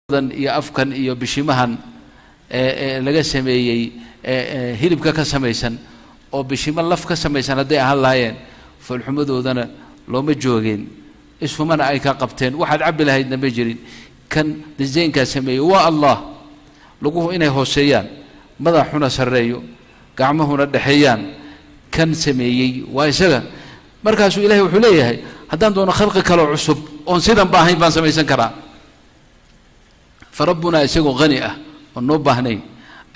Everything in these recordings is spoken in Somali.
iyo afkan iyo bishimahan laga sameeyay hilibka ka samaysan oo bishima laf ka samaysan haday ahaan laayeen falxumadoodana looma joogeen isfumana ay ka qabteen waxaad cabbi lahaydna ma jirin kan dizaynka sameeyay waa Allah lagu inay hooseeyaan madaxuna sareeyo gacmahuna dhaxeeyaan kan sameeyay waa isaga markaas Ilaahay wuxuu leeyahay hadaan doono khalqi kale cusub oo sidan baahayn baan samaysan karaa فربنا يسقو غني ونو باهنين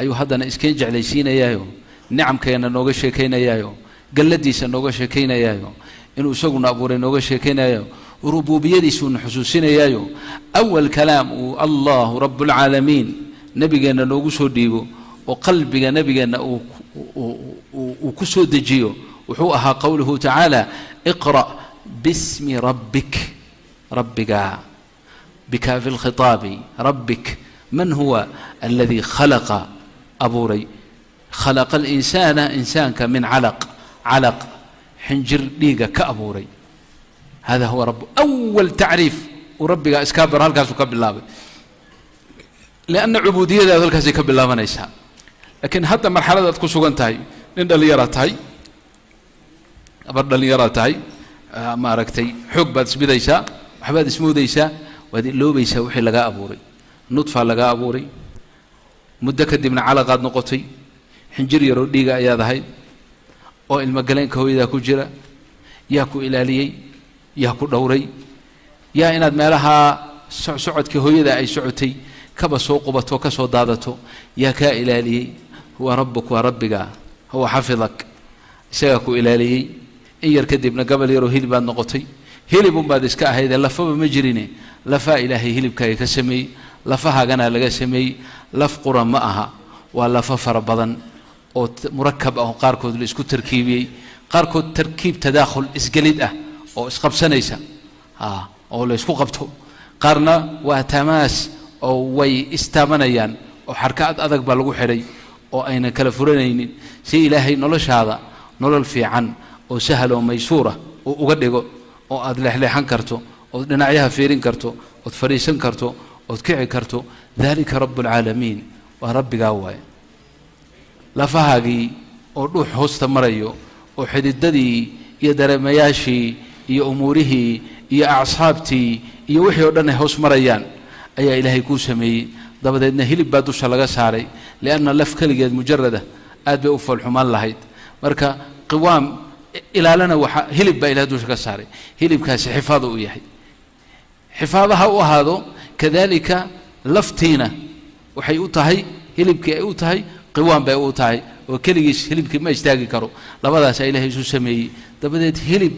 أيو هذا إسكين جعليسين يايو نعم كينا نوغا شيكينا يايو قلديس نوغا شيكينا يايو إنو سقونا أبوري نوغا شيكينا يايو وربوبية سون حسوسين يايو أول كلام الله رب العالمين نبينا نوغو سوديو وقلبنا نبينا وكسو دجيو وحوها قوله تعالى اقرأ باسم ربك ربك بكاف الخطاب ربك من هو الذي خلق أبوري خلق الإنسان إنسانك من علق حنجر ليقى كأبوري هذا هو رب أول تعريف وربك اسكابر هالكاس كب الله لأن عبودية ذا الكاس كب الله من يسها لكن حتى مرحلة تكون انتهي لأن اللي يراتهي أبرد اللي يراتهي ما ركتي حقبة سبيديسا وحباد سموديسا وهذه اللوبيسا وحي لغا أبوري نطفة لغا أبوري مدة كدبنا على قاد نقطي حنجر يرو ديغا أياذا هاي أو المقالين كويدا كجرة ياكو إلاليي ياكو دوري يا إناد مالها سعود كهويدا أي سعودي كبا سوقبتو كسو دادتو يا كا إلاليي هو ربك وربك هو حفظك سياكو إلاليي إن يركدبنا قبل يرو هيلبان نقطي هيلبون بعد إسكاء هيدا لفا بمجريني لفا إلهي هيلب كاي كسمي لفها غنا لغا سمي لف قرى معها ولفا فربضا أو مركب أو قاركود لإسكو تركيبي قاركود تركيب تداخل إسقليد أو إسقب سنيسا أو لإسكو قبتو قارنا وتماس أو وي استامنيان أو حركات أدق بالغو حري أو أين كالفرينين سي إلهي نولش هذا نولل في عن أو سهل وميسورة وقدقو أو أدلح لحن كرتو ودناعيها فيرين كرتو وتفريسن كرتو وتكعي كرتو ذلك رب العالمين ورب قاواي لفهاقي وروح هوست مريو وحدددي يدر مياشي يا أموره يا أعصابتي يا وحي ودنه هوس مريان أي إلهي كوسمي دابد إنه هلب بادوش لغا ساري لأن لف كلجة مجردة أدبي أوفى الحمال لهيد مركا قوام إلى لنا هلب بإله دوش كساري هلب كاس حفاظه ويحي حفاظها وهذا كذلك لفتينا وحي أوتهي هلبك أوتهي قوام بي أوتهي وكليش هلبك ما يشتاقي كرو لبدا سإله يسو سمي دبدت هلب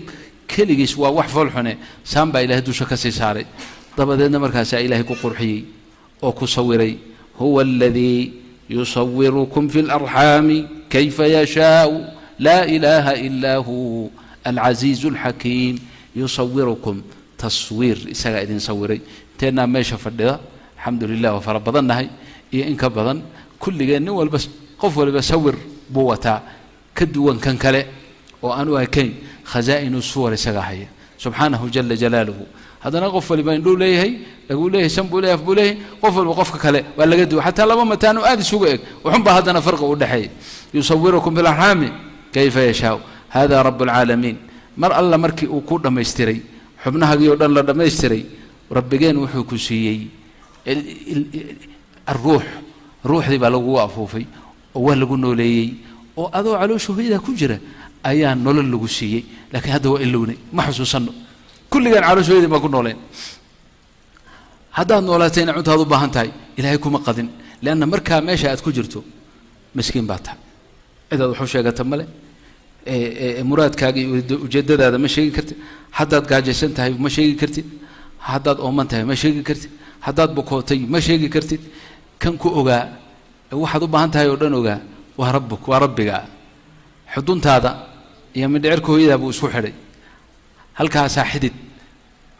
كليش ووحفو الحنة سامبا إله دوشا كسي ساري دبدت مركا سإله كقرحي وكصوري هو الذي يصوركم في الأرحام كيف يشاء لا إله إلا هو العزيز الحكيم يصوركم تصوير إساق إذن صوري تينا ماشا فردها الحمد لله وفربضنا هاي إيه إنك بضن كل جاني والبس قفل بصور بوتا كدوان كان كلا وأنواع كين خزائن الصور إساقها سبحانه جل جلاله هذا نقفل بين دوليه يقول له سنبو له يفبو له قفل وقفك كلا ولا قدو حتى لما متانو آدي سوقك وحنبه هذا نفرق ودحي يصوركم بالأرحام كيف يشاء هذا رب العالمين مر الله مركي وكود ما يستري حبناها قيود الله ما يستري ربجين وحكو سيي الروح ذي بلغوا أفوفي وولقوا لي وأذو على شهيدا كجرة أيان نوللقوا سيي لكن هذا هو اللوني ما حسوسا كل جان على شهيدا ما كنا لين هذا نولتين عود هذا بهانتاي إلهيكم قدن لأن مركا ماشى كجرته مسكين باتها إذا الحوشة قتمله مراد كاجي وجدد هذا ما شيء كرت حداد قاجسن تهاي ما شيء كرت حداد أومن تهاي ما شيء كرت حداد بكوتي ما شيء كرت كان كوجا واحد وبهان تهاي ودن وجا وربك وربك حدون هذا يا من عركه إذا أبو سحري هل كاسا حدد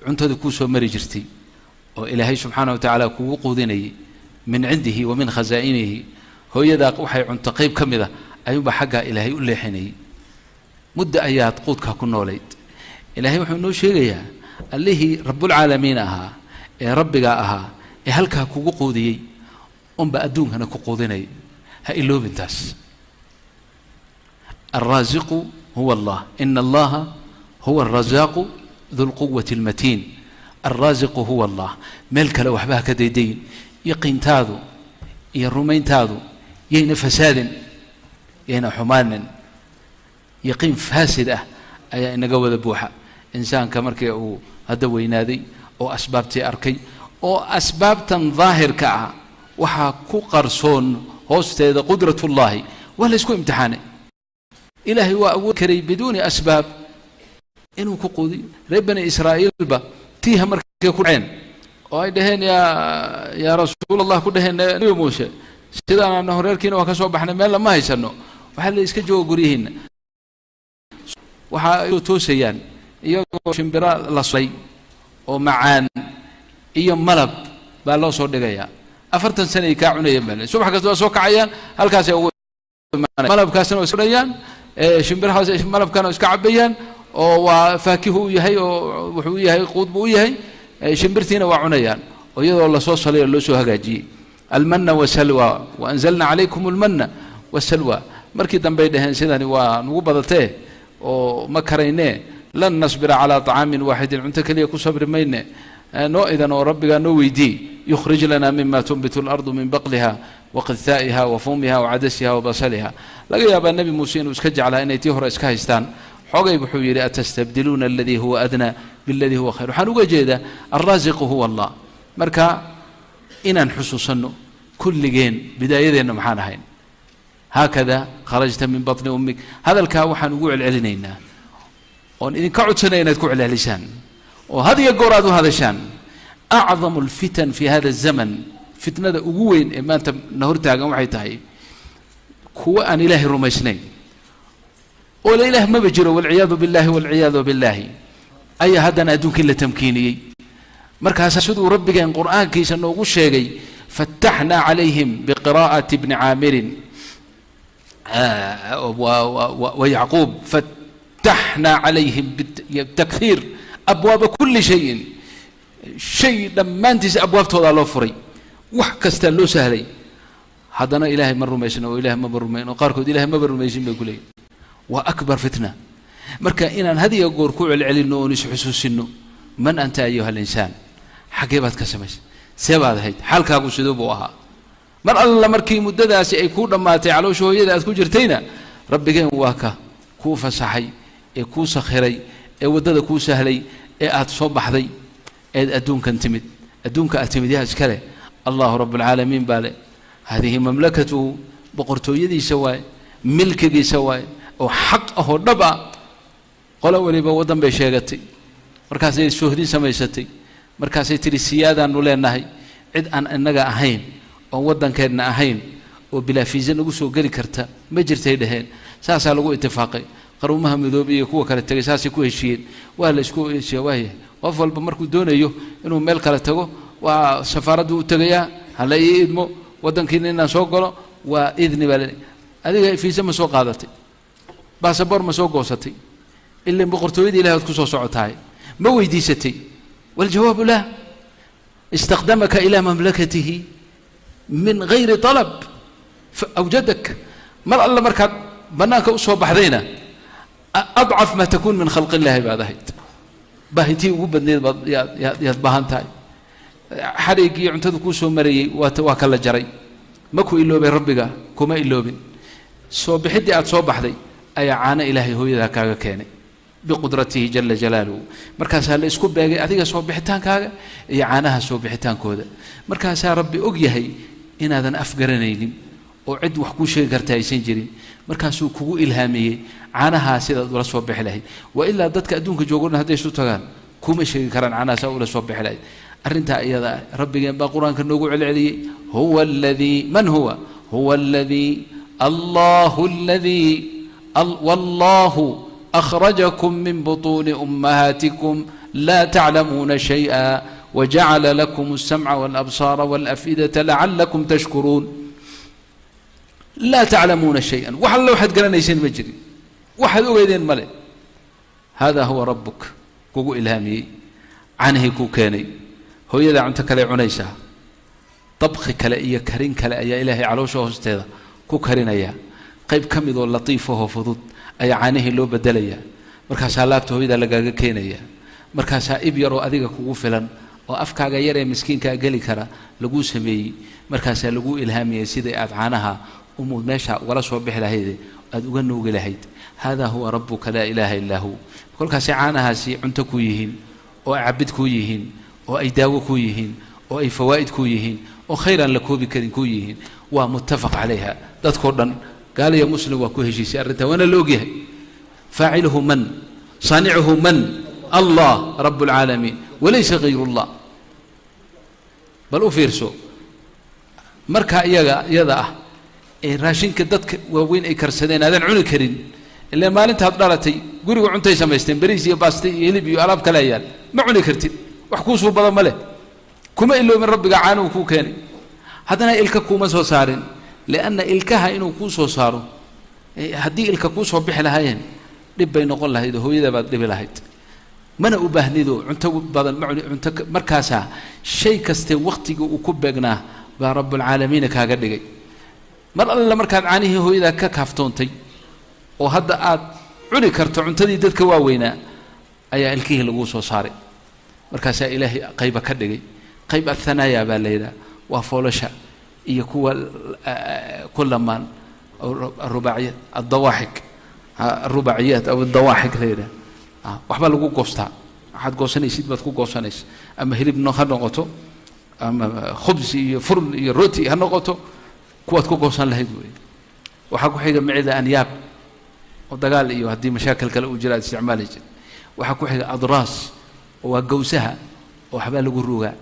عنت ذكوسه مريجرتي وإلهي سبحانه وتعالى كوقودني من عنده ومن خزائنه هو يداق وحي عنت قيب كم ذا أيوب حقا إلهي يقول لي حيني مدة أيات قودك كنا وليد إلهي وحنو شيء اللي هي رب العالمين أها ربك أها halkaa kugu quudiyey unba adduunkana ku quudinay ha iloobintaas الرازق هو الله إن الله هو الرزاق ذو القوة المتين الرازق هو الله ملك لو حبها كديدين يقين تاذو يرمين تاذو ين فساد ين حمان يقين فاسدة أي إن جود بوحة إنسان كمركي أو هدوي نادي أو أسباب تأركي أو أسباب ظاهر كع وحكو قرصون هوست قدرة الله ولا يسكو امتحانه إلهي وأوكري بدون أسباب إنه كقودي ربنا إسرائيل با تيها مركي كل عين وأيدهن يا رسول الله كلهن نبي موسى سيدنا أنه ريركين وكسوب إحنا ما ما يسنو وحل يسكجوا قريهن وحيوتوسيان يجوا شمبراء لصي ومعان يوم ملب بالله صور دقيا أفرتن سنة يكعون يمن صبح كسبوا سوق عيان هل كاس يقول ملب كاسن وسكريان شمبراء ملب كانوا يسكعبيان وفاكهه يهي وحوي يهي قطب يهي شمبرتينا وعنيان ويذو الله صوص عليه اللي سو هجاجي المن والسلوى وأنزلنا عليكم المن والسلوى مركي دنبيدهن سيداني ونوبضته ومكرينه لن نصبر على طعام واحد انت كليه كصبر مينه نو اذا ربك نويدي يخرج لنا مما تنبت الارض من بقلها وقثائها وفومها وعدسها وبصلها لقى يا النبي موسى اسكج على ان يتيهر اسك هيستان حوغي بحو يري اتستبدلون الذي هو ادنى بالذي هو خير waxaan uga jeeda الرازق هو الله marka inaan xusuusano kulligeen bidaayadeena maxaan ahayn هكذا خرجت من بطن امك هذا الكا waxaan ugu celcelinaynaa oo idinka codsanayna inaad ku celcelisaan وهذه يقرأ هذا شان أعظم الفتن في هذا الزمن فتنة أقوين إما أنت نهرتها قام حيتهاي هو أن إله الرميسنين ولا إله ما بجره والعياذ بالله والعياذ بالله أي هذا أدون كل تمكيني مركز سدوا ربك إن قرآن كيس إنه شيء فتحنا عليهم بقراءة ابن عامر ويعقوب فتحنا عليهم بالتكثير أبواب كل شيء لما أنت أبواب توضع له فري وحكست له سهلي هذانا إلهي مر ميسن وإله ما بر ميسن وقاركود إلهي ما بر ميسن بيقولي وأكبر فتنة مركا إن هذه يقول كوع العلم ونس حسوس إنه من أنت أيها الإنسان حكيبات كسمش سبب هذا هيد حالك أبو سدوب وها مر الله مركي مدة سيكون لما تعلو شوية ذات كجرتينا ربي جن واكا كوفا صحي كوسا خيري ودada kuu sahlay aad soo baxday adduunka timid adduunka aad timid yaa iskale allah rabbul alamin bale hadhihi mamlakatu boqortooyadiisa waay milkigiisa waay oo xaq ah oo dhab ah qola waliba wadan bay sheegatay markaas ay shuhdin samaysatay markaas ay tiri siyaadaan u leenahay cid aan inaga ahayn oo wadankeedna ahayn oo bila fiisan ugu soo gali karta ma jirtay dhaheen saasa lagu ittifaaqay qaruumaha midoobiye kuwa kale tagay saasi ku heshiiyeen waa la isku heshiiyay qof walba markuu doonayo inuu meel kale tago waa safaaradu u tagaya hala idmo wadankiina inaan soo galo waa idni bal adiga fiisa ma soo qaadatay baasaboor ma soo goosatay ilaa boqortooyada ilaahay ku soo socotaay ma weydiisatay wal jawaab la استخدمك إلى مملكته من غير طلب فأوجدك مر الله مركب بناك أصوب بحذينا أضعف ما تكون من خلق الله بعد هيت باهتي وبدني يا بهانتاي حريقي عنتذ كوسو مري وتواكل جري ماكو إلو بين ربك كما إلو بين سو بحدي أتصوب بحذي أي عانى إلهي هو إذا كاغا كاني بقدرته جل جلاله مركز هلا اسكو باغي اديغا سو بخيتان كاغا اي عانها سو بخيتان كودا مركز ربي اوغيهي ان ادن افغرنينين او عد wax ku sheegi kartaa aysan jirin markaas uu kugu ilhaamiyay caanaha sida ula soo bixi lahayd wa illa dadka adduunka joogana haday isu tagaan kuma sheegi karaan caanaha sida ula soo bixi lahayd arinta iyada rabbigeen baa quraanka noogu celceliyay huwa alladhi man huwa alladhi Allahu alladhi wallahu أخرجكم من بطون أمهاتكم لا تعلمون شيئا وجعل لكم السمع والأبصار والأفئدة لعلكم تشكرون لا تعلمون شيئا وحل لو حد قال نيسين مجري واحد أغيدين ملئ هذا هو ربك كوكو إلهامي عنه كوكاني هو يدع عنتك لي عنيسة طبخ كلا إيا كرين كلا إيا إلهي علوشه هستيدا كو كرين إيا قيب كمد واللطيفه فضود أي عانيه اللو بدليا مركاسا لابتو إذا لقاقا كين إيا مركاسا إبيرو أذيقا كوغو فلان وأفكاقا يري مسكينكا قلي كرا لقو سمي مركاسا لقو إلهامي سيدي أدعانها أمو ماشا ولا صوبح لهيدي أدوغنو قلهيد هذا هو ربك لا إله إلا هو كل كاسي عانها سي عنتكو يهين وأعبدكو يهين وأيداوكو يهين وأي فوائدكو يهين وخيرا لكو بكرين كو يهين ومتفق عليها تذكرن قال يا مسلم وكوه شيء أرنته وانا لوجه فاعله من صانعه من الله رب العالمين وليس غير الله بل أفيرسو مركا يدا راشين كدتك وين أي كرسدين هذا العون كريم اللي ما أنت هضرتي قولوا عنتي سميستين بريسي باستي يلبي ألعاب كلايال ما عون كرتين وحكوسه بدل مله كما إلو من ربك عانو وكو كاني هذا إلك كوما سو سارين لأن إلكها إنه كوسو صاروا هدي إلك كوسو بحلهاين دب ينقول له هو إذا بعد دب لهيت من أبهنيدو عنت بدل معه عنت مركزها شيء كست وقت وكبجناه برب العالمين كهجدجي مر الله مركز عنيه هو إذا ككافتونتي وهذا عوني كرت عنتدي دتك واوينا أي إلكيه لجوسو صار مركزها إلهي قيب كدجي قيب الثنايا بالليلة وفولشة يكون كل من الرباعيات الضواحك الرباعيات أو الضواحك ليلة وحبا لقو قوستا أحد قوساني سيد بتكو قوسانيس أما هرب نخر نقطو أما خبز فرن روتي هنقطو كوات كو قوسان لهيدوي وحكو حيقا معيدة أنياب ودقال إيو هدي مشاكل كلا أجراد استعمالي وحكو حيقا أضراس وقوسها وحبا لقو الروغا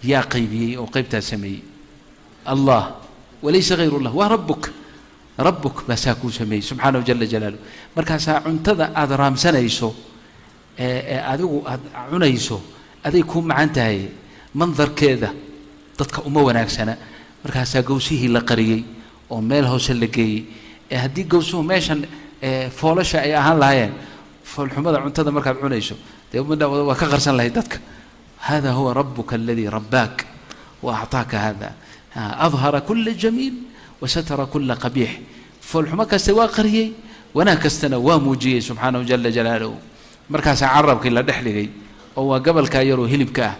يا قيبي وقيبتها سمي الله وليس غير الله وربك ربك مساكو سمي سبحانه جل جلاله مركاسا عنتدا أدرام سنيسو أدو عنيسو أديكم معنتهاي منظر كذا تدك أمة وناكسنا مركاسا قوسيه لقريي وميل هوس اللقي هدي قوسوه ماشان فولشا أي أهان لهايين فالحمد عنتدا مركز عنيسو تيومنا وكغرسان لهي تدك هذا هو ربك الذي رباك وأعطاك هذا أظهر كل جميل وستر كل قبيح فالحمك سوا قريي وناكستنا واموجي سبحانه جل جلاله مركز عرب كلا دحلي هو قبل كايرو هلبك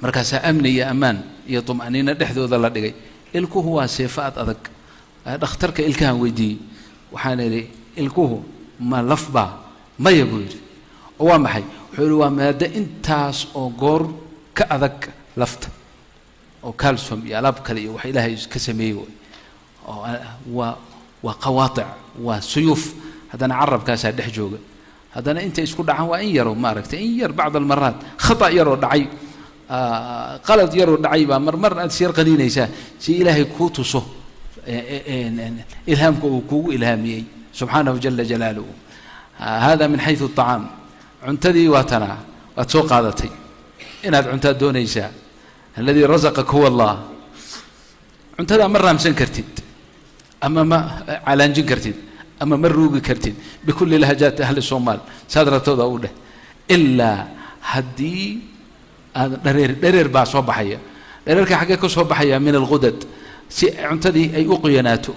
مركز أمني يا أمان يا طمأنينة دحذو ذا لدغي إلكو هو سيفات أذك اخترك إلكها ويدي وحاني إلكوه ما لفبا ما يقول هو محي حلوة مادة انتاس أو غور كأذك لفت أو كالسوم يلعب كلي وحيلها كسميه وقواطع وسيوف هذا أنا عرب كاس هذا حجوجه هذا أنا أنت إيش كل عن وإن يروا ما ركت إن ير بعض المرات خطأ يروا دعي غلط يروا دعي مر تصير قليلا يسا سي إلهي كوتوسه إلهامك وكو إلهامي سبحانه جل جلاله هذا من حيث الطعام عنتدي واتنا وتسوق هذاتي إن هذا عنتد دون يسا الذي رزقك هو الله عنتدا مرة مسن كرتيد أما ما على نجن كرتيد أما مروق كرتيد بكل لهجات أهل الصومال سادرة تودا أوله إلا هدي درير با صباحية درير كحاجة صباحية من الغدد عنتدي أي أقيناته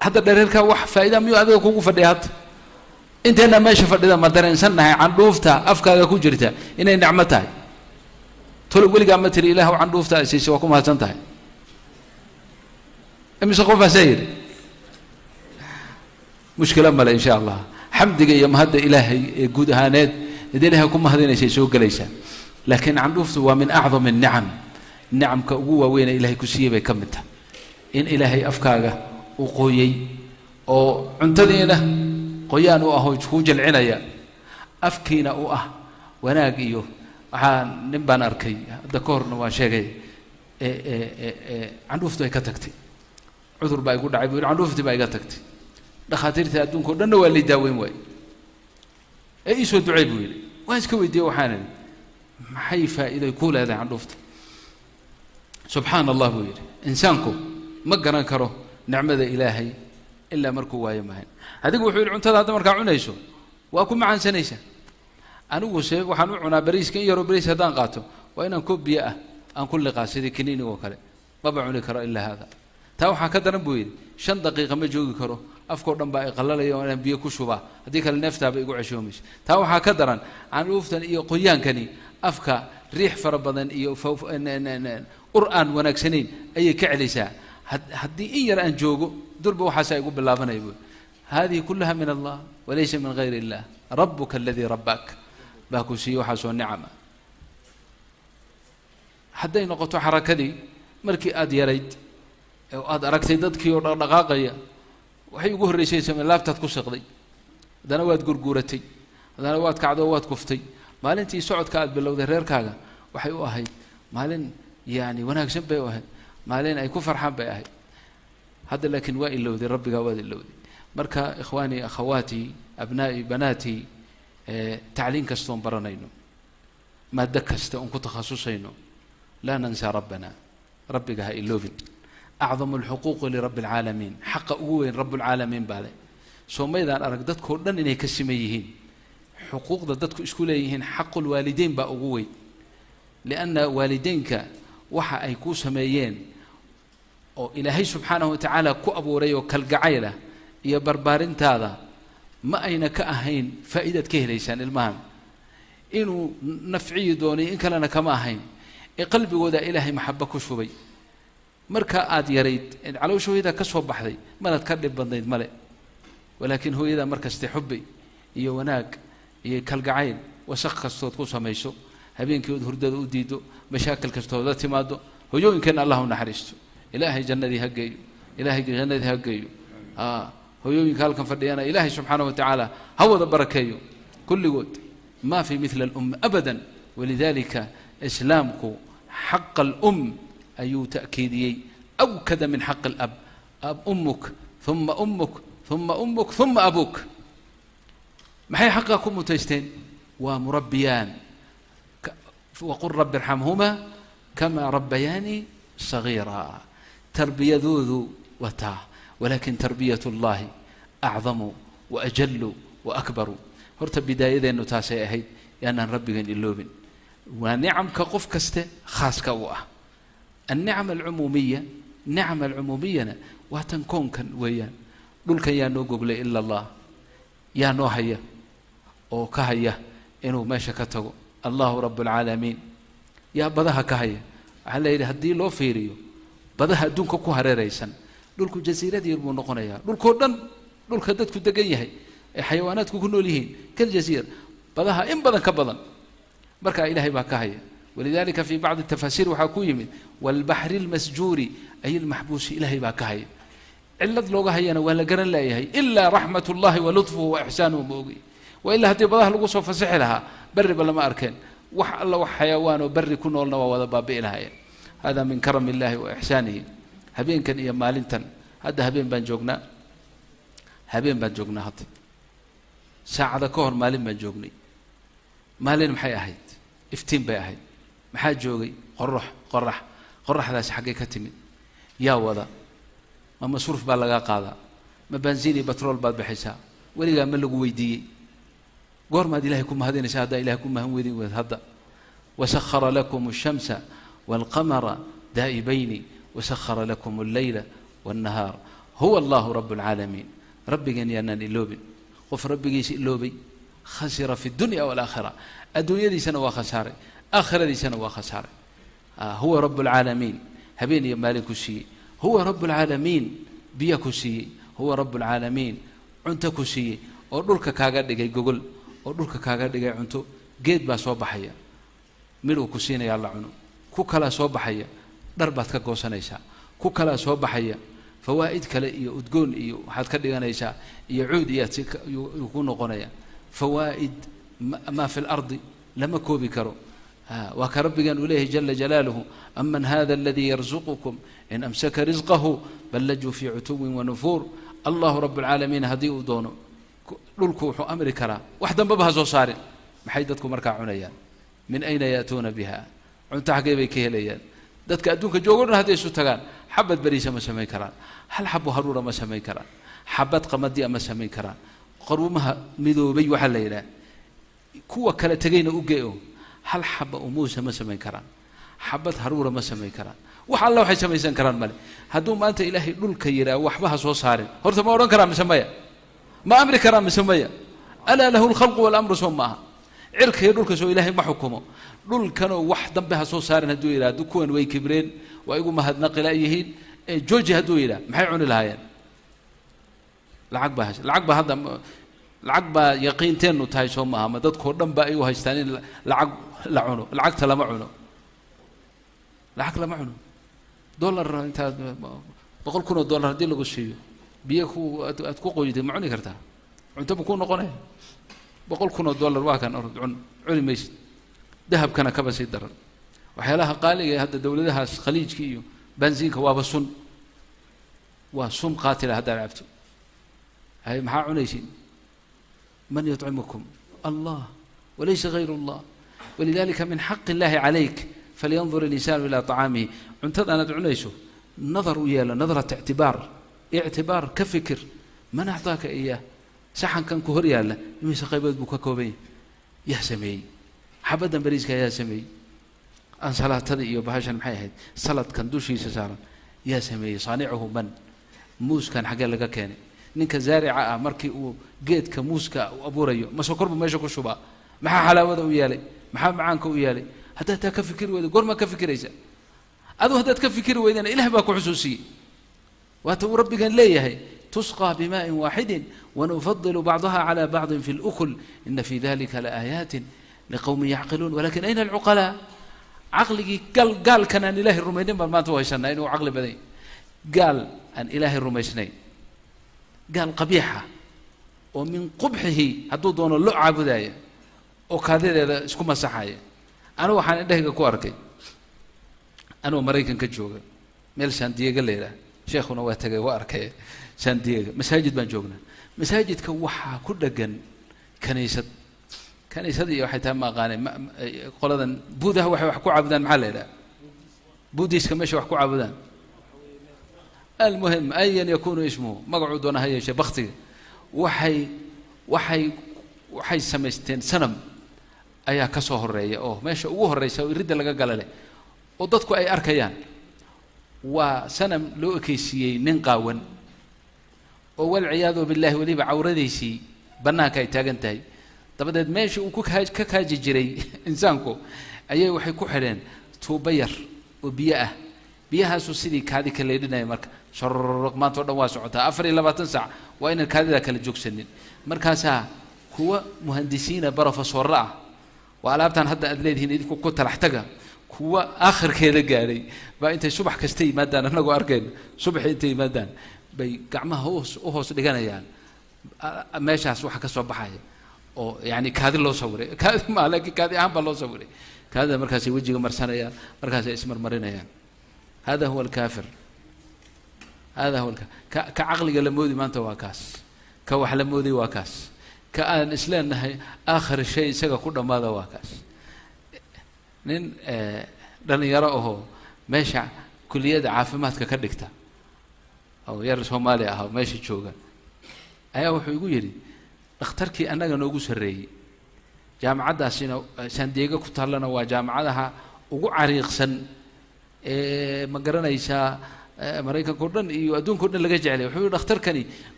هذا درير كوح فإذا ميو هذا كوكو فديات أنت أنا ما شفت إذا ما درين سنة عن روفتا أفكار كوجرتها إن نعمتها تقول ولي قامت الإله وعن روفتا أسيسي وكم هاتنتها أمي سقوفها سير مشكلة ملا إن شاء الله حمدك يا مهد إلهي جود هانات إذا كم هذين شيء سوق ليس لكن عن روفتا ومن أعظم النعم النعم كقوة وين إلهي كسيه بكمتها إن إلهي أفكاره وقوي أو عنتدينه قيان وأهو جوج العناية أفكينا وناقيه نبان أركي ذكرنا وشيء عن روفتا كتكتي عذر بقى يقول عيب عن روفتي بقى كتكتي دخاتير تأدون كلنا ولا يداوم وين أي سو دعيب ويلي وإيش كوي ديو حالا حيفا إذا يقول هذا عن روفتي سبحان الله ويلي إنسانكم ما قرن كره نعمة إلهي إلا مركو وايا مهين هذيك وحول عنتها هذا مركع عنيسو وأكون معن سنيسة أنا وسيب وحنوعنا بريس كن يرو بريس هدان قاتو وإن كوب بيئة aan ku liqaa sidii kiniiniga oo kale maba cuni karo ilaa hada taa waxaa ka daran buu yidhi 5 daqiiqo ma joogi karo afkoo dhan baa ay qalalaya oo inaan biyo ku shubaa haddii kale neeftaaba igu ceshoomaysa taa waxaa ka daran candhuuftan iyo qoyaankani afka riix fara badan iyo ur aan wanaagsanayn ayay ka celaysaa haddii in yar aan joogo durba waxaasaa igu bilaabanaya buu هذه كلها من الله وليس من غير الله ربك الذي رباك باكو سي وحاسو النعمة حتى نقطة حركتي مركي آد يريد أو آد أركتي ددكي ودقاقية وحي يقول الرئيسي سمي الله بتتكو سقضي دانا واد قرقورتي دانا واد كعدو واد كفتي مالين تي سعود كاد بالله ذرير كاغا وحي واهي مالين يعني وناك سنبي واهي مالين أي كفر حبي أهي هذا لكن وائل لوذي ربي قواد اللوذي مركا إخواني أخواتي أبنائي بناتي تعلين كستون برنينو ما دكست أنكو تخصصينو لا ننسى ربنا ربي قها إلوبين أعظم الحقوق لرب العالمين حق أقوين رب العالمين بالي سو ما إذا أرقدت كردن إني كسميهين حقوق ضدتك إسكوليهين حق الوالدين بأقوين لأن والدينك وحا أيكو سميين أو إلهي سبحانه وتعالى كو أبو ريو كالقعيلة يا بربارين تاذا ما أين كأهين فائدة كهليسان المهم إنه نفعي دوني إن كان كما هين قلبي وذا إلهي محبك وشوبي مركا آد يريد على وشو إذا كسب بحذي ما نتكلم بنديد ملئ ولكن هو إذا مركز تحبي يوناك كالقعين وسخ الصوت قصة ميسو هبين كيود هردد وديدو مشاكل كستودات مادو هو يوم كان الله نحرسته إلهي جنة هجيو إلهي جنة هجيو هو يوم قال كان فديانا إلهي سبحانه وتعالى هو ذا بركيو كل قد ما في مثل الأم أبدا ولذلك إسلامكم حق الأم أي تأكيدي أوكد من حق الأب أمك ثم أمك ثم أمك ثم أبوك ما هي حقكم متجتين ومربيان وقل رب ارحمهما كما ربياني صغيرا تربية ذو وتا ولكن تربية الله أعظم وأجل وأكبر هرت بداية إنه تاسع هي يعني ربي جن اللوبن ونعم كقف كسته خاص كواه النعم العمومية نعم العمومية وتنكون كان ويان دول كان يا نو قبل إلا الله يا نو هيا أو كهيا إنه ما شكته الله رب العالمين يا بدها كهيا على هدي لو فيريو بدها دونك كهر ريسن دولكو جزيرة يرمو نقنايا دولكو دن دولكو دتكو دقن يحي حيواناتكو كنو ليهين كالجزيرة بدها إن بدن كبدن بركة إلهي باكاهيا ولذلك في بعض التفاسير وحاكو يمين والبحر المسجور أي المحبوس إلهي باكاهيا علت لوغا هينا ولا قرن لا يهي إلا رحمة الله ولطفه وإحسانه موغي وإلا هدي بدها لغوصو فسح لها بر بلا ما أركن وح الله وحيوان وبر كنو لنا ووضباب إلهي هذا من كرم الله وإحسانه هبين كان إيا مالنتن هذا هبين بان جوغنا هاتي ساعة كهر مالين بان جوغني مالين محي أهيد افتين بي أهيد محي جوغي قرح هذا حقي كتمي يا وضا ما مصروف بالغا قاضا ما بنزيني بترول باد بحساب ولغا ملقو ويدي قور ما دي إلهكم هذين شهادة إلهكم هم ويدي وهذا وسخر لكم الشمس والقمر دائبين وسخر لكم الليل والنهار هو الله رب العالمين ربي جن ينن اللوبين وف ربي جيس اللوبي خسر في الدنيا والآخرة الدنيا دي سنة وخسارة آخرة دي سنة وخسارة هو رب العالمين هبين يا مالك الشيء هو رب العالمين بيك الشيء هو رب العالمين عنتك الشيء ودولك كاغا دغاي غوغل ودولك كاغا دغاي عنتو جيد با سو بخايا ميلو كسينا يا الله عنو كو كلا سو بخايا دربات ka goosanaysa ku kala soo baxaya fawaa'id kale iyo udgoon iyo waxaad ka dhiganaysaa iyo cuud iyo ku noqonaya fawaa'id ma fi al-ard lama koobi karo wa ka rabbigan ilayhi jalla jalaluhu amman hadha alladhi yarzuqukum in amsaka rizqahu bal laju fi utuwin wa nufur Allah rabbul alamin hadi u doono dhulku wuxuu amri karaa wax danba ba soo saarin maxay dadku markaa cunayaan min ayna yaatuna biha cunta xagee bay ka helayaan dadka adduunka joogana haday isu tagaan xabad bariisa ma sameey karaan hal xabo haruura ma sameey karaan xabad qamadi ma sameey karaan qaruumaha midoobay waxa la yiraahdaa kuwa kala tagayna u geeyo hal xabo muusa ma sameey karaan xabad haruura ma samayn karaan wax alla waxay samaysan karaan male hadduu maanta ilaahay dhulka yiraa waxba ha soo saarin horta ma odhan karaa mise maya ma amri karaa mise maya alaa lahu alkhalqu walamru soo maaha cirka iyo dhulka soo ilaahay ma xukumo dhulkanoo wax dambe ha soo saarin hadduu yidhaha kuwan way kibreen waa igu mahadnaqi la'yihiin jooji hadduu yidhaha maxay cuni lahaayeen lacag baa hadda lacag baa yaqiinteennu tahay soo maaha ma dadkoo dhan ba ay u haystaan in lacag la cuno lacagta lama cuno lacag lama cuno dollar intaad $100,000 haddii lagu siiyo biyo aad ku qoyday ma cuni kartaa cunto ma kuu noqonaya $100,000 waa kan orod cuni maysid dahabkana kaba sii daran waxyaalaha qaaliga ee hadda dowladahaas khaliijka iyo bansiinka waaba sun waa sun qaatila haddaad cabto hay maxaa cunaysiin man yutcimukum allah walaysa gayru allah walidalika min xaqi illahi calayk falyandur الإنسان إلى طعامه cuntada aad cunayso nadar u yeelo nadraة اعتبار ka fikir man أعطاaka إياه saxankan ku hor yaalla imise qaybood buu ka kooban yahay yaa sameeyey xabaddan bariiska yaa sameeyey ansalaatada iyo bahashan maxay ahayd saladkan dushiisa saaran yaa sameeyey saanicuhu man muuskan xaggee laga keenay ninka zaarica ah markii uu geedka muuska u abuurayo ma sokor buu meesha ku shubaa maxaa xalaawada u yeelay maxaa macaanka u yeelay haddaad taa ka fikiri weydo goormaa ka fikiraysa aduu haddaad ka fikiri weydana ilaah baa ku xusuusiyey waata uu rabbigan leeyahay تسقى بماء واحد ونفضل بعضها على بعض في الأكل إن في ذلك لآيات لقوم يعقلون ولكن أين العقلاء عقلي قال كان أن إله الرمينين ما توهشنا إنه عقل بدي قال أن إله الرميسنين قال قبيحة ومن قبحه هدو دون اللعة بداية وكذا اسكو مسحاية أنا وحان إنده كواركي أنا ومريكن كجوغا ميل سان ديغا ليلة شيخنا واتغا واركي سان ديغا مساجد بان جوغنا مساجد كوحا كدغن كنيسة iyo waxay tahay maaqaanay qoladan buudaha waxay wax ku caabudaan maxaa la yiraahdaa buudiiska meesha wax ku caabudaan المهم أيا يكون اسمه مقعود وانا هي شيء بختي waxay samaysteen sanam ayaa ka soo horeeya oo meesha ugu horeysa oo ridda laga galay oo dadku ay arkayaan waa sanam loo ekeysiyay nin qaawan oo wal ciyaadu billahi waliba cawradiisii banaanka ay taagan tahay dabadeed meesha uu ka kaaji jiray insaanku ayay waxay ku xireen tuuba yar oo biyo ah biyahaasu sidii kaadi ka leedinay marka sharq maanta dhan waa socotaa 24 saac waa in kaadida kala joogsanin markaasa kuwa muhandisiina barofesorra ah waa alaabtan hadda aad leedihiin idinku ku talaxtaga kuwa aakhirkeeda gaaray baa intay subax kasta yimaadaan anagu arkeen subaxii intay yimaadaan bay gacmaha u hoos dhiganayaan meeshaas waxa ka soo baxaya oo yani kaadi loo sawiray kaadi ma laakiin kaadi aan ba loo sawiray kaadida markaas ay wajiga marsanayaan markaas ay ismarmarinayaan هذا هو الكافر هذا هو كعقل لمودي ما أنت واكاس كوحل مودي واكاس كأن إسلام نهي آخر شيء سجى كل ماذا واكاس نين لن يراه ماشى كل يد عافمات ككدكتا أو يرس مالي أو ماشي شوقا أيها وحيقول يري اختركي أنا نوجس الري جامعة داسينا سان دييغو كتالنا وجامعتها وقو عريق سن ma garanaysaa maraykanka oo dhan iyo adduunka oo dhan laga jeclay wuxuu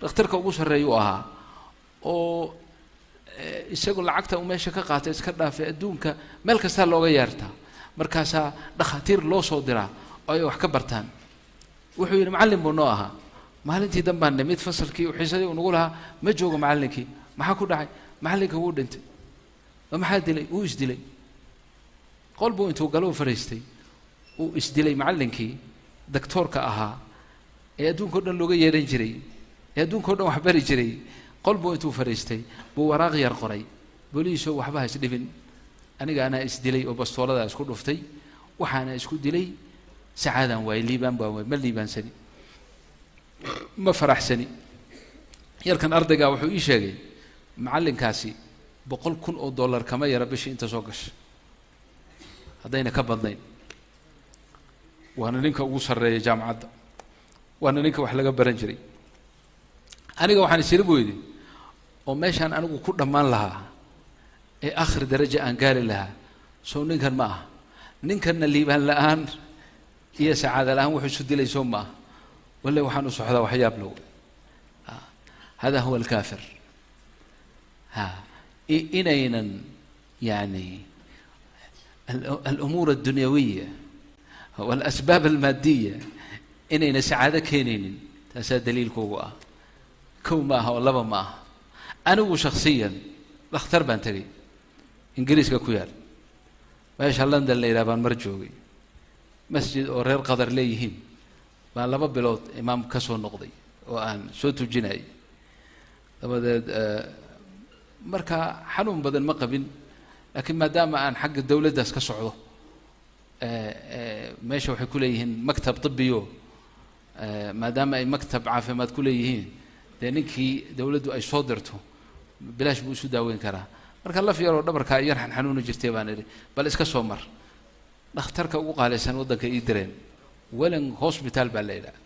dhakhtarka ugu sareeyo ahaa oo isagu lacagta uu meesha ka qaatay iska dhaafay adduunka meel kasta looga yeertaa markaasa dhakhaatiir loo soo diraa oo ay wax ka bartaan wuxuu yiri macallin buu noo ahaa maalintii dambaan nimid fasalkii uu xiisadii uu nagu lahaa ma joogo macallinkii maxaa ku dhacay macallinka wuu dhintay maxaa dilay uu isdilay qolbu intuu galo fariistay uu isdilay macallinkii daktoorka ahaa ee adduunka oo dhan looga yeeran jiray ee adduunka oo dhan wax bari jiray qolbu intuu fariistay buu waraaq yar qoray booliisoo waxba is dhibin aniga ana isdilay oo bastoolada isku dhuftay waxaana isku dilay sacaadan way liibaan baa way ma liibaansani ma faraxsani yarkan ardayga wuxuu ii sheegay macallinkaasi $100,000 kama yara bishii inta soo gashay haddayna ka badnayn waana ninka ugu sareeyay jaamacadda waana ninka wax laga baran jiray aniga waxaan isiri booyday oo meeshaan anigu ku dhamaan lahaa ee aakhir daraja aan gaari lahaa soo ninkan ma aha ninkana liibaan la'aan iyo sacaada la'aan wuxuu isu dilayso ma walla waxaan u socdaa waxyaab low هذا هو الكافر إنينا يعني الأمور الدنيوية والأسباب المادية إنينا سعادة كينين تسا دليل كوة كو ماها والله ماها أنا شخصيا بختار بانتري إنجليز كويار باش هلندا الليلة بان مرجوي مسجد أورير قدر ليهين بان لبا بلوت إمام كسو النقضي وأن سوتو جنائي dabadeed marka xanuun badan ma qabin laakiin maadaama aan xagga dawladdaas ka socdo meesha waxay ku leeyihiin maktab طبيو maadaama ay maktab caafimaad ku leeyihiin dee ninkii dawladdu ay soo dirto bilaash buu isu daaweyn karaa marka laf yaroo dhabarka yar xanuunu jirtay baan idhi bal iska soo mar dhakhtarka ugu qaalaysan waddanka ii direen walan hospital baa la yidhaha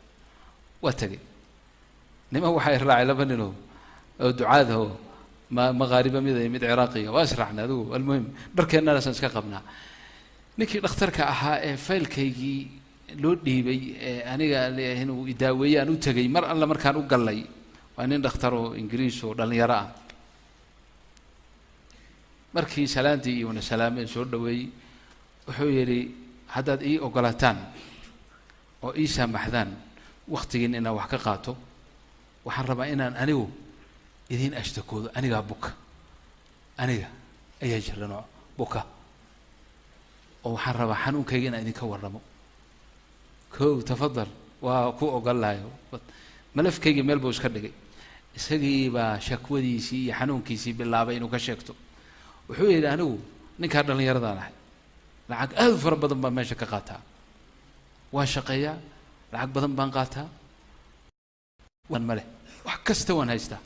waa tegey nima waxay raacay laba ninoo oo ducaadaho مغاربة مid عراقية وأسرعنا ذو المهم بركنا ناس نسك قبنا نكي دكتورك أها فايلكيجي لو ديبي أنا قال هنا يداوي أنا تجي مر الله مر كانوا قال لي وأنا دكتور إنجليز ودل يرى مركي سلامتي وأنا سلامين شو دوي وحويري هذا إيه أقلتان أو إيه سامحذان وقتي إن أنا وحقاته وحرب إن أنا إذن أشتكو أنا بك أنا أي جرنا بك أو حرب حنون كيجينا إذن كورمو كو تفضل وكو أقول له ملف كيجي ملبوس كردقي سجي بشكودي سي حنون كيسي بالله بينو كشكتو وحوي أنا نكرر لي يرضى له لعق ألف رب بدن ما شكقاتها وشقيا لعق بدن بنقاتها والملك وحكستو ونهجته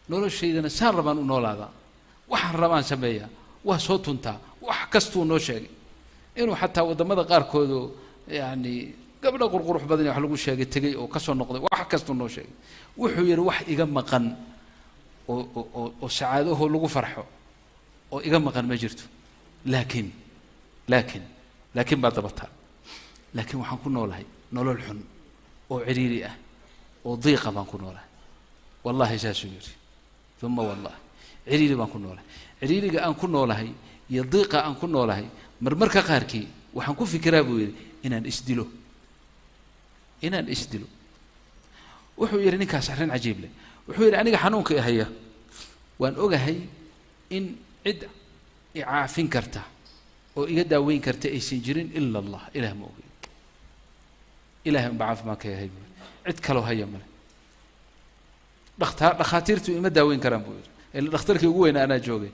noloshaydana saan rabaan u noolaadaa waxaan rabaan sameeyaa waa soo tuntaa wax kastuu noo sheegay inuu xataa wadamada qaarkoodu yani gabdha qurqurux badan wax lagu sheegay tegay oo ka soo noqday wax kastuu noo sheegay wuxuu yiri wax iga maqan oo sacaadaho lagu farxo oo iga maqan ma jirto laakiin baad dabataa laakiin waxaan ku noolahay nolol xun oo ciriiri ah oo diiqa baan ku noolahay wallahi saasuu yiri ثم والله عريري بان كنوا له عريري أن كنوا له يضيق أن كنوا له مرمرك قاركي وحنكون في كرابه إن الإسدلو وحو يرني كاسحرين عجيب له وحو يرني حنونك هي وأن أجهي إن عد عافين كرته ويدا وين كرته أي سنجرين إلا الله إله موجود إله بعاف ما كيه هي عد كلو هي مله دخاتيرتو إما داوين كرام بوير اللي دخترك يقول أنا جوجي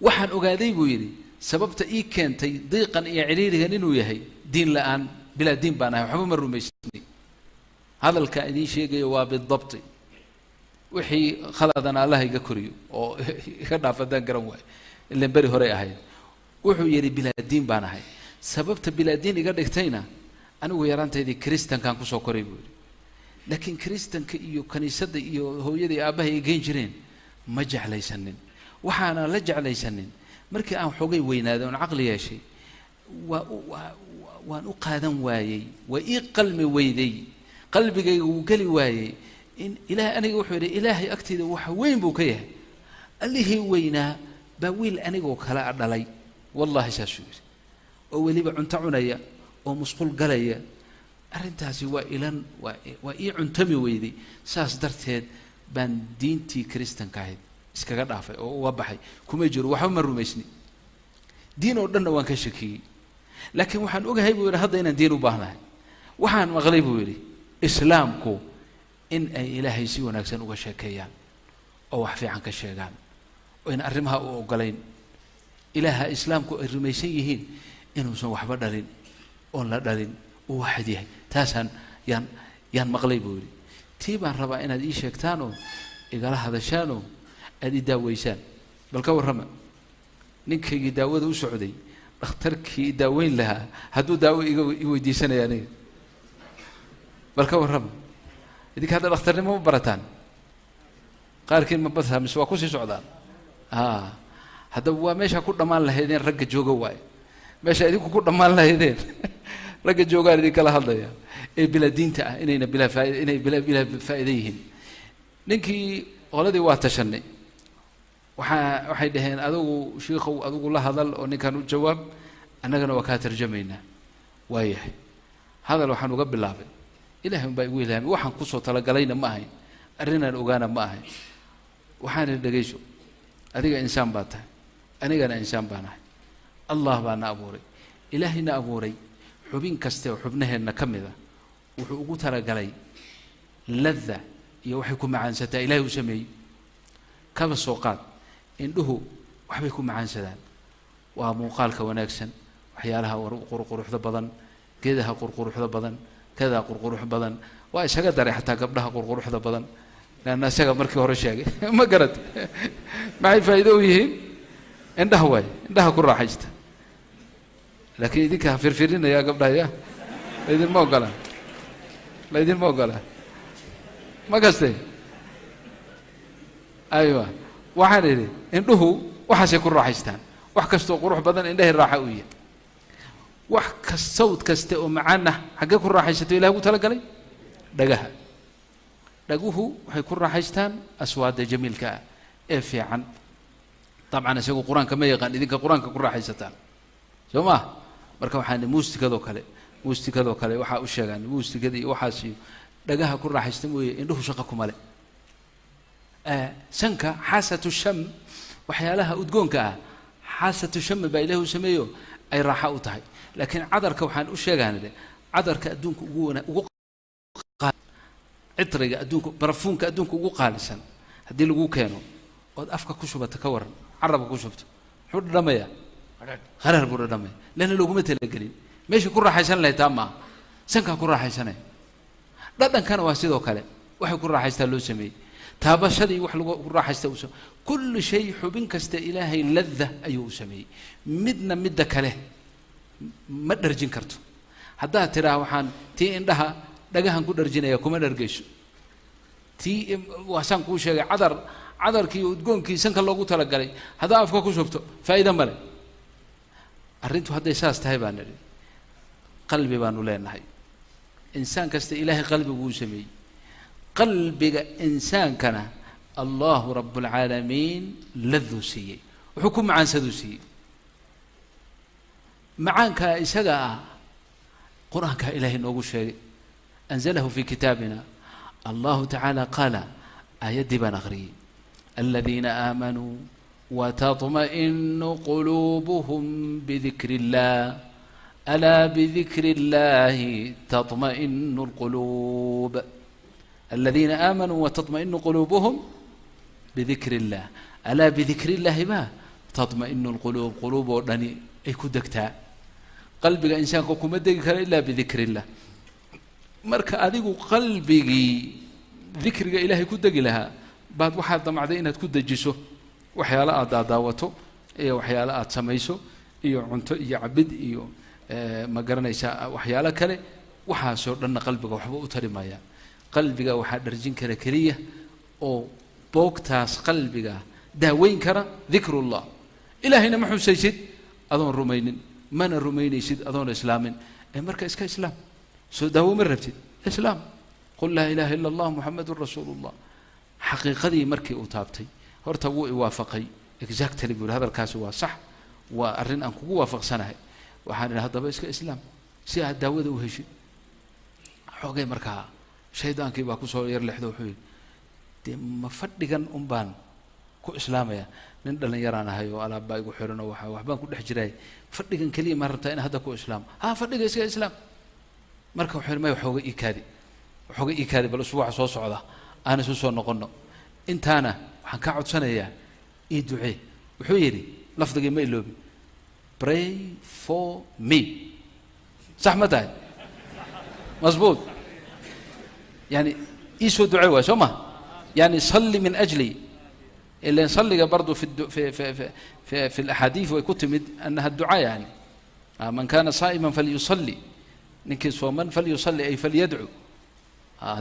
وحن أقادي بويري سببت إيه كان ضيقا إيه عريري هنينو يهي دين لآن بلا دين بانا وحبو مرو ميشتني هذا الكائدين شيء جوا بالضبط وحي خلدنا الله يقكريو أو خدنا فدان كرامواي اللي بري هري أهي وحو يري بلا دين بانا هاي سببت بلا دين يقدر تينا أنا ويران تيدي كريستان كان كوسو كوري بويري لكن كريستان كيو كنيسة إيو هو يدي أباه يجين جرين ما جعل يسنن وحنا لا جعل يسنن مركي أنا حقي وين هذا عقلي يا شيء وأقادم وايي وإي قلبي ويدي قلبي وقلي وايي إن إله أنا يوحي إلهي أكتد وحوين بوكيه اللي هي وينا بويل أنا وكلا علي والله ساسوي أولي بعنتعنايا ومسقول قليا arrintaasi waa ii cuntami weyday saas darteed baan diintii kristanka ahayd iskaga dhaafay oo uga baxay kuma jiro waxba ma rumaysni diin oo dhanna waan ka shakiyey laakiin waxaan ogahay buu yidhi hadda inaan diin u baahnahay waxaan maqlay buu yidhi islaamku in ay ilaahay si wanaagsan uga sheekeeyaan oo wax fiican ka sheegaan oo in arrimaha u ogolayn ilaaha islaamku ay rumaysan yihiin inuusan waxba dhalin oon la dhalin واحد يهي تاسان يان مقلي بوري تيبان ربا إن هذا شيكتانو إذا هذا شانو أدي داويسان بل كور رما نك يداود وسعودي اخترك يداوين لها هدو داوي يودي سنة يعني بل كور رما إذا هذا الاختر مو برتان قال كلمة بثها مسواكوسي سعودان هذا هو ماشي كل ضمان لهذين رجع جوجا واي ماشي هذيك كل ضمان لهذين رجع جوجا اللي كلا هذا يا إيه بلا دين تاع إننا بلا فائدة إننا بلا فائدين نكى ولدي واتشني waxay dhaheen adigu sheekhow adigu la hadal oo ninkan u jawaab annagana waa ka tarjumayna waayahay hadal waxaan uga bilaabay ilaahay baa igu ilaahay waxaan ku soo tala galayna ma ahayn arrinaan ogaana ma ahayn waxaan dhageyso adiga insaan baa tahay anigana insaan baan ahay allah baa na abuuray ilaahina abuuray xubin kaste oo xubnaheena kamida wuxuu ugu tala galay ladda iyo waxay ku macaansataa ilaahay u sameeyay kaba soo qaad indhuhu waxbay ku macaansadaan waa muuqaalka wanaagsan waxyaalaha qurquruxda badan geedaha qurquruxda badan kada qurqurux badan waa isaga daray xataa gabdhaha qurquruxda badan laana isaga markii hore sheegay ma garad maxay faa'iido u yihiin indhaha way indhaha ku raaxaysta laakiin idinka firfirinaya gabdhaha ya idin ma ogola ma kastay aywa waxaan idhi indhuhu waxaasay ku raaxaystaan wax kastoo qurux badan indhahay raaxa u yahay wax sawd kaste oo macaana xaggee ku raaxaysato ilaah ugu talagalay dhagaha dhaguhu waxay ku raaxaystaan aswaada jamiilka ah ee fiican dabcan isagu quraanka ma yaqaan idinka quraanka ku raaxaysataan soo ma marka waxaan muusikadoo kale waxa u sheegaan muusikadii waxaasi dhagaha ku raaxaysta mooyee indhuhu shaqo kuma leh sanka xaasatu sham waxyaalaha udgoonka ah xaasatu sham baa ilaahu sameeyo ay raaxa u tahay laakiin cadarka waxaan u sheegaanade cadarka adduunka ugu citriga adduunka barafuunka adduunka ugu qaalisan haddii lagu keeno ood afka ku shubata ka waran carabka ku shubto muxuu dhamayaa qarar buu dhamay lana laguma talagelin meeshii ku raaxaysan lahayd taa maaha sankaa ku raaxaysanaya dhadhankana waa sidoo kale waxay ku raaxaystaa loo sameeyey taabashadii wax lagu raaxaysta uu kullu shay xubin kasta ilaahay ladda ayuu sameeyey midda kale ma dharjin karto haddaad tiraa waxaan tii indhaha dhagahan ku dharjinaya kuma dhargeyso tii waxaan kuu sheegay cadarkii udgoonkii sanka loogu talagalay haddaa afka ku shubto faa'iido male arrintu hadday saas tahay baan nidhi qalbi baanu leenahay insaan kasta ilaahay qalbiguu sameeyey qalbiga insaankana allahu rabbulcaalamiin laduu siiyey wuxuu ku macaansaduu siiyey macaankaa isaga ah qur-aankaa ilaahay noogu sheegay anzalahu fi kitaabina allahu tacaala qaala aayaddii baan akhriyey aladiina aamanuu watطma'inu quluubuhum bidikri illah alaa bidikri illahi taطma'inu اlquluub الذين آمنوا وتطمئن قلوبهم بذكر الله ألا بذكر الله ما تطمئن القلوب قلوب ودني أي كدكتا قلبك إنسان كوكو مدك إلا بذكر الله مرك أديكو قلبك ذكر إلهي كدك لها بعد واحد ضمع دينا تكد جسو وحيالا داوته إيه وحيالا سميسو إيه عنت إيه عبد إيه ما قرنا يساء وحيالا كله وحاسو لأن قلبك وحبه أتري مايا qalbiga waxaa dharjin kara keliya oo boogtaas qalbiga daaweyn kara dikrullah ilaahayna ma xusaysid adoon rumaynin mana rumaynaysid adoon islaamin marka iska islaam soo daawo ma rabtid islaam qul laa ilaaha ila allah muxamadun rasuulullah xaqiiqadii markii uu taabtay horta wuu iwaafaqay exactly buu hadalkaasi waa sax waa arrin aan kugu waafaqsanahay waxaan idhi haddaba iska islaam si aad daawada u heshid xoogay markaa shaydaankii baa ku soo yar lexdo wuxuu yidhi dee ma fadhigan un baan ku islaamaya nin dhallinyaraan ahay oo alaab baa igu xiran oo waxbaan ku dhex jiray fadhigan keliya ma rabtaa in hadda ku islaam fadhiga iska islaam marka wuxuu yidhi may waxooga iikaadi bal usbuuca soo socda aan isu soo noqonno intaana waxaan kaa codsanayaa ii ducee wuxuu yidhi lafdigii ma iloobi pray for me sax ma tahay مظبوط يعني إيسو دعاء وسمة يعني صلي من أجلي اللي نصلي برضو في الأحاديث ويكتمد أنها الدعاء يعني من كان صائما فليصلي نكن صوما فليصلي أي فليدعو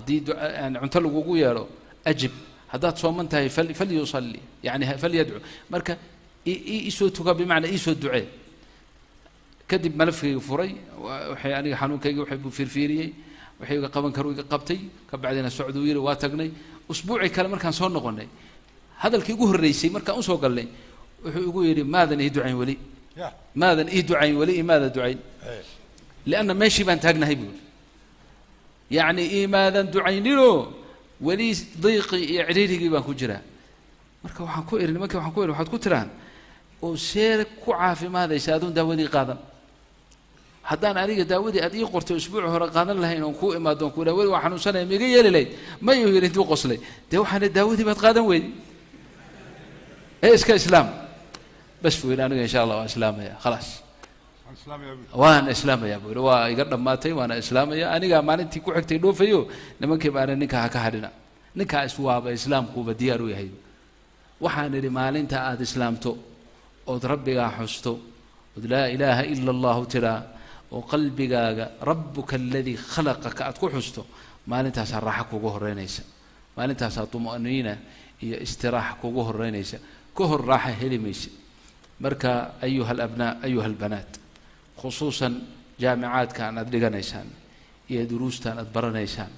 دي دعاء يعني عنتلو قويا أجب هذا صوما انتهي فليصلي يعني فليدعو مركا إيسوتك بمعنى إيسو الدعاء كدب ملفي فري وحي أنا حنوكي وحي بفرفيري وحي قبن كروي قبتي كبعدين السعودية واتقني أسبوعي كلام كان صار نقولني هذا الكي يقول الرئيسي مركا أنسو قال لي ويقول لي ماذا يدعين ولي ماذا يدعين ولي ماذا دعين لأن ماشي بنتهجنا هيبول يعني إيه ماذا دعين له ولي ضيقي عريري بان كجرا مركا waxaan ku irin markii waxaan ku irin waxaad ku tiraan oo sheer ku caafimaad ay saadun daawadi qaadan haddaan aniga daawadi aad ii qortay usbuuc hore qaadan lahayn oo ku imaadon ku daawadi waxaan u sanay miga yeelay ma iyo yiri intuu qoslay de waxaan daawadi baad qaadan weyd iska islaam bas weyn aniga insha Allah waa islaamaya خلاص waan islaamaya buu waa iga dhamaatay waana islaamaya aniga maalintii ku xigtay dhoofayo nimankii baan ninka ka hadhina ninka iswaaba islaamku ba diyaar u yahay waxaan iri maalinta aad islaamto oo rabbiga xusto laa ilaaha illa allah tira oo qalbigaaga rabbuka alladhi khalaqaka aad ku xusto maalintaas raaxa kugu horeynaysa maalintaas tumaaniina iyo istiraax kugu horeynaysa ka hor raaxa helimaysa marka ayuha alabna ayuha albanat khususan jaamicaadka aad dhiganaysaan iyo duruustan aad baranaysaan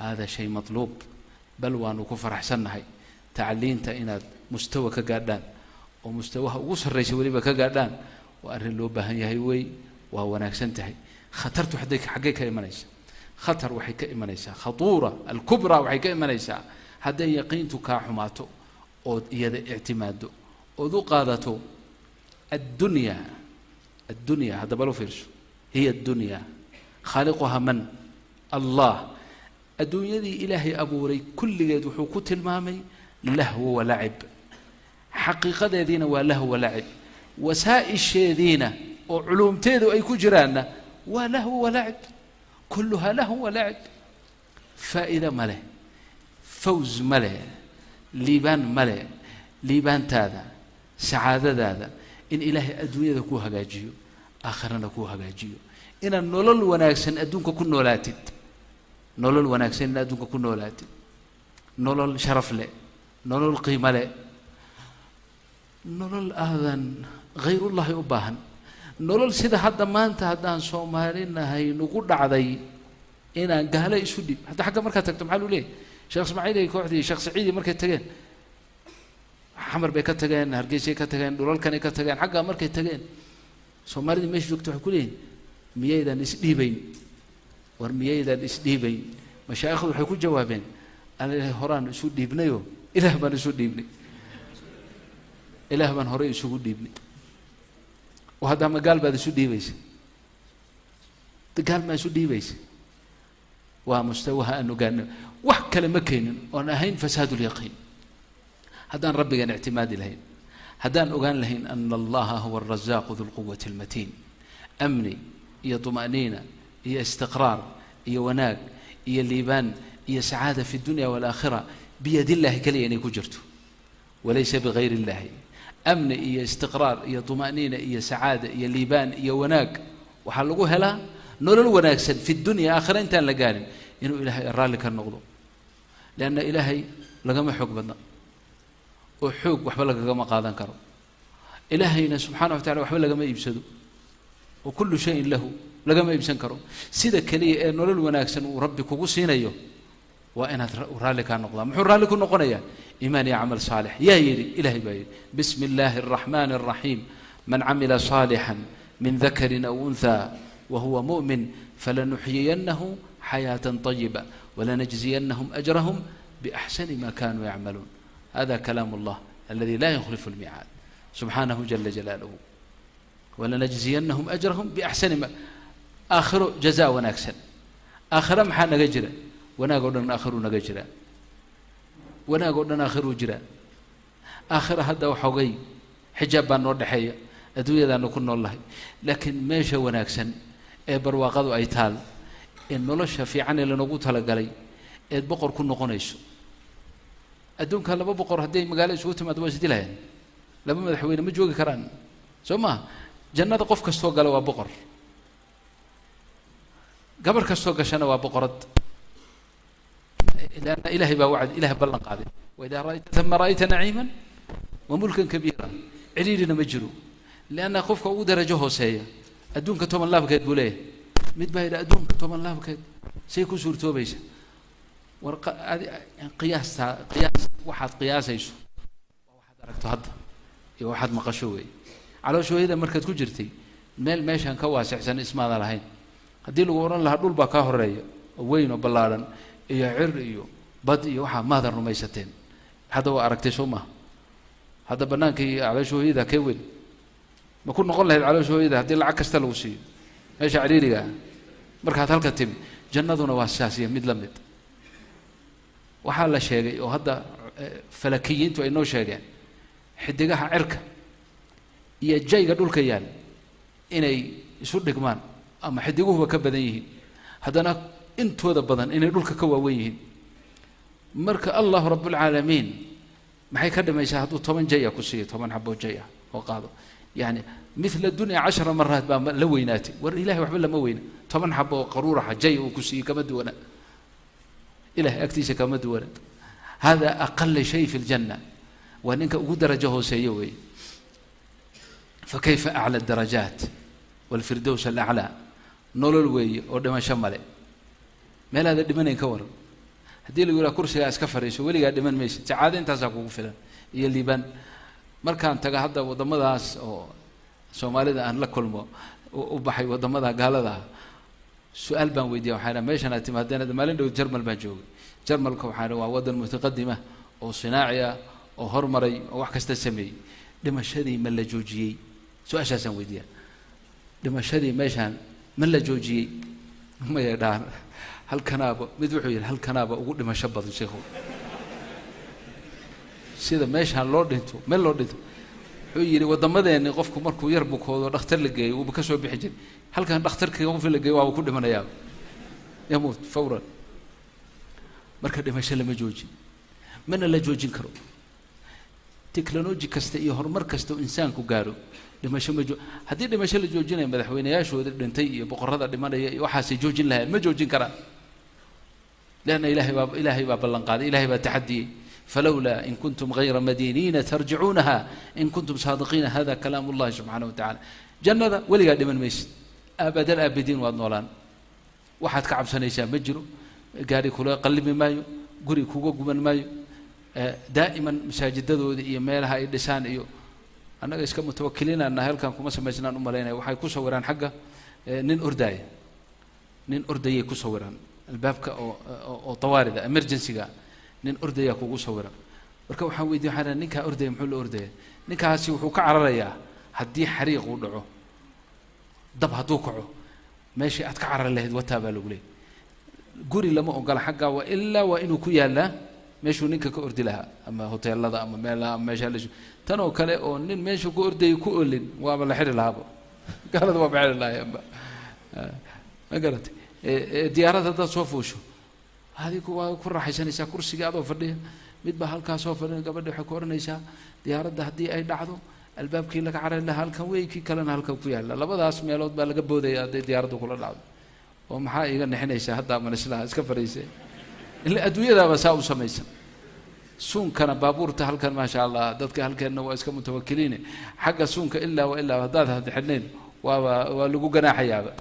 hada shay matlub bal waanu ku faraxsanahay تعلينتا إن مستوى كجادان ومستوى وصل رئيس ولي بكجادان وأرن له بهني هيوي وهو ناكسنتهي خطرت حدك حقيقة إيمانيسا خطر وحكي إيمانيسا خطورة الكبرى وحكي إيمانيسا هذا يقينتو كحماته أو يد اعتماده أو ذو قادته الدنيا هذا بلو فرش هي الدنيا خالقها من الله الدنيا دي إلهي أبوري كل يد وحكوت المامي لهو ولعب حقيقة ذين ولهو ولعب وسائل الشيذين وعلوم تيذو أي كجرانا ولهو ولعب كلها لهو ولعب فإذا ملئ فوز ملئ ليبان ملئ ليبان تاذا سعادة ذا إن إلهي أدوية كوها جاجيو آخرنا كوها جاجيو إن النولل وناكسن أدونك كن نولاتد نولل وناكسن أدونك كن نولاتد نولل شرف لي نولل قيمة لي نولل أذن غير الله أباهن نولل سيدا حتى ما أنت هدان سومالين هاي نقول عذي إن قال يسودي حتى حاجة مركز تكتب حاله ليه شخص معيني كوحدي شخص عيدي مركز تجين حمر بكتجين هرجيسي كتجين نولل كان كتجين حاجة مركز تجين سومالين مش دكتور كلين ميادا نسديبين ورميادا نسديبين مشايخ وحكوا جوابين أنا هران سودي بنيو إله من سودي بني إله من هري سودي بني وهذا ما قال بعد سودي بيس قال ما سودي بيس ومستواها أنه قال وحكى مكين وأنا هين فساد اليقين هذان ربي كان اعتماد لهين هذان أقال لهين أن الله هو الرزاق ذو القوة المتين أمني يا طمأنينة يا استقرار يا وناق يا الليبان يا سعادة في الدنيا والآخرة بيد الله كلي أن يكجرته وليس بغير الله أمن يا استقرار يا طمأنينة يا سعادة يا الليبان يا وناق وحلقوها لا نور الوناق في الدنيا آخرة أنت لقاني إنه إلهي الرالك النقض لأن إلهي لقام حق بدنا وحوق وحبلك لقام قادن كرم إلهينا سبحانه وتعالى وحبلك ما يبسدوا وكل شيء له لقام يبسن كرم سيدا كلي نور الوناق وربك وقصينا يوم وإن رالك النقض محور رالك النقض إيمان يعمل صالح يا يري إلهي بايد بسم الله الرحمن الرحيم من عمل صالحا من ذكر أو أنثى وهو مؤمن فلنحيينه حياة طيبة ولنجزينهم أجرهم بأحسن ما كانوا يعملون هذا كلام الله الذي لا يخلف الميعاد سبحانه جل جلاله ولنجزينهم أجرهم بأحسن ما آخر جزاء ونكسن آخر محانا جرا وناقودن آخر نجرا وناقودن آخر جرا آخر هذا وحوقي حجاب نور دحية أدوية ذا نكون الله لكن ماشى ونكسن برواقض أيتال إن نلش في عن اللي نقول هلا قلي البقر كن نقنيش أدون كان لما بقر هدي مقالة شو تما توجد لها لما مدحوين مجوق كران ثم جنة قف كستوق قالوا بقر قبل كستوق شنا وبقرت لأن إلهي بوعد إله بلن قادم وإذا رأيت ثم رأيت نعيما وملكا كبيرا علينا مجرو لأن خوفك أود درجة سيء أدونك توم الله بكيد بوليه متباهي أدونك توم الله بكيد سيكون صورته بيش ورق قياس واحد قياس إيش واحد دركته هذا واحد مقشوي على شو هذا مركز كجرتي مال ماشي هنكواس إحسان اسم هذا الحين هدي له ورا له دول بكاه الرأي وينه بلارن إيه عر إيو بد إيو واحد ما ذر رميستين هذا هو أركت شو ما هذا بنانك على شو هذا كوين ما كنا نقول له على شو هذا هدي العكس تلوسي إيش عريري مركز هالكتيم جنة واساسية مدلمت وحال شيء وهذا فلكيين تو إنه شيء حدقها عركة يجي قدول كيان إني يسود كمان أما حدقوه وكبديه هذانا أنت هذا بدن إني يقول كواويه مرك الله رب العالمين ما حيكلم يشاهدوا طبعا جاية كسية طبعا حبوا جاية وقاضوا يعني مثل الدنيا 10 مرات لويناتي والإله وحب الله موين طبعا حبوا قرورة جاية وكسية كما دونا إله أكتيش كما دونا هذا أقل شيء في الجنة وأنك درجه سيوي فكيف أعلى الدرجات والفردوس الأعلى نولوي ودما شمله ما هذا دمن يكور هدي اللي يقول كرسي أسكفر يسوي لي قاعد دمن ماشي تعاد أنت زاكو فلان يلي بن مركان تجا هذا وضمداس أو سومالي ده أن لكل ما وبحي وضمدها قال هذا سؤال بان ويديو حنا ماشي أنا تمهدنا ده مالين دو جرمال بنجوي جرمال كوحنا وودن متقدمة أو صناعية أو هرمري أو وحكست السمي دمشقي ملجوجي سو أساسا ويديا دمشقي ماشان ملجوجي ما يدار هل كنابة مدوحي هل كنابة وقول دمشق بعض الشيخو سيدا ماشان لوردينتو من لوردينتو يجي وضمده يعني قفكم مركو يربك هو دختر لقي وبكسو بحجر هل كان دختر كيوم لقي وهو كل من أيام يموت فورا مركز دمشق لمجوجي من اللجوجين كرو تكنولوجي كستيهر مركز تو إنسان كجارو دمشق مجو هذي دمشق لجوجين مدحوين يا شو دنتي بقرة دمانة وحاسي جوجين لها مجوجين كرا لأن إلهي باب اللنقاد إلهي باب تحدي فلولا إن كنتم غير مدينين ترجعونها إن كنتم صادقين هذا كلام الله سبحانه وتعالى جنة ولي قاعد من ميس أبدا الأبدين والنولان واحد كعب سنيسا مجرو قال يقول قلب مايو قري كوكو من مايو دائما مساجدده يميلها اللسان إيو أنا إسكا متوكلين أن هالكان كما سمجنان أمالينا وحي كسوران حقه نين أرداي كسوران الباب أو طوارئ إمرجنسي نين أرداي كوكو سوران بركو حويدي حنا نيكا أرداي محل أرداي نيكا هاسي وحو كعرريا هدي حريق ودعو دب هدوكعو ماشي أتكعرر له وتابع له قولي لما أقول حقه وإلا وإنه كيالا ماشو نينك كأردي لها أما هوتيل لها أما ميلا أما ماشي تنو كله أو نين ماشو كأردي يكولين وابلا حر لها قالت وابعد الله يا أبا قالت ديارات هذا صوفوشو هذه كل راح يسنيسا كرسي قاعد وفرديه متبه هالكاسوفر قبل حكورنا يسا ديارات هدي أي دعوة الباب كي لك عرى لها هالكوي كي كلنا هالكوي هلا لا بدأ اسمي لود بالجبو دي ديارات كل العالم ومحايق إن إحنا يسا هذا من السلاح إسكفر يسا الأدوية ده بساو سميسا سون كان بابور تهل كان ما شاء الله ضد كهل كان نواس كمتوكلين حق سونك إلا وإلا هذا حنين ولقوا جناح يابا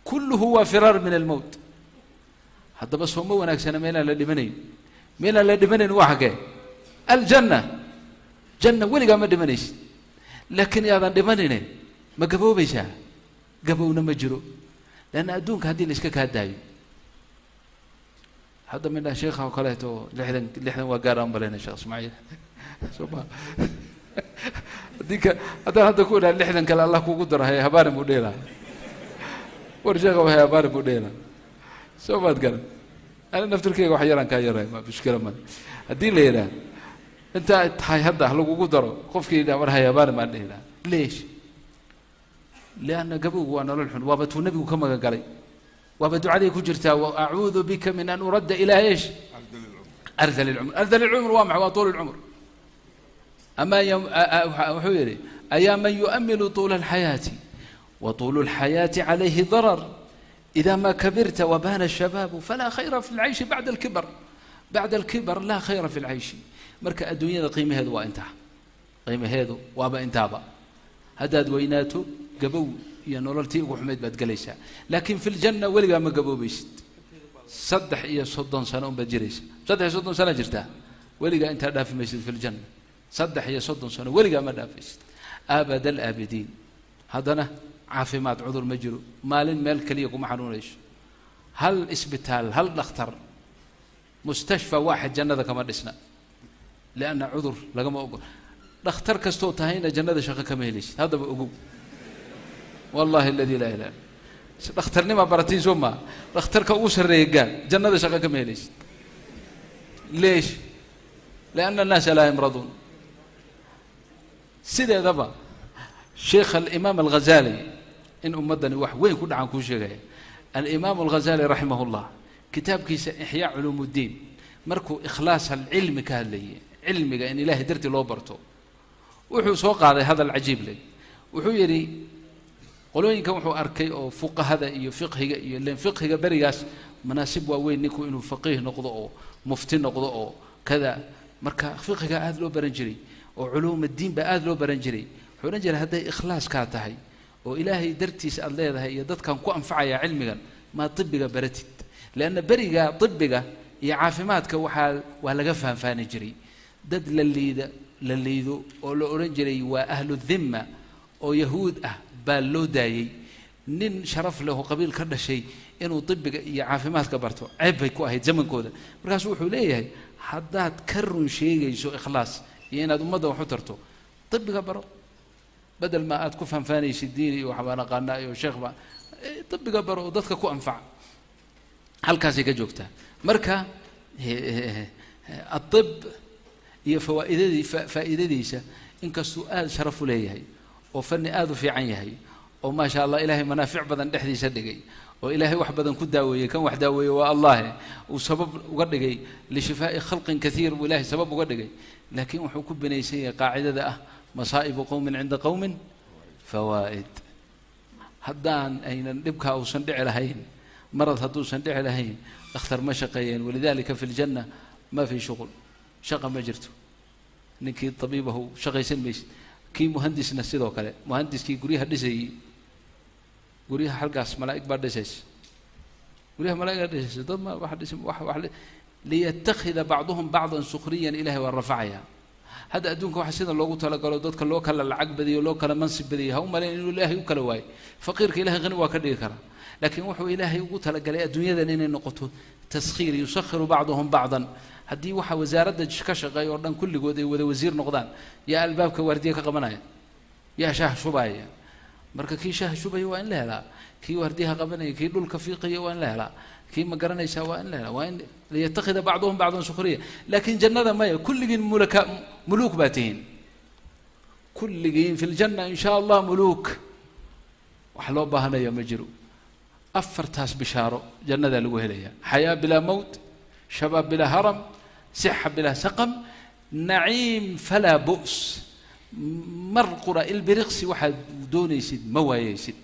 كله هو فرار من الموت هذا بس هم وناك سنة مينا لدمنين واحد الجنة جنة وين قام دمنيش لكن يا ذا دمنين ما قبوا بيشا قبونا مجرو لأن أدونك هذه الإشكاك هداي هذا من الشيخ وقالته لحدا وقارن بلنا شخص معي سبحان ديك هذا كل لحدا قال الله قدره هي هبار موديلا ورجعوا هي هبار موديلا سبحان قال أنا نفتكر كي وحيران كايرة ما بشكل من الدين لينا أنت هاي هذا هلو قدره خوف كي دور هي هبار ما ديلا ليش؟ لأن قبوه وأنا للحن وابتو النبي كما قال وابدو عليك وجرتا وأعوذ بك من أن أرد إلى إيش؟ أرذل العمر وامع وطول العمر أما وحويري أيا من يؤمل طول الحياة وطول الحياة عليه ضرر إذا ما كبرت وبان الشباب فلا خير في العيش بعد الكبر لا خير في العيش مركا الدنيا قيمة هذا وانتهى qiimaheedu waaba intaaba haddaad weynaato gabow iyo nololtii ugu xumeed baad galaysaa laakiin fil janna weligaa ma gaboobaysid 3 sano unbaad jiraysa 3 sano jirtaa weligaa intaa dhaafi maysid fil janna 3 sano weligaa ma dhaafaysid abada alaabidiin haddana caafimaad cudur ma jiro maalin meel kaliya kuma xanuunayso hal isbitaal hal dhakhtar mustashfa waaxid jannada kama dhisna lianna cudur lagama ogol dhakhtar kastoo tahayna jannada shaqo kama helaysid haddaba ogow wallahi alladii laa ilaaha dhakhtarnima baratiin soo maa dhakhtarka ugu sarreeya gaal jannada shaqo kama helaysid leesh lianna annaasa laa yamraduun sideedaba sheekh alimaam alghazali in ummaddani wax weyn ku dhacan kuu sheegaya alimaam alghazali raximah llah kitaabkiisa ixyaa culuum uddiin markuu ikhlaas alcilmi ka hadlayay cilmiga in ilaahay dartii loo barto wuxuu soo qaaday hadal cajiib leh wuxuu yidhi qolooyinkan wuxuu arkay oo fuqahada iyo fiqhiga iyo leen fiqhiga berigaas manaasib waaweyn ninku inuu faqiih noqdo oo mufti noqdo oo kada marka fiqhiga aad loo baran jiray oo culuum addiin baa aad loo baran jiray wuxuu oran jiray hadday ikhlaaskaa tahay oo ilaahay dartiisa aad leedahay iyo dadkan ku anfacaya cilmigan maa tibiga baratid lianna beriga tibiga iyo caafimaadka waa laga faanfaani jiray dad la liido oo la oran jiray waa ahlu dhimma oo yahuud ah baa loo daayey nin sharaf leh oo qabiil ka dhashay inuu tibiga iyo caafimaadka barto ceeb bay ku ahayd zamankooda markaasuu wuxuu leeyahay haddaad ka run sheegayso ikhlaas iyo inaad ummadda wax u tarto tibiga baro بدل ما أتكون فنفاني شديني وحبانا قناي وشيخ با طبقة برو ضدك كو أنفع هل كاسي كجوكتا مركا الطب هي فائدة ديسة إنك السؤال شرف ليه وفني آذو في عينيه وما شاء الله إلهي منافع بدن دحدي صدقي وإلهي واحد بدن كداوية كم واحد داوية والله وسبب وقدقي لشفاء خلق كثير وإلهي سبب وقدقي لكن وحكم بنيسية قاعدة ده مصائب قوم عند قوم فوائد هدان أين نبكى أو صندع لهين مرض هدو صندع لهين اختر مشقين ولذلك في الجنة ما في شغل شقة ما جرته نكي طبيبه شقة يسميش كي مهندس نسيده كله مهندس كي قريها دسي قريها حلقاس ملائك بعد دسيس قريها ملائك دسيس ضد ما واحد اسم واحد ليتخذ بعضهم بعضا سخريا إليه والرفعها هذا أدونك واحد سيدا لوجو تلا قالوا دوت كلو كلا العقب بدي ولو كلا منصب بدي هم لين إنه إلهي وكلا واي فقير كإله غني وكدي كلا لكن وحو إلهي وجو تلا قال الدنيا ذا نين نقطه تسخير يسخر بعضهم بعضا هدي وح وزارة كشة غيردان كل جودي وذا وزير نقدان يا الباب كوردية كقمنايا يا شاه شبايا مركا كي شاه شبايا وين لا كي ورديها قبنايا كي دول كفيقية وين لا كي ما قرنا يسوى لا وين ليتخذ بعضهم بعضا سخرية لكن جنة ما كل جين ملوك باتين كل جين في الجنة إن شاء الله ملوك وحلو بهنا يا مجرو أفرتاس بشارو جنة ذا لوهلية حياة بلا موت شباب بلا هرم صحة بلا سقم نعيم فلا بؤس مرقرة البرقس واحد دون يسد موايا يسد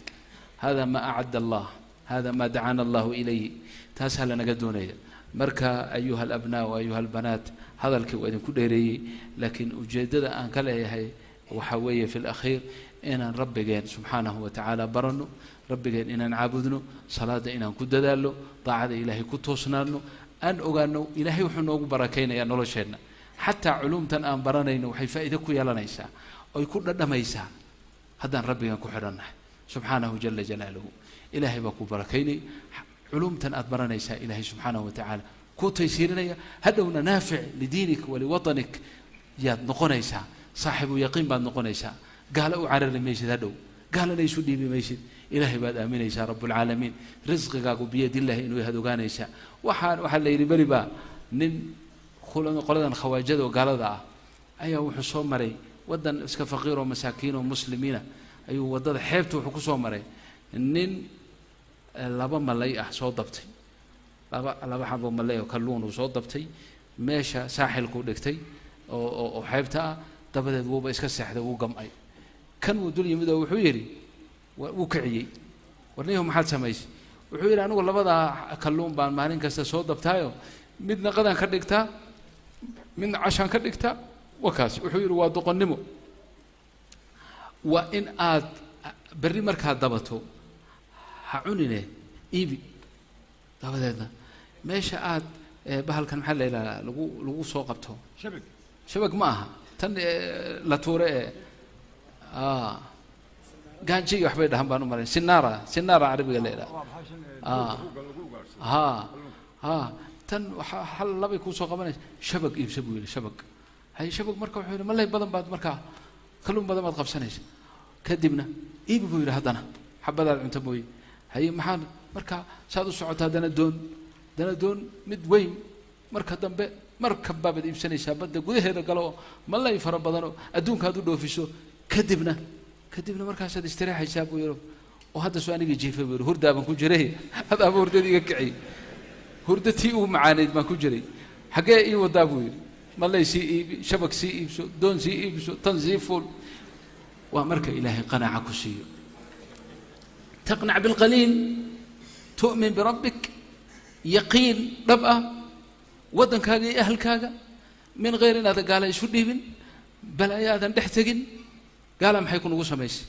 هذا ما أعد الله هذا ما دعانا الله إليه تاسهل نقدوني مركا أيها الأبناء وأيها البنات هذا الكوادين كله لكن أجدد أن كله هي وحوية في الأخير إن رب جين سبحانه وتعالى برنو رب جين إن نعبدنه صلاة إن كددالو طاعة إلهي كتوسنا أن أجانو إلهي وحنو بركينا يا نولشنا حتى علوم تنام برانينو وحي فائدة يلا نيسا أو يكون لنا ميسا هذا رب جين كحرنا سبحانه جل جلاله إلهي بكو بركيني علوم تنأت نيسا إلهي سبحانه وتعالى كو تيسيرنا هدونا نافع لدينك ولوطنك يا نقونيسا صاحب يقين بعد نقونيسا قال أعرر ميشد هدو قال ليسو دي بميشد إلهي بعد آمينيسا رب العالمين رزقك بيد الله إنه يهدو قانيسا وحال ليري بريبا نن قلنا خواجد وقال ذا أيها وحصوم مري ودن اسك فقير ومساكين ومسلمين أيها ودد حيبته وحكسوم مري نن لابا ملاي soo dabtay laba xabo malay oo kalluun soo dabtay meesha saaxilku dhigtay oo xeebta dabadeed wuu iska seexday wuu gamay kan uu dul yimid wuxuu yiri wuu kiciyay warniyo maxaad samaysay wuxuu yiri anigu labada kalluun baan maalin kasta soo dabtaayo midna qadan ka dhigtaa midna cashan ka dhigtaa wakaas wuxuu yiri waa doqonnimo وإن آد بري مركها دبتو هعنينه إيبي دبتنا ماشي آد بهال كان محل إلى لقو سوقبته شبك معها تن لا توري كان شيء يحبي ده هم بانو مرين سنارة عربي قال لا ها تن حل لا بيكون سوقبنا شبك يبسبوا شبك هاي شبك مركب حيل ما له بدن بعد مركب كلهم بدن ما تقفسنيش كدبنا إيبي بوي هذانا حبذا أنت بوي هاي محل مركب سادو سعود هذانا دون مدوين مركب دم مركب باب يبسني شابد جوده هذا قالوا ما الله يفرب بدنه أدون كادو دو فيشو كدبنا مركب ساد استراحة حساب ويرو وهذا سؤال يجي في بيرو هردا ما كوجري هذا أبو هردا يقعي هردتي ومعاند ما كوجري حقائي ودابوي ما الله يسي شبك سي يبسو دون سي يبسو تنزيفول ومرك إلهي قناعة كسية تقنع بالقليل تؤمن بربك يقين ربأ ودن كاجي أهل كاجا من غير أن هذا قال يشدي بن بلا يا ذن تحتجن قال ما حيكون وصل ماشي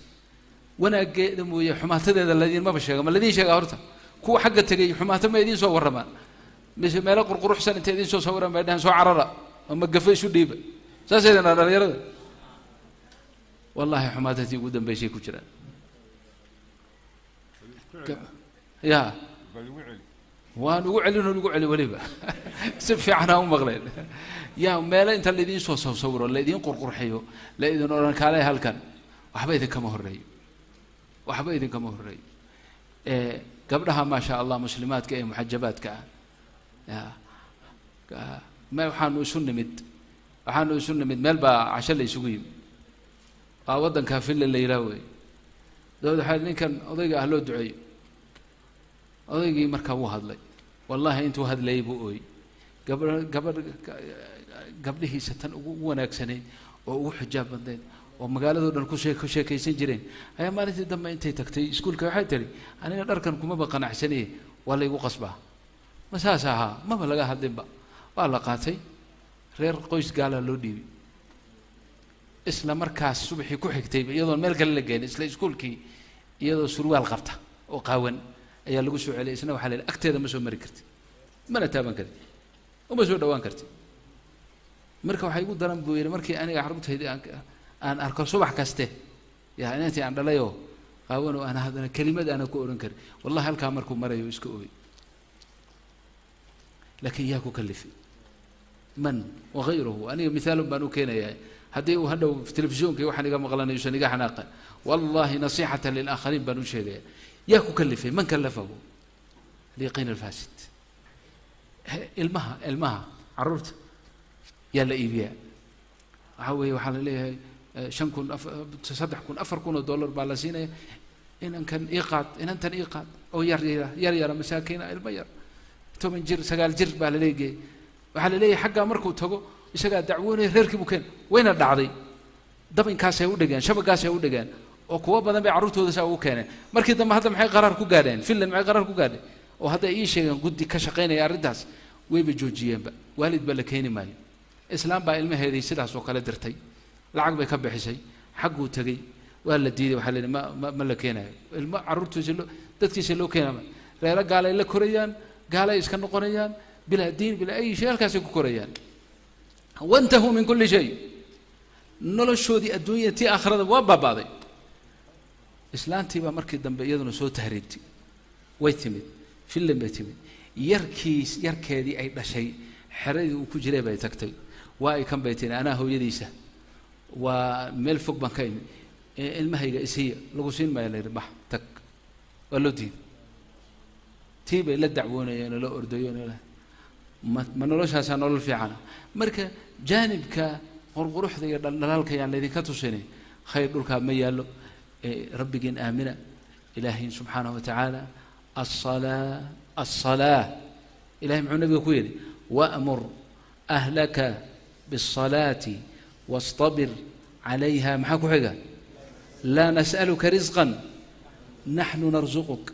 وانا قدم ويا حماة الذين ما بشجع ما الذين شجع أورته كو حق تجي حماة ما يدين سو ورمان مش ما لا قرقر حسن أنت يدين سو صورا ما يدين سو عررة أما قفيش شدي بن ساسيدنا أنا يرد والله حماتتي قدام بيشي كجرا يا وانا وعلي وليبا سفي عنها ومغلين يا مالا انت الذين صوروا الذين قرقر حيو لا اذن اوران كالاي هلكن وحبيدن كما هري قبلها ما شاء الله مسلمات كاي محجبات كا يا ما waxaanu isu nimid meel baa casho la isugu yimid waddanka Finland la yiraahdo dawladda xal ninkan odayga ah loo duceeyo odaygii markaa wuu hadlay wallahi intuu hadlay buu ooy gabdhihiisa tan ugu wanaagsanay oo ugu xijaab badneed oo magaalada dhan ku sheekaysan jireen ayaa maalintii dambe intay tagtay iskuulka waxay tiri aniga dharkan kuma baqanacsanaye waa la igu qasbaa ma saasaha ma laga hadlinba waa la qaatay reer qoys gaala loo dhiibay isla markaas subaxii ku xigtay iyadoo meel kale la geeyay isla iskuulkii iyadoo surwaal qabta oo qaawan ayaa lagu soo celiyay isna waxa la agteeda ma soo mari kartid mana taaban kartid uma soo dhawaan kartid marka waxa igu daran buu yiri markii aniga xarubtayda aan arko subax kaste yaa intii aan dhalayo qaawan oo aan hadana kelimad aan ku oran karin wallahi halka markuu marayo iska ooy laakiin yaa ku kalifi من وغيره أنا مثال بانو كينيا هدي وهدو في التلفزيون كي واحد يقام غلنا يسنيقا حناقا والله نصيحة للآخرين بانو شيء ياكو كلفه من كلفه اليقين الفاسد المها عرورت يلا إيبيا عوي وحال ليه شن كون تصدح كون أفر كون $1 بالسينة إن كان إيقاد إن أنت إيقاد أو ير مساكين المير تو من جر سجال جر بالليجي وحال ليه حقا مركو تجو isaga dacwoonay reerkii buu keen wayna dhacday dabinkaas ay u dhigeen shabagaas ay u dhigeen oo kuwa badan bay carruurtooda saa ugu keeneen markii dambe hadda maxay qaraar ku gaadheen Finland maxay qaraar ku gaadheen oo hadda ay sheegeen guddi ka shaqeynaya arrintaas wayba joojiyeenba waalid baa la keeni maayo islaam baa ilmaheedii sidaas oo kale dirtay lacag bay ka bixisay xaquu tagay waa la diiday waxa la ma la keenayo ilma carruurtooda dadkiisa loo keenaa reer gaalay la korayaan gaalay iska noqonayaan bila diin bila ay shay halkaas ku korayaan وانتهوا من كل شيء نلشودي الدنيا تي آخرة وباباضي إسلامتي بمركز دم بيدنا سو تهريبتي ويتمد في اللي بيتمد يركي دي أي شيء حريد وكجري بيتكتي واي كم بيتنا أنا هو يديسه وميل فوق بنكين المهيجة إسهية لقوسين ما يلي ربح تك ولو دي تيبي لا دعونا يعني لا أرديون لا ما نلوش هسه نقول في عنا مركا جانبك قرقروح ذي دلالك يعني الذي كتوسني خير لك ما يالو ربي جن آمنا إلهي سبحانه وتعالى الصلاة إلهي معنا النبي كويري وأمر أهلك بالصلاة واصطبر عليها محاكو حاجة لا نسألك رزقا نحن نرزقك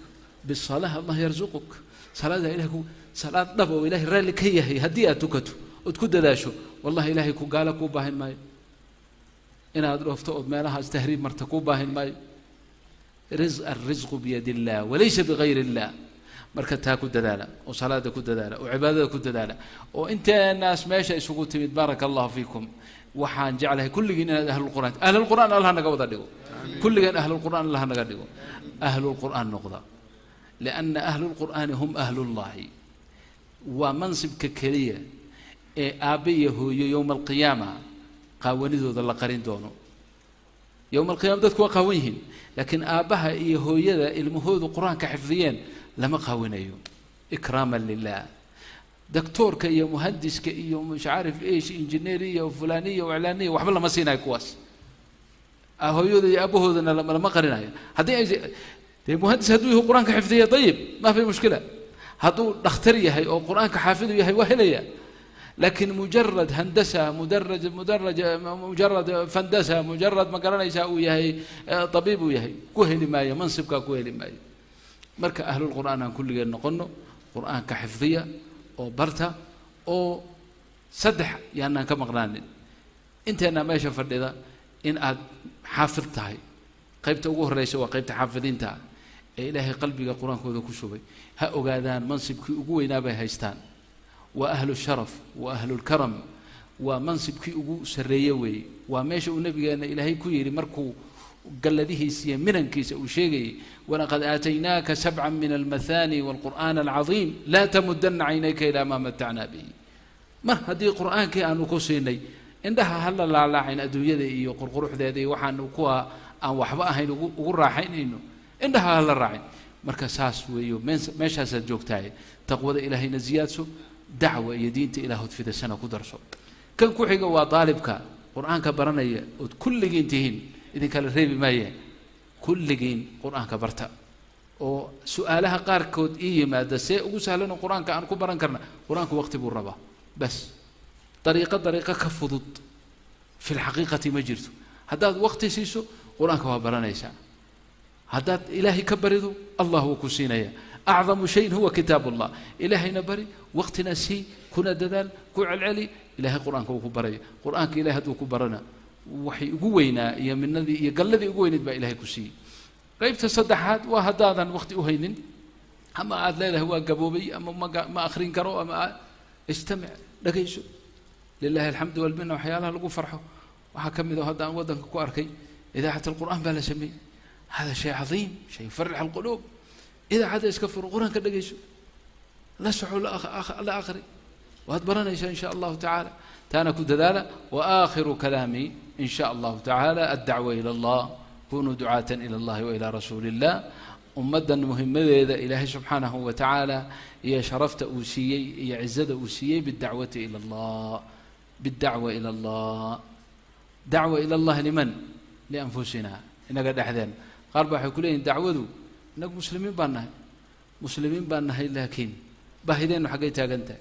بالصلاة الله يرزقك صلاة إلهك صلاة نبو إلهي رالك هي هدية تكتو وتكد داشو والله إلهي كو قالك وباهن ماي inaad dhoofto ood meelahaas tahriib marta ku baahin maayo الرزق بيد الله وليس بغير الله marka taa ku dadaala oo salaada ku dadaala oo cibaadada ku dadaala oo inta naas meesha isugu timid barakallahu fiikum waxaan jeclahay kulligiin inaad ahlul qur'aan allah naga wada dhigo kulligiin ahlul qur'aan allah naga dhigo ahlul qur'aan noqda لأن أهل القرآن هم أهل الله ومنصب ككلية أبيه يوم القيامة قاونيدو ذا قرين دونه يوم القيامة دتكوا قاويهن لكن آبها هو يدا المهود القرآن كحفظيين لما قاوينيو إكراما لله دكتور كي مهندس كي مش عارف إيش إنجنيرية وفلانية وإعلانية وحبل ما سينا كواس هو يدا أبوه لما قريناه هذه مهندس هدوه قرآن كحفظية طيب ما في مشكلة هدو دخترية هي أو قرآن كحافظية هي وهلية لكن مجرد هندسة مجرد فندسة مجرد ما قرنا يساوي هي طبيب وياهي كوهل ماي منصب كوهل ماي مركا أهل القرآن كل جل نقنه قرآن كحفظية أو برتا أو سدح يعني كما قرنا أنت أنا ما شفت إذا إن حافظتها قيبت أقوه الرئيس وقيبت حافظينتها إلهي قلبي القرآن كذا كشوبي هؤلاء منصب كي أقوه نابه هيستان وأهل الشرف وأهل الكرم ومنصب كي أقوه سريوي وماشي النبي أن إلهي كويري مركو قال ذيه سيا منن كيس وشيء ولقد آتيناك 7 من المثاني والقرآن العظيم لا تمدن عينيك إلى ما متعنا به ما هذه القرآن كي أنا كوسيني عندها هلا لا عين أدوية ذي وقرقروح ذي وحن وكوا أو وحبا هين وقول راحين إنه عندها هلا راعين مركز ساس ويو مش هسه جوكتاي تقوى إلهي نزياتسو دعوة يدينت إلى هدفة السنة كدرسو كان كوحيقا وطالبك قرآن كبرنا كل جين تهين إذا كان الريب مايه كل جين قرآن كبرتا وسؤالها قاركود إيه ما دسي وسهلنا قرآن كأن كبران كرنا قرآن كوقت بالربا بس طريقة كفضت في الحقيقة مجرته هذا وقت سيسو قرآن كبرنا يسا هذا إلهي كبرده الله وكسينيا أعظم شيء هو كتاب الله إلهي نبري وقتنا سي كنا ددال كوع العلي إلهي قرآن كبري قرآن كإلهي هدو كبرنا وحي قوينا يا من الذي يقال الذي قوينا بقى إلهي كسي قيب تصدحات وهذا وقت أهين أما عاد لا هو قبوبي أما ما آخرين كرو أما استمع لقيسو لله الحمد والمنة وحيالها لقوا فرحه وحكم إذا هذا ودن كواركي إذا حتى القرآن بلا سمي هذا شيء عظيم شيء يفرح القلوب إذا حدا يسكفر القرآن كده جيسو لا سحو لا آخري وهدبرنا إن شاء الله تعالى تانا كنت دالة وآخر كلامي إن شاء الله تعالى الدعوة إلى الله كونوا دعاة إلى الله وإلى رسول الله أمدا مهمة إذا إلهي سبحانه وتعالى يا شرفت أوسيي يا عزة أوسيي بالدعوة إلى الله بالدعوة إلى الله دعوة إلى الله لمن؟ لأنفسنا إن قد أحذن قال بحكولين دعوذوا إنك مسلمين بانها لكن باهدين حقيتها أنت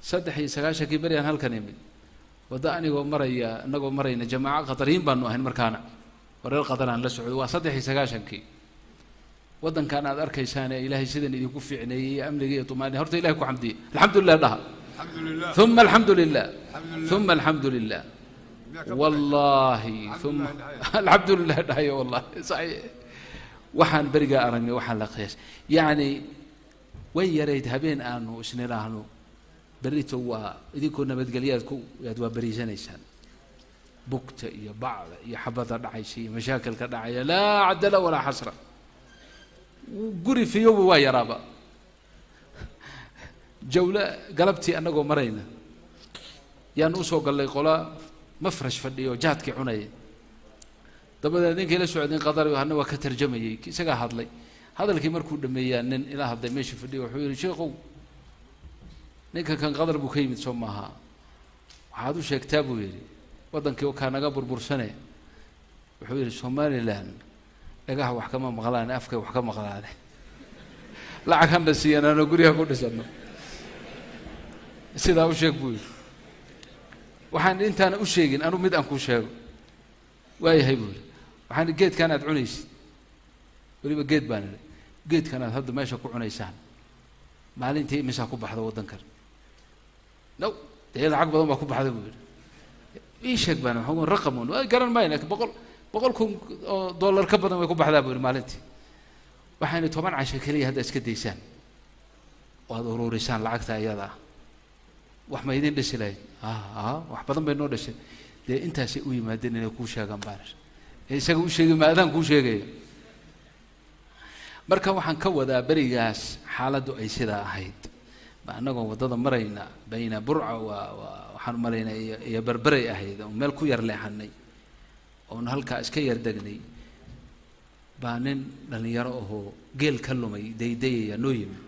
صدحي سغاشا كبريان هلكن يمد وداني ومريا انغو مرينا جماعه قطريين بانو اهين مركانا وريل قطران لا سعود وا صدحي سغاشنكي ودن كان اد اركيسان الهي سيدن idinku fiicneeyay amniga iyo tumaani horta ilaahay ku xamdi alxamdulillah dhaha alxamdulillah thumma alxamdulillah thumma alxamdulillah wallahi thumma alxamdulillah dhaha wallahi sahih waxaan bariga aragnay waxaan la qiyaas yaani way yareed habeen aanu isniraahno بريتو إذا كنا متقلياتكو يدوا بريزانيسان بكتة يا بعض يا حبذا دعيسي مشاكل كدعية لا عدل ولا حسرة وقري في يوم واي رابا جولة قلبتي أنا جو مرينا يا نوسو قال لي قلا مفرش فدي وجاتك عني طبعا ذيك إلى السعوديين قدروا وهنا وكترجمة كي سجى هذلي هذا اللي كمركود دمية إن إلى هذا ماشي فدي وحوي شيخو ninka kan qadar buu ka yimid Soomaha waxaad u sheegtaa buu yiri wadankii oo ka naga burbursanay wuxuu yiri Somaliland dhagaha wax kama maqlaan afka wax ka maqlaan lacag handa siiyana guriga ku dhisano sida u sheeg buu yiri waxaan intaan u sheegin anu mid aan ku sheego waayahay buu waxaan geedkan aad cunaysid waliba geed baan geedkan aad hadda meesha ku cunaysaan maalintii imisa ku baxdo wadankan لو تهيل عقب ما كوب حدا بقول إيش هكبان هو رقم قرن ما ينك بقولكم دولار كبر ما يكون بحذا بقول مالتي وحين طبعا عشان كلي هذا إسكت ديسان وهذا ضروري سان لعقتها يلا وحما يدين دسلاي وحبضن بينو دسل ده أنت سوي ما دين يكون شيء جنبارش سوي شيء ما أذن كل شيء marka waxaan ka wadaa barigaas xaaladdu ay sidaa ahayd anagoo wadada marayna bayna burca waxaan maraynaa iyo barbaray ahayd oo meel ku yar leexanay oo halka iska yar degnay baa nin dhalinyaro oo geel ka lumay deydayaya noo yimid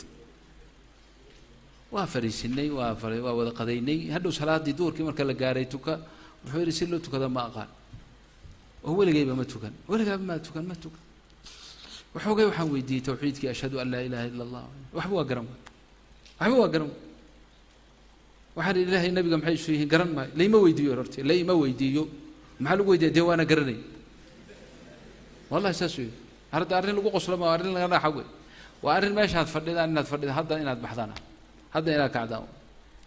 waa fariisinay waa wada qadaynay hadhow salaadii duurkii marka la gaaray tuka wuxuu yiri si loo tukada ma aqaan oo weligayba ma tukan ma tukan وحوجي وحن ويدي توحيدك أشهد أن لا إله إلا الله وحبوا قرم وحد إله النبي قام حيش فيه قرن ما لي ما ويديو ررتي لي ما ويديو محل ويدي ديوانا قرني والله أساسي هذا أرني لقوا قصلا ما أرني أنا حقول وأرني ما يشهد فرد أن تفرد هذا إن بحضانا هذا إلى كعداو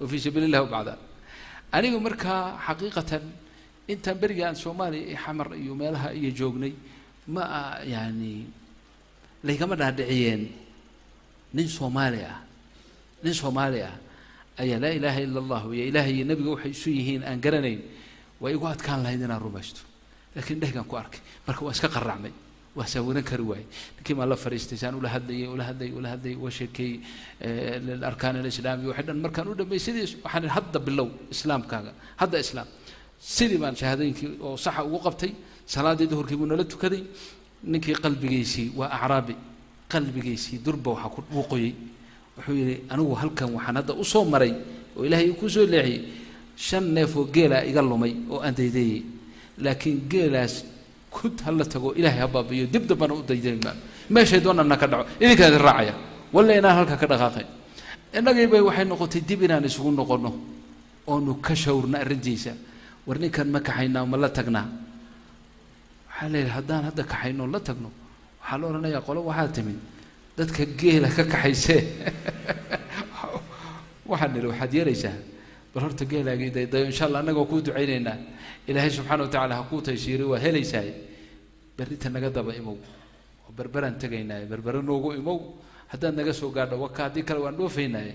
وفي سبيل الله وبعدا أنا مركها حقيقة أنت برجع سومالي حمر يومالها يجوجني ما يعني لي كمان هادعين نين صوماليا أي لا إله إلا الله ويا إلهي النبي وحي سويهين أنقرنين ويقعد كان لهيدنا الرمشتو لكن ده كان كوارك مركو أسكا قرعمي وسوينا كرواي كما الله فريستيسان ولا هدي وشكي الأركان الإسلامي وحدا مركان ودا بيسيدي وحنا هدا بالله إسلام كاغا هدا إسلام سيدي ما شهادين وصح وقفتي صلاة ظهر كيمون لتو كذي ninkii qalbigiisii waa acraabi qalbigiisii durba waxa ku buuqay wuxuu yiri anigu halkan waxaan hadda u soo maray oo ilaahay ku soo leexiyay shan neef oo geela iga lumay oo aan dayday laakiin geelaas kud hal tago ilaahay habaabiyo dib dabana u dayday meesha doonana ka dhaco idinka raacaya walla inaan halka ka dhaqaaqay innagii bay waxay noqotay dib inaan isugu noqono oo nu ka shawrna arrintiisa warninkan ma kaxaynaa ma la tagnaa حالي هدان هدا كحينو لا تغنو waxaa oranayaa qolo waxa timid dadka geela ka kaxaysay waxaad yeeraysaa bal horta geelaaga insha Allah anaga ku duceynayna ilaahay subhanahu wa ta'ala ha ku taysiiro waa helaysaa barita naga daba imow barbaran tagaynaa barbaran noogu imow haddaan naga soo gaadho waqti kale waan dhoofaynaa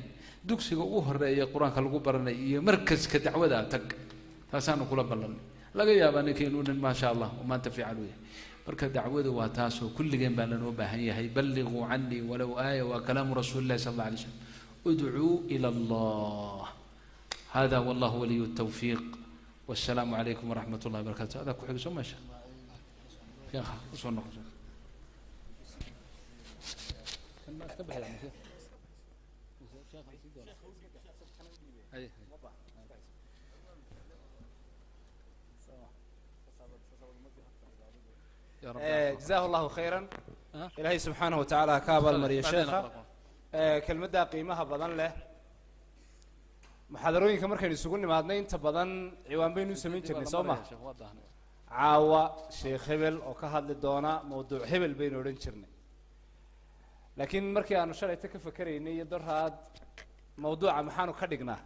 dugsiga ugu horeeya quraanka lagu baranay iyo markaska dacwada tag taasaan kula ballan laga yaabaa inuu ma sha Allah oo maanta fiican weey marka dacwada waa taas oo kulligeen baa lanoo baahan yahay ballighu anni walaw aaya wa kalaam rasuulillah sallallahu alayhi wasallam ud'u ila Allah hada wallahu waliy at-tawfiq والسلام عليكم ورحمة الله وبركاته هذا كل حاجة ما شاء الله يا أخي وصلنا جزاه الله خيرا إلهي سبحانه وتعالى كابل مريا الشيخ كلمة قيمها بدن له محاضرين كمر كانوا يسوقون ما عندنا أنت بدن عوام بينو سمين جرني سوما عاوة شيخ هبل أو كهذا الدونا موضوع هبل بينو رنشرني لكن مركي أنا شريت كفكري إني يدر هذا موضوع محانو خدقنا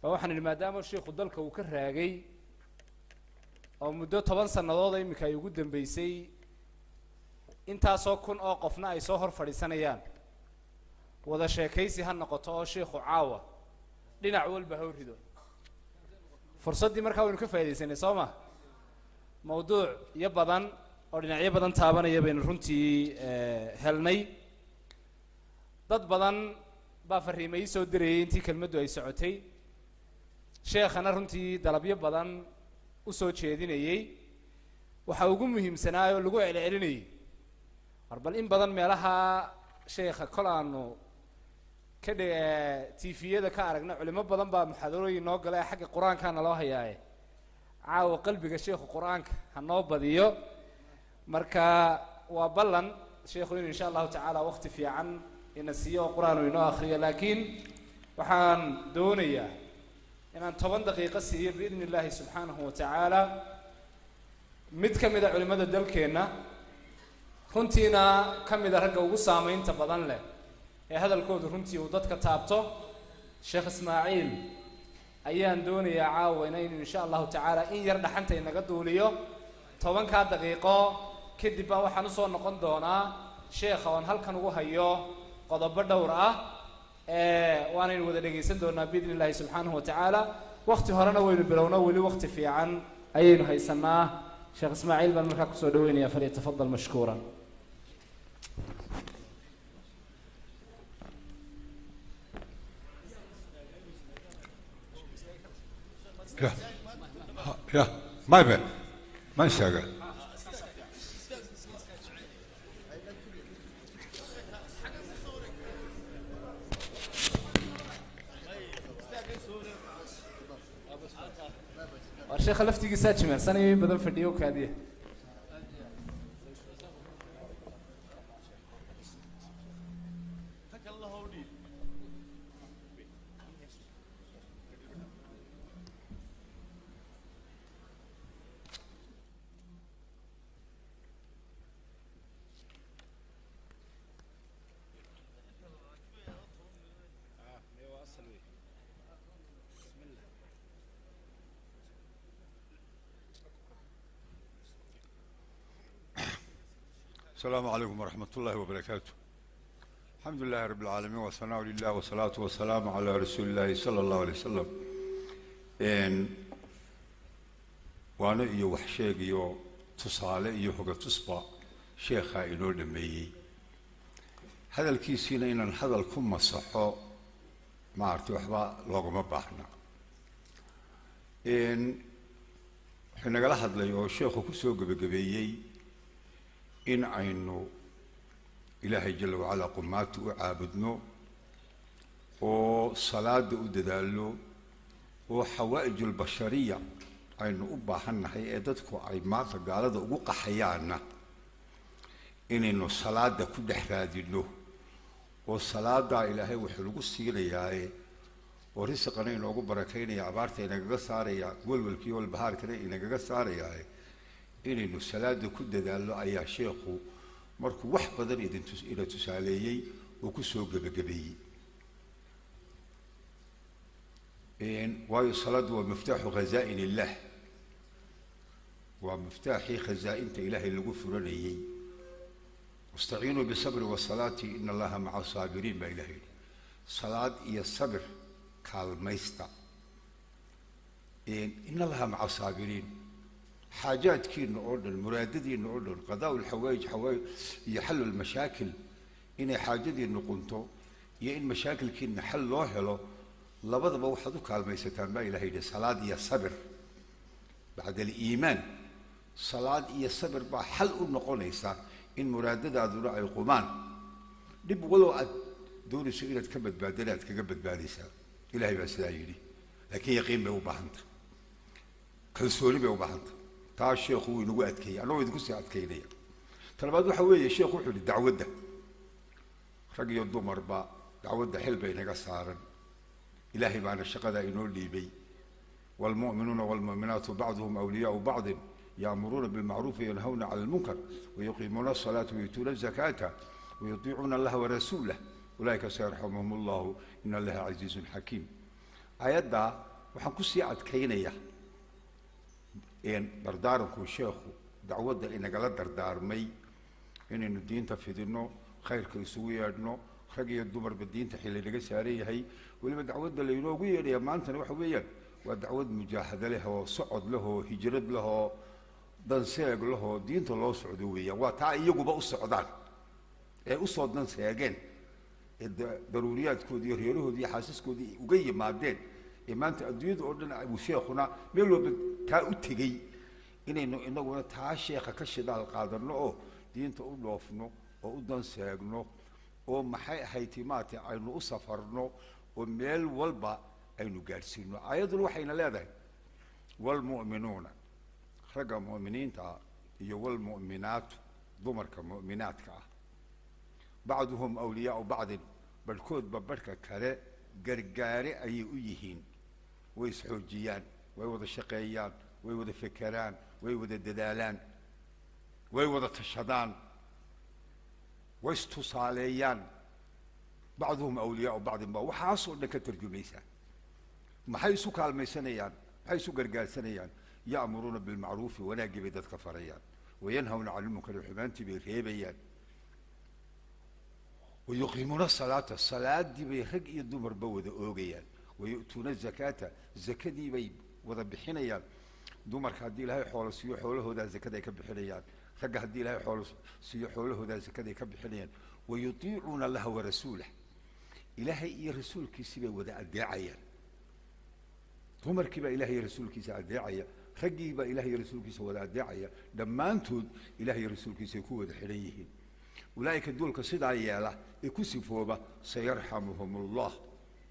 فوحن المادام الشيخ ضلك وكرهاجي أو مدة 8 سنة ضايع مكاي يوجد بيسي أنت ساكن أوقفنا أي سهر فريسانيان وذا شيء كيسي هالنقطة شيخ عاوة لنعول بهور هدول فرصة دي مركب ونكفي هذه سنة سوما موضوع يبضن أردنا يبضن تابنا يبين رنتي هلني ضد بدن بافري ما يسودري أنتي كلمة دو يسعتي شيخ أنا رنتي دلبي يبضن وصوت شيء ديني وحوجم مهم سنة ولقوا على علني أربعين إن بدن مالها شيخ كلانو كده تيفيه ده كارجنا علماء بدن بمحاضرين ناقل حق القرآن كان الله ياي عاو قلبك الشيخ القرآن هنوب بديو مركا وبلن شيخ إن شاء الله تعالى وقت في عن ينسيه القرآن وينو آخرية لكن وحان دونية إن 8 دقيقة سير بإذن الله سبحانه وتعالى متكمل علماء الدل كنا كنتينا كم إذا رجعوا قصامين تبضن له هذا الكود رنتي وضد كتابته شيخ إسماعيل ayaan doonayaa caawa inaynu insha allahu tacaala in yar dhaxanta inaga duuliyo 10 daqiiqo kadib baa waxaan usoo noqon doonaa sheekha oon halkan ugu hayo qodobo dhowr ah waanaynu wada dhegaysan doonaa biidni illaahi subxaanahu watacaala waqti horena waynu bilowno weli waqti fiican ayaynu haysanaa sheekh ismaaciil baan markaa kusoo dhaweynayaa falyatafadal mashkuuran Ja, my bad. Man shagga. والشيخ لفتي ساجمر سنة بدل فيديو كاديه السلام عليكم ورحمة الله وبركاته. الحمد لله رب العالمين والثناء لله والصلاة والسلام على رسول الله صلى الله عليه وسلم. وأنا إيو وحشيق إيو تصالة إيو حقا تصبع شيخا إنو دميي. هذا الكيسين إن هذا الكم الصحو ما عرفتوا أحبا لوغو مباحنا. حين قال أحد لي الشيخ كسوق بقبيي إن عينو إلهي جل وعلا قمات وعابدنو وصلاة وددالو وحوائج البشرية عينو أباحنا هي إدتكو أي ماتا قالت أقوق حيانا إنو صلاة كل حرادلو والصلاة إلهي وحلقو السيرياي ورزقنا إنو أقو بركين يا عبارتي إنك قصاري والكي والبهار كده إنك قصاري إنه الصلاة كل دالو أي شيخو مركو وح بدن إلى تساليي وكسوق بقبي إن واي الصلاة هو مفتاح خزائن الله ومفتاح خزائن إله اللي غفرني واستعينوا بالصبر والصلاة إن الله مع الصابرين ما إلهي صلاة هي الصبر كالميستا إن الله مع الصابرين حاجات كين نقولن مراددين نقولن قضاء الحوائج يحل المشاكل إن حاجدين نقولنتو يا إن مشاكل كين نحل له له لبض بوحدو كالميستان ما إلهي دي صلاة هي الصبر بعد الإيمان صلاة هي الصبر بحل نقوليسا إن مرادد هذول القمان دب ولو دون سئلة كبد بادلات كبد بادسا إلهي بس لا يدي لكن يقين به بحنت كالسوري به بحنت تا الشيخ هو ينو أتكي أنا ويدك أتكي لي ترى بعد حوي الشيخ وحول الدعوة ده رجي الضمر با دعوة ده حل بينك صارن إلهي معنا الشقة إنو اللي بي والمؤمنون والمؤمنات بعضهم أولياء بعض يأمرون بالمعروف وينهون عن المنكر ويقيمون الصلاة ويؤتون الزكاة ويطيعون الله ورسوله أولئك سيرحمهم الله إن الله عزيز حكيم آيات دا وحنكسي أتكينية إن درداركم الشيخ دعوة دا إن قال دردار مي إن الدين تفيدنو خير كيسوي أدنو خرجي الدمر بالدين تحيل اللي ساريه هي ولما دعوة اللي يلوقيه يا ما أنت وحويا ودعوة مجاهدة له وصعد له هجرد له دنسيق له دين الله سعودية وتع يجوا بقى السعودان أصعد دنسيقين الضروريات كودي هيروه دي حاسس كودي وجاي معدين إما أنت أديد أردنا أبو شيخنا ملو بتأتي إنه تعشيخ كشد على القادر نو دين تقول له فنو وقدن سيجنو ومحي حيتمات عينو سفرنو وميل والبا عينو جالسينو أيضا وحين لا والمؤمنون رجع مؤمنين تا والمؤمنات ضمر كمؤمنات كا بعضهم أولياء بعض بالكود ببركة كلا جرجاري أي أيهين ويسحوجيان ويوض الشقيان ويوض الفكران ويوض الددالان ويوض التشهدان ويستصاليان بعضهم أولياء بعض ما وحاصل لك ترجميسا maxay isu kaalmaysanayaan maxay isu gargaarsanayaan ya'muruuna bilmacruufi wanaagii bay dadka farayaan wayanhawna cani lmunkari xumaantii bay reebayaan wayuqiimuuna salaata salaadii bay rag iyo dumarba wada oogayaan wayu'tuuna zakaata zakadii bay wada bixinayaan dumarka haddii ilaahay xoolo siiyo xoolahoodaa zakada ay ka bixinayaan ragga haddii ilaahay xoolo siiyo xoolahoodaa zakada ay ka bixinayaan wayutiicuuna allaha warasuulah ilaahay iyo rasuulkiisii bay wada adeecayaan dumarkii baa ilaahay iyo rasuulkiisa adeecaya raggii baa ilaahay iyo rasuulkiisa wada adeecaya dhammaantood ilaahay iyo rasuulkiisa ay ku wada xidhan yihiin ulaa'ika duulka sidaa yeela ee ku sifooba sayarxamuhum allah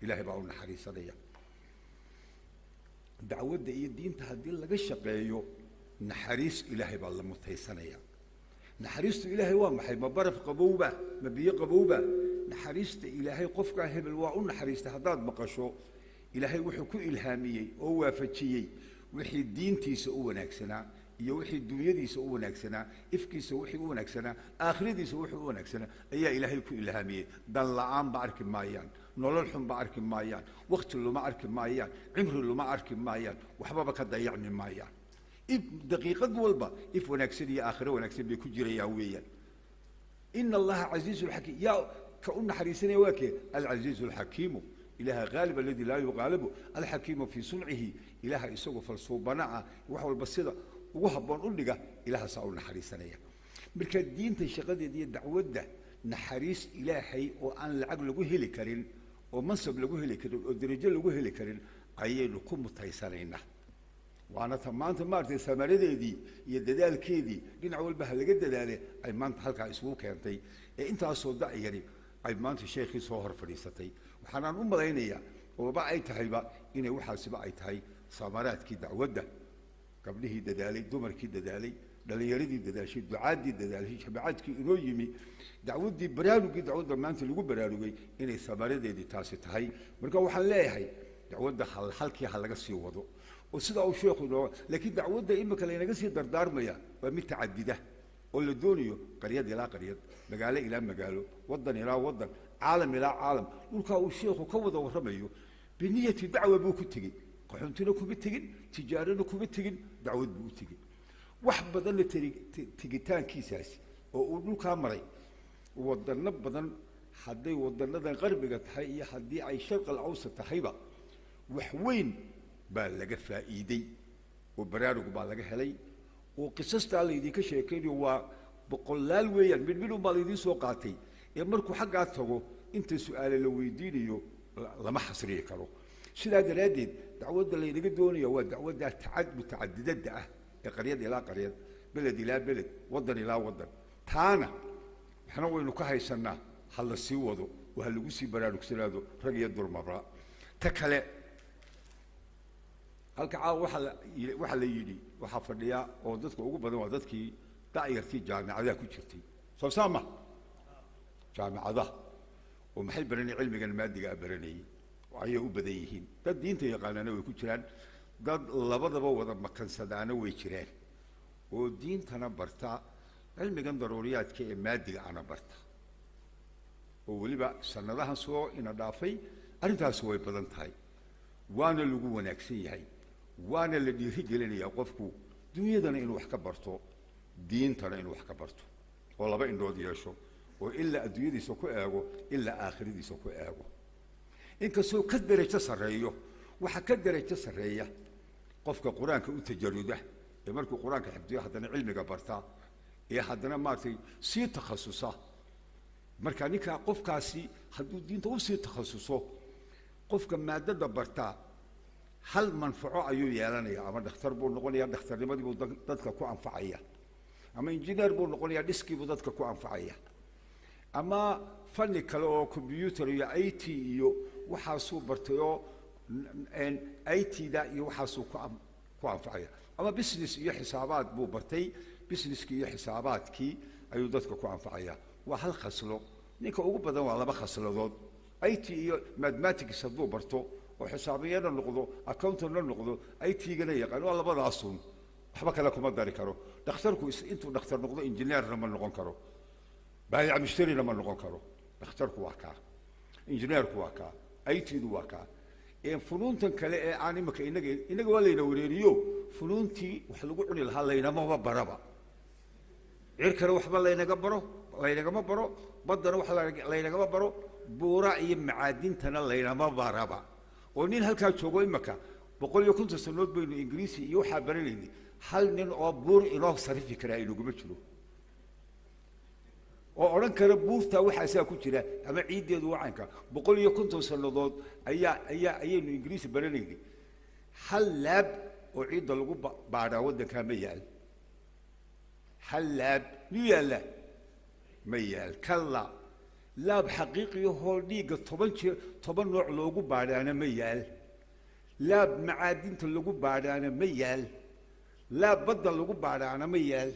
ilaahay baa u naxariisanaya dacwadda iyo diinta haddii laga shaqeeyo naxariis ilaahay baa la mutaysanaya naxariistu ilaahay waa maxay ma baraf qabowba ma biyo qabowba naxariista ilaahay qofkaa hebel waa u naxariistay haddaad maqasho ilaahay wuxuu ku ilhaamiyey oo waafajiyey wixii diintiisa u wanaagsanaa iyo wixii dunyadiisa u wanaagsanaa ifkiisa wixii u wanaagsanaa aakhiradiisa wixii u wanaagsanaa ayaa ilaahay ku ilhaamiyey dan la'aan ba arki maayaan nolol xun ba arki maayaan waqti luma arki maayaan cimri luma arki maayaan waxbaba ka dayacmi maayaan if daqiiqad walba if wanaagsan iyo aakhiro wanaagsan bay ku jirayaan weeyaan ina allaha casiizun xakiim yaa ka u naxariisanaya waa kee alcasiizu alxakiimu ilaha gaalib aladi laa yuqaalibu alxakiimu fii suncihi ilaha isagoo falsuubanaca wax walba sida ugu habboon u dhiga ilahaasaa u naxariisanaya marka diinta shaqadeeda iyo dacwadda naxariis ilaahay oo aan lacag lagu heli karin oo mansab lagu heli karin oo darajo lagu heli karin ayaynu ku mutaysanaynaa waana ta maanta maaragtay samaradeedii iyo dadaalkeedii dhinac walba ha laga dadaale ay maanta halkaa isugu keentay ee intaasoo da'yari ay maanta sheekhii soo hor fadhiisatay waxaanaan u malaynayaa ooba ay tahayba inay waxaasiba ay tahay samaraadkii dacwadda gabdhihii dadaalay dumarkii dadaalay dhalinyaradii dadaashay ducaadii dadaalay shabacaadkii inoo yimi dacwaddii baraarugii dacwadda maanta lagu baraarugay inay samaradeedii taasi tahay marka waxaan leeyahay dacwadda halkii ha laga sii wado oo sidaa uu sheekhu inoo laakiin dacwadda imika laynaga sii dardaarmaya waa mid tacadida oo la doonayo qaryad ilaa qaryad magaalo ilaa magaalo waddan ilaa waddan caalam ilaa caalam dhulkaa uu sheekhu ka wada warramayo biniyati dacwa buu ku tegey qaxoontina kuma tegin tijaarana kuma tegin dacwad buu u tegey wax badanna tegitaankiisaasi oo uu dhulkaa maray waddanno badan hadday waddannadan qarbiga tahay iyo haddii ay sharqal awsa tahayba wax weyn baa laga faa'iiday oo baraarug baa laga helay oo qisastaa laydinka sheekaynayo waa boqolaal weeyaan midhun baa laydiin soo qaatay ee markuu xaggaa tago inta su'aale la weydiinayo lama xasriyi karo sidaa daraaddeed dacwadda laynaga doonaya waa dacwadda mutacadidada ah ee qaryad ilaa qaryad beled ilaa beled waddan ilaa waddan taana waxna waynu ka haysanaa ha la sii wado oo ha lagu sii baraarugsanaado rag iyo durmabra ta kale halka caawa waxaa la yidhi waxaa fadhiya oo dadka ugu badan waa dadkii da'yartii jaamicadaha ku jirtay soo saama jaamicadaha oo maxay baranay cilmigan maadigaa baranayay ayay u badan yihiin dad diinta yaqaanana way ku jiraan dad labadaba wada makansadaana way jiraan oo diintana barta cilmigan daruuriyaadka ee maadiga ana barta oo weliba sanadahan soo ina dhaafay arrintaasi way badan tahay waana lagu wanaagsan yahay waana la dhiiri gelinayaa qofku dunyadana inuu wax ka barto diintana inuu wax ka barto oo laba indhood yeesho oo ilaa adduunyadiisa ku eego ilaa aakhiradiisa ku eego inkastoo ka darajo sarreeyo waxaa ka darajo sarreeya qofka qur-aanka u tajaruda ee markuu qur-aanka xifdiyo haddana cilmiga barta ee haddana maaragtay sii takhasusa marka ninkaa qofkaasi hadduu diinta u sii takhasuso qofka maadada bartaa hal manfaco ayuu yeelanaya ama dhakhtar buu noqonayaa dhakhtarnimadii buu dadka ku anfacaya ama injineer buu noqonayaa dhiskii buu dadka ku anfacaya ama fanni kale oo computer iyo IT iyo waxaasuu bartay oo IT-da iyo waxaasuu ku anfacaya ama business iyo xisaabaad buu bartay businesskii iyo xisaabaadkii ayuu dadka ku anfacaya waa hal khaslo ninka ugu badan waa laba khasladood IT iyo mathematics hadduu barto oo xisaabiyana noqdo accountant noqdo IT-gana yaqaan waa labadaasun waxba kale kuma dari karo dhakhtarku intuu dhakhtar noqdo engineerna ma noqon karo baayac mushtari ma noqon karo dhakhtarku waa kaa engineerku waa kaa IT-du waa kaa فنون كلا أنا ما إنك ولا ينوريو فنون تي وحلقوا عن الهلا ما بربا عرك روح بالله ينقبره الله ينقبره بدر روح الله ينقبره بورا معادن تنا الله ينما بربا ونين هالك شوقي مكة بقول يكون تسنود بين إنجليزي يوحى بريني هل نين أبور إنه صرف كراي لو قبتشلو وأنا كربوف تاوي حاسة كتيرة أما عيد يدو عنك بقول يكون تسنودود أي إنجليزي بريني هل لاب وعيد اللقو بعد عود كاميال هل لاب ميال ميال كلا لاب حقيقي هو ديق طبعا نوع لوجو بعد أنا ميال لاب معادن اللوجو بعد أنا ميال لاب بدل لوجو بعد أنا ميال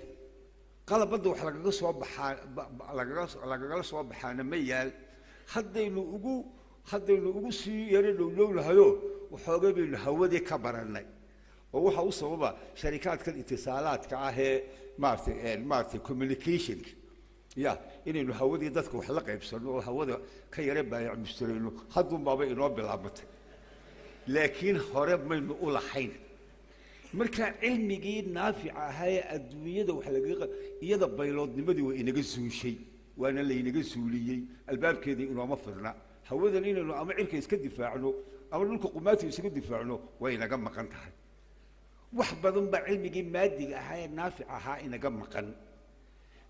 قال بدو حلقة صوب حلقة صوب حنا ميال حدينو أجو سي يريد لون هيو وحاجة بين هوا دي كبرنا وهو حوصه شركات كالاتصالات كعه مارتي كوميونيكيشن يا إنه هودي ضدك وحلقة يبصروا هودا كيرب يعني مشترينه حدهم بابا إنه بالعبط لكن هرب من أول حين مركا علمي جيد نافع هاي الدنيا ده وحلقة يدا بيلود نمدي وإنجزوا شيء وأنا اللي ينجزوا لي الباب كذي إنه ما فرنا هودا إنه أما عرك يسكت دفاعه أما لك قماتي يسكت دفاعه وين جم مكان تحت وحبذن بعلمي جيد مادي هاي نافع هاي إن جم مكان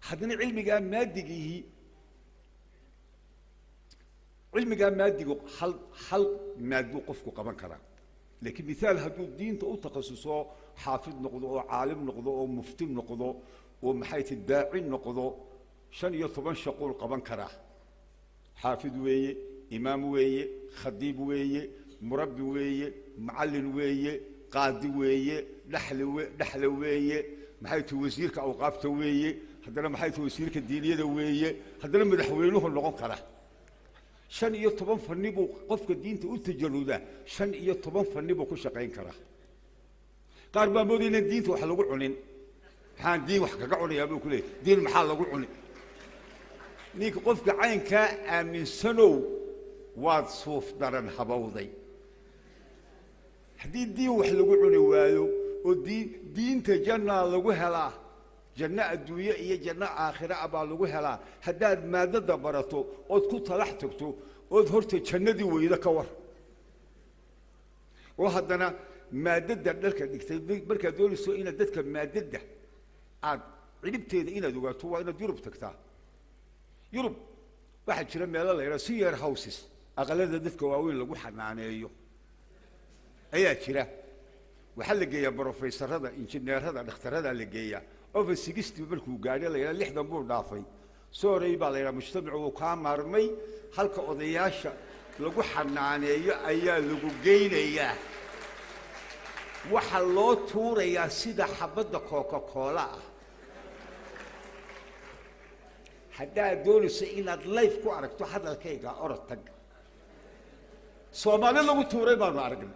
حدنا علم مادي علم مادي حل مادو قفكو قبان كرا لكن مثال هدو الدين تقول تخصصه حافظ نقضه عالم نقضه مفتي نقضه ومحيط الداعي نقضه شن يطبن شقول قبان كرا حافظ ويه إمام ويه خطيب ويه مربي ويه معلم ويه قاضي ويه نحل ويه محيط وزيرك أوقافته ويه هذا ما حيث وسيلك الدينية دوية هذا لما يحولوه اللغة كله شن يطبن فنبو قفك الدين تقول تجلوده شن يطبن فنبو كل شقين كره قال ما مودين الدين توحلو عنين حان دين وحكا عني يا ابو كله دين محل لو عني نيك قفك عين كا من سنو واد صوف درن حبوضي حديد دين وحلو عني وايو ودين دين تجنى لو هلا جنة الدنيا هي جنة آخرة أبى لوجه لا هداد مادة دبرته أذكر طلعتكتو أظهرت جنة دي ويدا كور وهدنا مادة دلك دكتور بركة دول سوينا دتك مادة عاد علبت هنا دوقات هو أنا يوروب تكتا يوروب واحد شرم يلا لا يرسير هاوسس أغلب دتك واوين لو حنا عنيه أي شرا وحل جيا بروفيسور هذا إنجنير هذا دكتور هذا اللي جيا أوف السجست ببركو قاعد لا يلا لحدا بور ضافي سوري بالله مجتمع وكامر مي halka odayaasha lagu xanaaneeyo ayaa lagu geeynayaa waxa loo tuurayaa sida xabada Coca-Cola hadaa doonayso inaad live ku aragto hadalkayga orod Soomaali lagu tuuray baan aragnay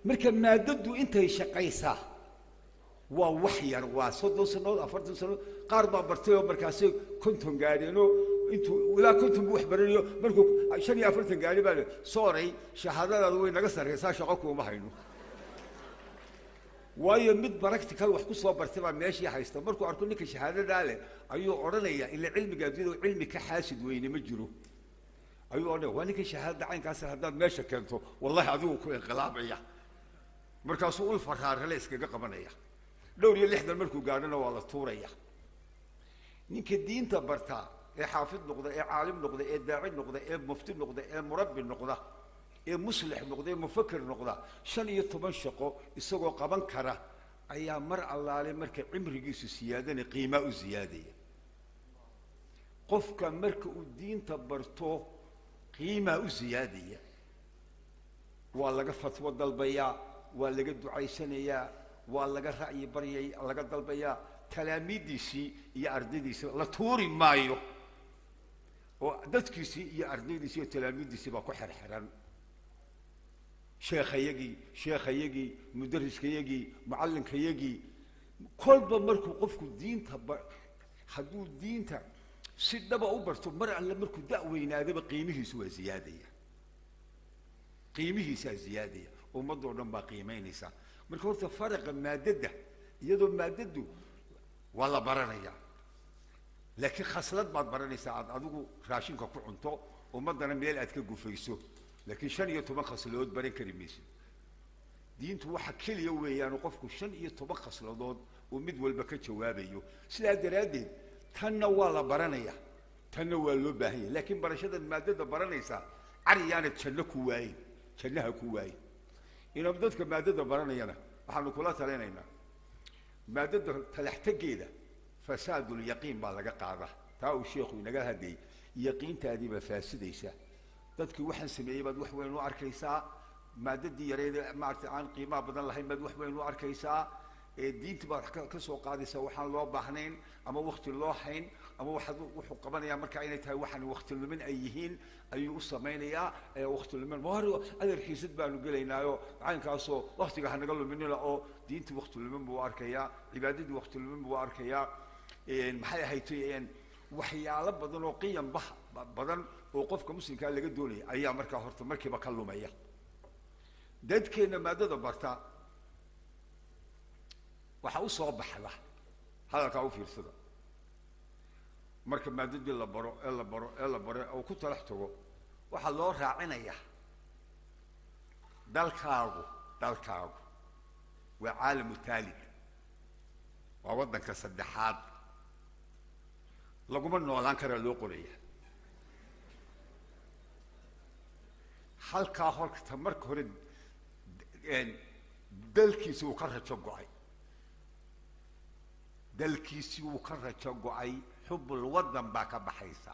marka maadadu intay shaqaysaa waa wax yar waa 30 sano 40 sano qaar baa bartay markaas kuntum gaadino intuu wala kuntum wax baranayo markuu 45 gaari baa sooray shahaadada way naga sareysaa shaqo kuma hayno waayo mid practical wax ku soo bartay baa meeshii haysta markuu arko ninka shahaadada leh ayuu oranaya ila cilmiga diido cilmi ka xaasid weyne ma jiro ayuu oranaya waa ninka shahaadada caynkaas hadaad meesha keento wallahi adigu ku inqilaabaya markaas uu farxaar la iskaga qabanaya دوري اللي إحنا الملك وقالنا والله طورية نيك الدين تبرتا إيه حافظ نقطة إيه عالم نقطة إيه داعي نقطة إيه مفتي نقطة إيه مربي نقطة إيه مصلح نقطة إيه مفكر نقطة شن يتبنشقوا يسوقوا قبان كرة أيام مر الله عليه مرك عمر جيس السيادة قيمة وزيادة قف كان مرك الدين تبرتو قيمة وزيادة والله قفت وضل البياع والله قد عيشانية والله قال رأي بريء الله قد البياع تلاميذي يا أرديسي لا توري مايو ودتكسي يا أرديسي تلاميذي بقى حرحران شيخ يجي مدرس يجي معلم يجي كل بمركو قفكو الدين تبع حدود الدين تاع سيد بقى أوبرتو مرة على مركو دعوينا هذا بقيمه سوى زيادة qiimihiisa ziyaadaya ummadoo dhan baa qiimeynaysa marka horta faraqa maadada iyadoo maadadu waa la baranaya laakiin khaslad baad baranaysaa aad adigu raashinka ku cunto ummadana meel aad ka gufayso laakiin 15 khaslood baran kari maysid diintu waxa kaliya weeyaan qofku 15 khasladood oo mid walba ka jawaabayo sidaa daraadeed tanna waa la baranaya tanna waa loo baahan yahay laakiin barashada maadada baranaysa ariyaana janno ku waayay jannaha ku waayay inuu dadka maadada baranayana waxaanu kula taleenaynaa maadada talaxtageeda fasaadul yaqiin baa laga qaadaa taa uu sheekhu inaga haday yaqiintaadii ba faasidaysa dadkii waxaan sameeyay baad wax weyn u arkaysaa maadadii yareeda maarta aan qiimo badan lahayn baad wax weyn u arkaysaa diinta baad ka soo qaadaysaa waxaan loo baahnayn ama waqti loo hayn ama wuxuu qabanayaa marka inay tahay waxaan waqti lumin ay yihiin ayuu u sameeyaa waqti lumin waaro adeerkiisad baanu galeynaayo caynkaasoo waqtiga hanaga luminina oo diinta waqti lumin buu arkayaa cibaadadii waqti lumin buu arkayaa maxay ahayd waxyaalo badan oo qiyam badan oo qofka muslimka laga doonay ayaa marka horta markiiba ka lumaya dadkeena maadada barta waxa u soo baxda hadalka u fiirsada marka maadadii la baro oo ku talax tago waxa loo raacinaya dalkaagu waa caalam taalid waa wadanka saddexaad laguma noolaan kara loo qoraya halka horta marka hore dalkiisu uu ka rajo go'ay dalkiisu uu ka rajo go'ay xubbul wadan baa ka baxaysa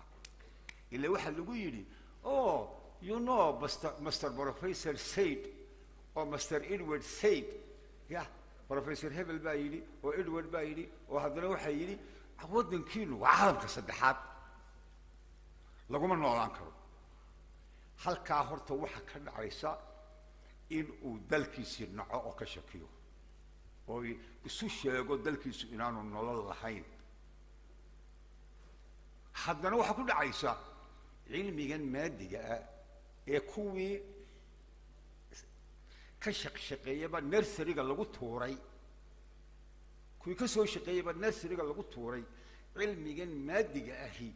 ilaa waxa lagu yiri oh you know Mr. Professor said or Mr. Edward said yeah Professor Hebel baa yiri oo Edward baa yiri oo hadana waxa yiri wadankiinu waa caalamka saddexaad laguma noolaan karo halka horta waxa ka dhacaysa in uu dalkiisa naco oo ka shakiyo oo isu sheego dalkiisu inaanu nolol lahayn haddana waxa ku dhacaysa cilmigan maadiga ee kuwii ka shaqeeyaba nurseryga lagu tuuray kuwii ka soo shaqeeyaba nurseryga lagu tuuray cilmigan maadiga ahi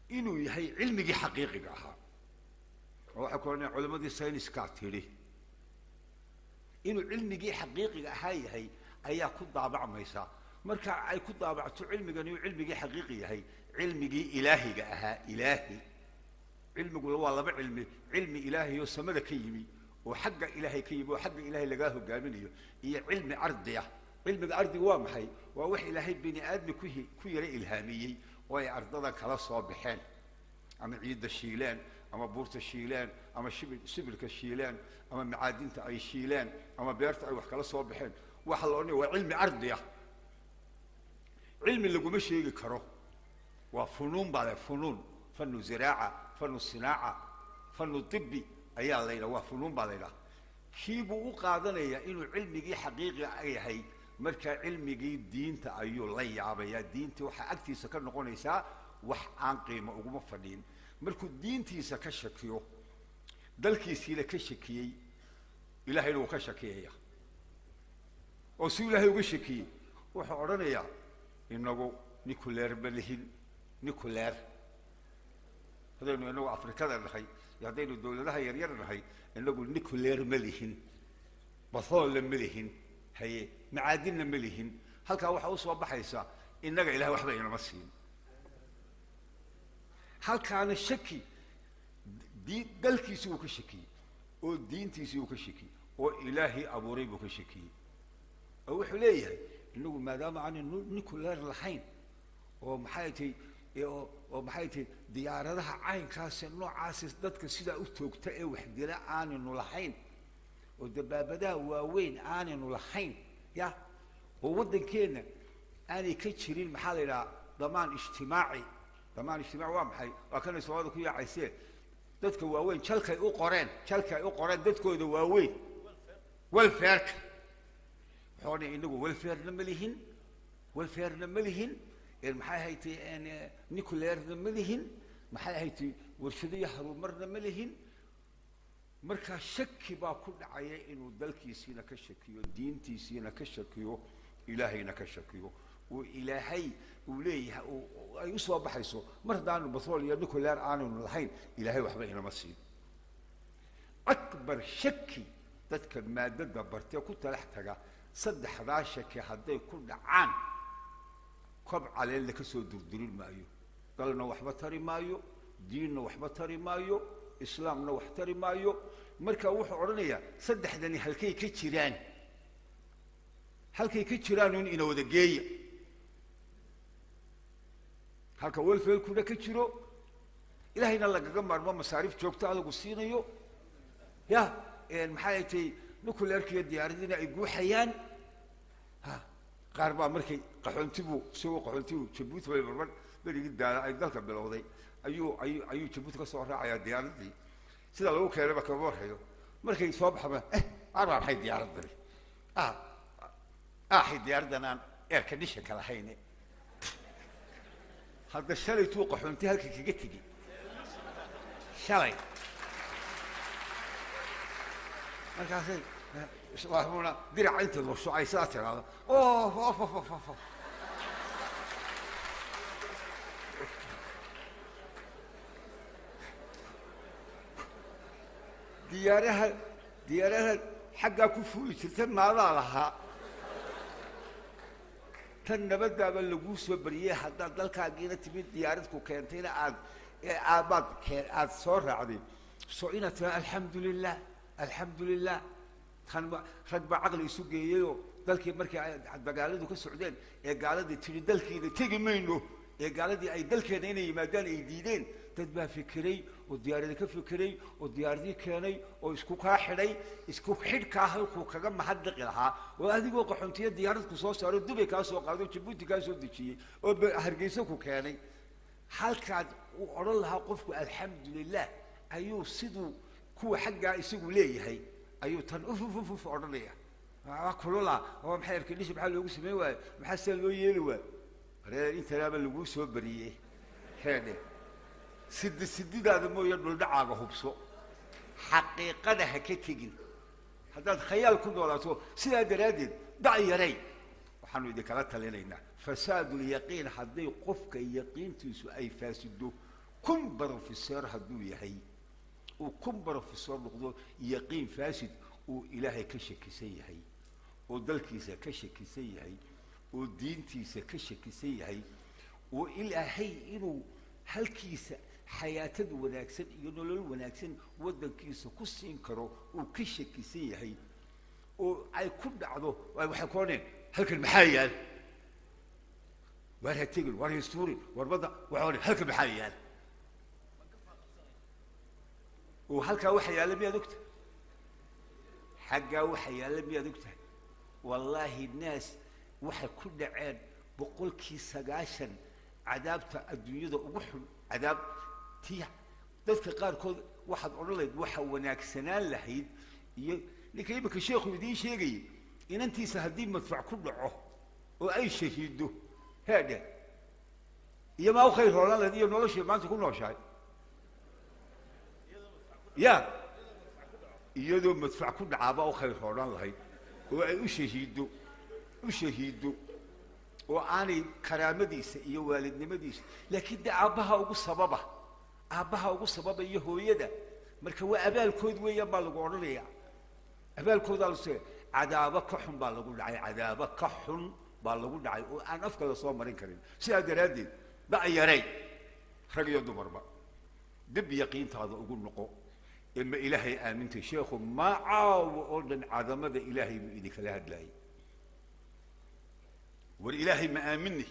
inuu yahay cilmigii xaqiiqiga ahaa waxa koonay culimadii sayniska tiri inuu cilmigii xaqiiqiga ahaa yahay ayaa ku daabacmaysa marka ay ku daabacto cilmigan iyo cilmigii xaqiiqi yahay cilmigii ilaahiga ahaa ilaahi cilmigu waa laba cilmi ilaahi oo samada ka yimi oo xagga ilaahay ka yimi oo xagga ilaahay laga hogaaminayo iyo cilmi ardiya cilmiga ardiga waa maxay waa wax ilaahay bini aadmi ku yara ilhaamiyay oo ay ardada kala soo baxeen ama ciidda shiilaan ama buurta shiilaan ama shibilka shiilaan ama macaadinta ay shiilaan ama beerta ay wax kala soo baxeen waxa la oranay waa cilmi ardiya cilmi laguma sheegi karo waa funuun baa funuun fanu ziraaca fanu sinaaca fanu tibbi ayaa la yiraahdaa waa funuun baa la yiraahdaa kiibu u qaadanaya inuu cilmigii xaqiiqiga yahay marka cilmigii diinta ayuu la yaabayaa diinta waxa agtiisa ka noqonaysa wax aan qiimo ugu fadhiin markuu diintiisa ka shakiyo dalkiisa ka shakiyay ilaahay uu ka shakiyaya oo si ilaahay uga shakiyay wuxuu oranayaa inagu nuclear balihin nuclear hadaynu inagu afrikada nahay hadaynu dawladaha yar yar nahay inagu nuclear malihin bathol malihin haye macaadin malihin halka waxa u soo baxaysa inaga ilaahay waxba inama siin halkaana shaki dalkiisu uu ka shakiyay oo diintiisu uu ka shakiyay oo ilaahi abuuray buu ka shakiyay oo wuxuu leeyahay inagu maadaama aan nuclear lahayn oo maxay tahay diyaaradaha caynkaas noocaas dadka sida u toogta ee wax dila aanu lahayn oo dabaabadaha waaweyn aanu lahayn ya oo wadankeena aanay ka jirin maxaa la yiraahdaa damaan ijtimaaci waa maxay waa kan Soomaalidu ku yaacayse dadka waaweyn jalkay u qoreen dadkooda waaweyn welfare xoona inagu welfare ma lihin maxay haytay nuclear ma lihin maxay haytay warshadaha horumarna ma lihin marka shaki baa ku dhacaya inuu dalkiisina ka shakiyo diintiisina ka shakiyo ilaahayna ka shakiyo oo ilaahay uu leeyahay oo ay u soo baxayso mar hadaan batrool iyo nuclear aanu lahayn ilaahay waxba inama siin akbar shaki dadka maadada bartay ku talax taga saddexdaa shaki hadday ku dhacaan kob caleelna ka soo durdurin maayo dalna waxba tari maayo diinna waxba tari maayo islaamna wax tari maayo marka wuxuu oranayaa saddexdani halkay ka jiraan in ina wada geeya halka welfare kuna ka jiro ilaahayna lagaga maarmo masaariif joogto adigu siinayo ya maxay tahay nuclearkiyo diyaaradina ay guuxayaan qaar baa markay qaxoontibu Djibouti way marmar berigii daala ay dalka bilowday ayuu Djibouti ka soo raacaya diyaaradii sida lagu keenay ba ka warhayo markay soo baxba arwaa hay diyaaradii hay diyaaradan aan air condition kala hayne hadda shalay tuu qaxoonti halka kaga tigi shalay markaasay waxuna dirac inta loo socay saa tiraado diyaaraha xagga ku fuuli jirtay maadaa lahaa tan nabadaaba lagu soo bariyay hadda dalkaagiina timid diyaaradku keentayna aad soo raacday soo inaad alxamdulilah kan rag baa caqli isu geeyayoo dalkii markii dagaaladu ka socdeen ee gaaladii tiri dalkiina tegi mayno ee gaaladii ay dalkeena inay yimaadaan ay diideen dad baa fikiray oo diyaaradii ka fikiray oo diyaaradii keenay oo isku kaa xidhay isku xidhkaa halkuu kaga mahadnaqi lahaa oo adigoo qaxoontiya diyaaradku soo saaro dubay kaa soo qaado Djibouti kaa soo dejiyey oo Hargeysa ku keenay halkaad uu odhan lahaa qofku alxamdulilah ayuu siduu kuwa xaggaa isagu leeyahay ayuu tan odhanaya kulula oo maxay arkaysi maxaa loogu sameeyay waay maxaa soo loo yeeli waay reer intaba lagu soo bariyay heede sididaada mooyee dhuldhacaaga hubso xaqiiqada ha ka tegin haddaad khayaal ku noolaato sidaa daraaddeed dac yaray waxaanu idinkala talinaynaa fasaadul yaqiin hadday qofka yaqiintiisu ay faasido kun barofesoor hadduu yahay uu kun barofesoor noqdo yaqiin faasid uu ilaahay ka shakisan yahay oo dalkiisa ka shakisan yahay oo diintiisa ka shakisan yahay oo ilaahay inuu halkiisa حياته وناكسن ينولل وناكسن ودن كيسو كسين كرو وكشكيسين يهي وأي كل عضو وحكونين هلك المحايل وارها تيجل وارها ستوري واربضع وعوني هلك المحايل وهلك وحي لم يدكت حقا وحي لم يدكت والله الناس وحي كل عين بقول كيس سقاشن عذابته الدنيا وحن عذاب تيح dadka qaarkood waxaad orolayd waxa wanaagsanaan lahayd iyo ninkayba sheekhu idin sheegay inantiisa hadii madfac ku dhaco oo ay shahiido heede iyo ma u khayr hoolan lahayd iyo nolosha maanta ku nooshahay ya iyadoo madfac ku dhacaaba u khayr hoolan lahayd oo ay u shahiido oo aanay karaamadiisa iyo waalidnimadiisa laakiin aabaha ugu sababa iyo hooyada marka waa abaalkood weeyaan baa lagu oranayaa abaalkooda la soo cadaaba ka xun baa lagu dhacay oo aan afkada soo marin karin sidaa daraadeed baa yaray rag iyo dumarba dib yaqiintaada ugu noqo ima ilaahay aaminta sheekhu ma caaw oo dhan cadamada ilaahay buu idin kala hadlayay war ilaahay ma aaminni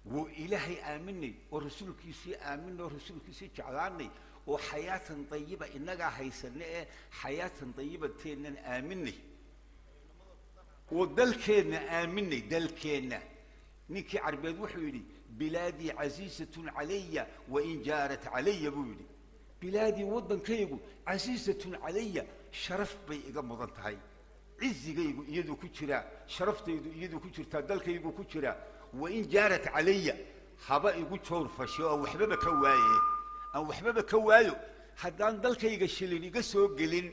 وإلهي آمني ورسولك يسي آمني ورسولك يسي جعلاني وحياة طيبة إنك هيسنة حياة طيبة تينن آمني ودلكينا آمني دلكينا نيكي عربيد وحولي بلادي عزيزة علي وإن جارت علي بولي بلادي وضن كيقو عزيزة علي شرف بي إقام هاي عزي كيقو يدو كتشرا شرفت يدو كتشرا دلك يقو كتشرا وإن جارت علي حبا يقول شور فشو أو حبابة كوايه أو حبابة كوايو haddaan dalkayga shilin iga soo gelin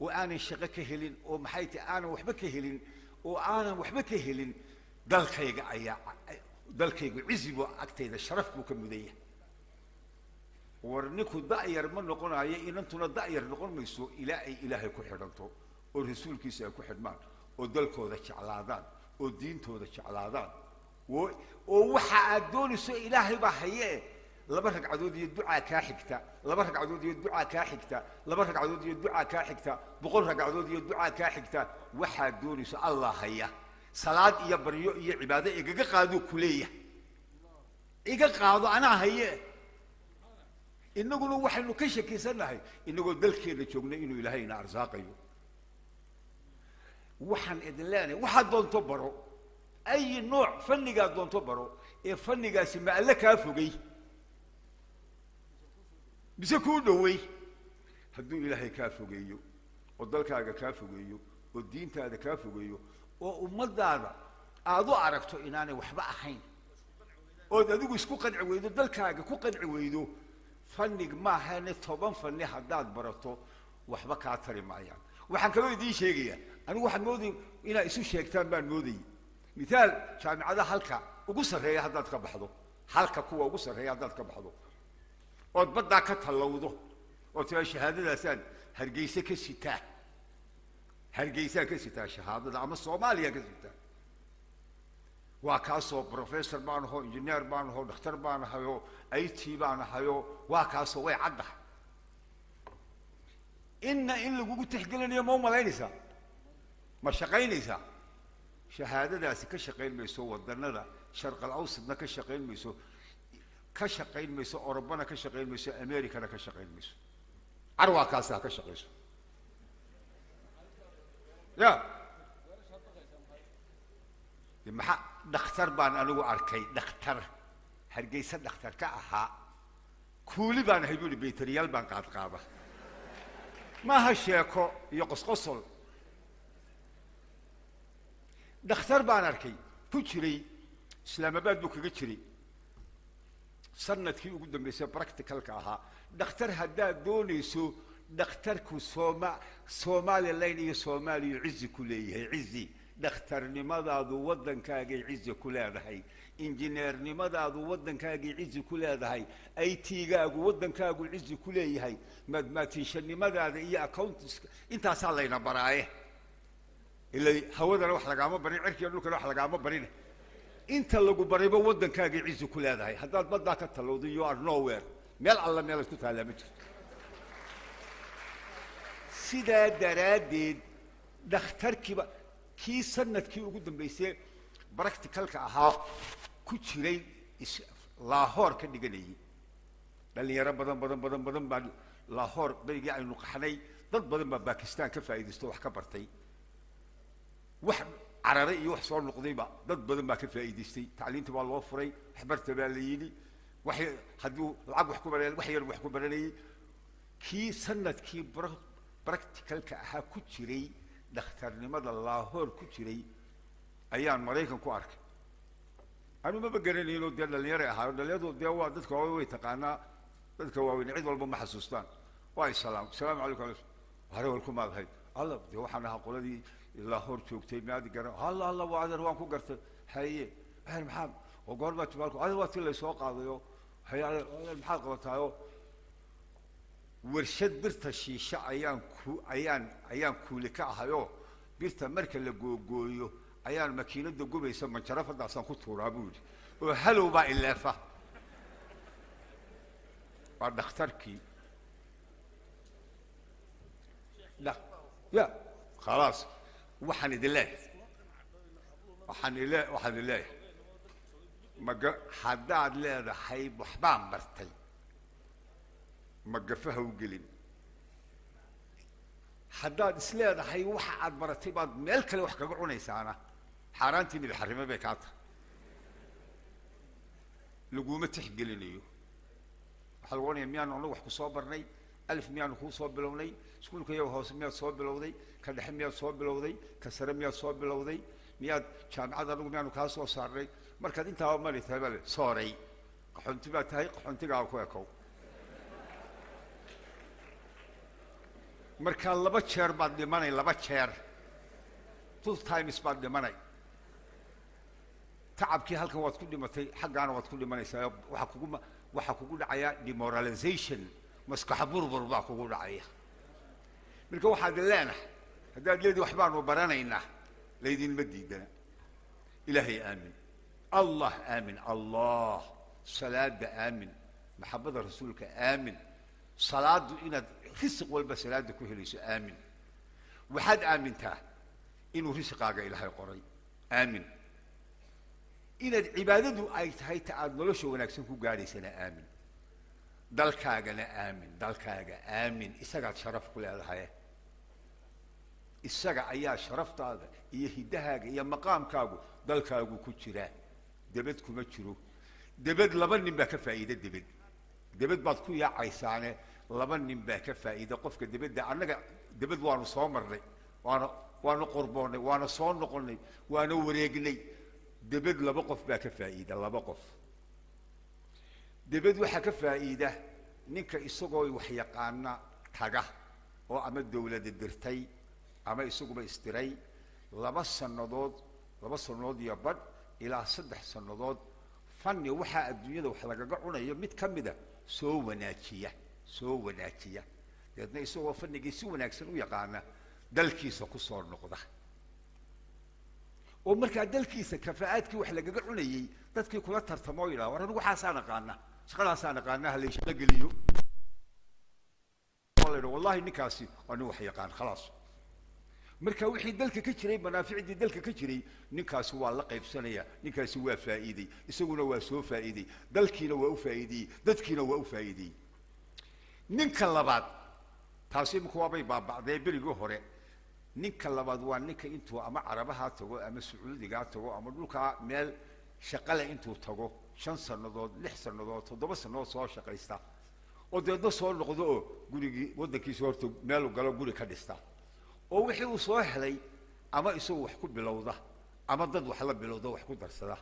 oo aanan shaqo ka helin oo maxay tahay aanan waxba ka helin oo aanan waxba ka helin dalkayga ayaa dalkaygu cizi buu agtayda sharaf buu ka mudan yahay war ninku da'yar ma noqonayo inantuna da'yar noqon mayso ilaa ay ilaahay ku xidhanto oo rasuulkiisa ay ku xidhmaan oo dalkooda jeclaadaan oo diintooda jeclaadaan oo waxa aad doonayso ilaahay baa haye laba ragcadood iyo ducaa kaa xigta laba ragcadood iyo ducaa kaa xigta laba ragcadood iyo ducaa kaa xigta 100 ragcadood iyo ducaa kaa xigta waxaad doonayso allah haya salaad iyo baryo iyo cibaado igaga qaado kuleeya iga qaado anaa haye inaguna waxaynu ka shakiisanahay inagoo dalkeena joogna inuu ilaahayna arsaaqayo waxaan idin leenahay waxaad doonto baro ay nooc fannigaa doonto baro ee fannigaasi ma alla kaa fogay bise kuu dhowey hadduu ilaahay kaa fogeeyo oo dalkaaga kaa fogeeyo oo diintaada kaa fogeeyo oo ummadaada aad u aragto inaanay waxba ahayn ood adigu isku qanci weydo dalkaaga ku qanci weydo fannig maahane 10 fanni haddaad barato waxba kaa tari maayaan waxaan kaloo idiin sheegayaa anigu waxaan moodayay inaa isu sheegtaan baan moodayay misaal jaamicada halka ugu sarreeya haddaad ka baxdo halka kuwa ugu sarreeya haddaad ka baxdo ood baddaa ka tallowdo oo taa shahaadadaasaan hargeysa ka sitaa hargeysa ka sitaa shahaadada ama Soomaaliya ka sitaa waa kaasoo professor baan aho engineer baan aho dhakhtar baan ahayo IT baan ahayo waa kaasoo way cadda in lagu tixgelinayo ma malaynaysa ma shaqaynaysa shahaadadaasi ka shaqayn mayso wadanada sharq al-awsadna ka shaqayn mayso Oorobana ka shaqayn mayso Ameerikana ka shaqayn mayso arwa kaasa ka shaqayso ya maxa dhakhtar baan anigu arkay dhakhtar hargeysa dhakhtar ka ahaa kuuli baan ahay buu baytariyal baan qaadqaaba ma ha sheeko iyo qosqosol dhakhtar baan arkay ku jiray Islaamabad buu kaga jiray sanadkii ugu dambeysay practicalka ahaa dhakhtar haddaad doonayso dhakhtarku Soomaaliland iyo Soomaaliya cizi ku leeyahay cizi dhakhtarnimadaadu wadankaaga cizi ku leedahay injineernimadaadu wadankaaga cizi ku leedahay IT-gaagu wadankaagu cizi ku leeyahay mathematician-nimadaada iyo accounts intaas layna baraaye ilaa hawadana wax lagaama barin cirkiga dhulkana wax lagaama barin inta lagu barayba wadankaaga cizi ku leedahay haddaad badda ka talowdo you are nowhere meel alla meel ku taala ma jirto sidaa daraadeed dhakhtarkiiba kii sanadkii ugu dambeysay practicalka ahaa ku jiray Lahore ka dhiganayay dhalinyaro badan baa Lahore baygi aynu qaxnay dad badan baa Pakistan ka faa'iideysto wax ka bartay wax عربي يوح صار نقضيبة ضد بدل ما كيف يديستي تعليم تبع الوفري حبرت بالليلي وحي هدو العب وحكوا برا وحي وحكوا براني كي سنة كي براكتيكال كأها كتيري دخترني ماذا الله هو كتيري أيام مريكا كوارك أنا ما بقرني لو ديال اللي يرى هذا اللي يدو ديوا ضد كواوي تقانا ضد كواوي نعيد والله ما حسوستان واي السلام عليكم هذا لكم هذا الله ديوا حنا هقول دي Lahore joogtay maadi garan Allah waadar waan ku gartay haye ahal maxaa oo goorma tibaalku aad waati la soo qaadayo haye maxaa qabataayo warshad birta shiisha ayaan kuuli ka ahayo birta marka la googooyo ayaan makiinada gubaysa manjarafadaasan ku tuuraa buu oo halow baa ilaafa waa dhakhtarkii la ya خلاص وحن الله ما حداد لا حيب وحبان برتي ما قفها وقلين حداد سلاده حي وحد برتي بعد ملك لو حكا قعونيس انا حارانتي من الحرمه بكات لقومه تحقلنيو حلواني ميان انو wax ku soo barnay 1000 miyaan ku soo bilownay iskuulka iyo hoos miyaad soo bilowday ka dhexe miyaad soo bilowday ka sare miyaad soo bilowday miyaad jaamacada anigu miyaanu kaa soo saaray markaad intaa mari tahay bale sooray qaxoonti baa tahay qaxoontigaa ku ekow marka laba jeer baad dhimanay laba jeer two times baad dhimanay tacabkii halkan waad ku dhimatay xaggaana waad ku dhimanaysaa waxa kugu dhacaya demoralization maskax burbur baa kugu dhacaya marka waxaad leenahay haddaad leedii waxbaanu baranaynaa laydinma diidana ilaahay aamin allah aamin allah salaada aamin maxabada rasuulka aamin salaadu inaad risq walba salaada ku helayso aamin waxaad aamintaa inuu risqaaga ilaahay qoray aamin inaad cibaadadu ay tahay ta aad nolosha wanaagsan ku gaadhaysana aamin dalkaagana aamin dalkaaga aamin isagaad sharaf ku leedahay isaga ayaa sharaftaada iyo hidahaaga iyo maqaamkaagu dalkaagu ku jira debed kuma jiro debed laba nin baa ka faa'iida debed baad ku yaacaysaane laba nin baa ka faa'iida qofka debedda annaga debed waanu soo marnay waanu qurboonnay waana soo noqonnay waana wareegnay debed laba qof baa ka faa'iida laba qof debed waxaa ka faa'iida ninka isagoo wax yaqaana taga oo ama dawladda dirtay ama isaguba istiray laba sannadood iyo badh ilaa 3 sannadood fanni waxaa adduunyada wax lagaga cunayo mid ka mida soo wanaajiya deedna isagoo fannigii si wanaagsan u yaqaana dalkiisa ku soo noqda oo markaa dalkiisa kafaa'aadkii wax lagaga cunayay dadkii kula tartamo oo yidhaha war anigu waxaasaan aqaana shaqadaasaan aqaana ha layshaqo geliyo wallahi ninkaasi anigu wax yaqaan khalaas marka wixii dalka ka jiray manaaficdii dalka ka jiray ninkaasi waa la qaybsanaya ninkaasi waa faa'iiday isaguna waa soo faa'iiday dalkiina waa u faa'iiday dadkiina waa u faa'iiday ninka labaad taasi markuu waabay baabacday berigii hore ninka labaad waa ninka intuu ama carabaha tago ama sacuudiga tago ama dhulka meel shaqale intuu tago 5 sannadood 6 sannadood 7 sannadood soo shaqaysta oo deedna soo noqdo oo gurigii wadankiisa horta meel uu galo guri ka dhista oo wixii uu soo helay ama isagu wax ku bilowda ama dad wax la bilowda wax ku darsada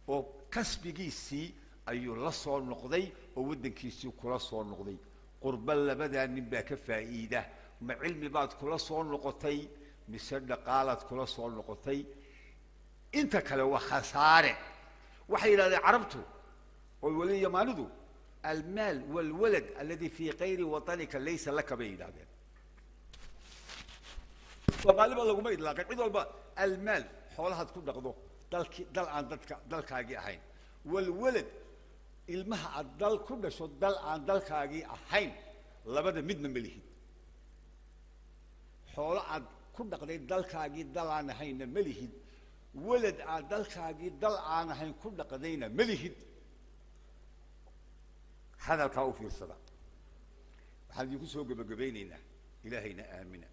oo kasbigiisii ayuu la soo noqday oo wadankiisii kula soo noqday qurba labada nin baa ka faa'iida ma cilmi baad kula soo noqotay mise dhaqaalaad kula soo noqotay inta kale waa khasaare waxay yidhahdeen carabtu oo wali yamaanidu almaal walwalad alladhi fi qayri watanika laysa laka bay yidhahdeen غالبا لو ما يطلق عيد والبا المال حولها تكون دقدو دل عن دلكاغي اهين والولد المها الدل كل شو دل عن دلكاغي اهين لبدا مدنا مليهين حول عن كل دقدي دلكاغي دل عن هين مليهين ولد عن دلكاغي دل عن هين كل دقدينا مليهين هذا الكاو في الصدق هل يكون سوق بجبيننا إلهينا آمنا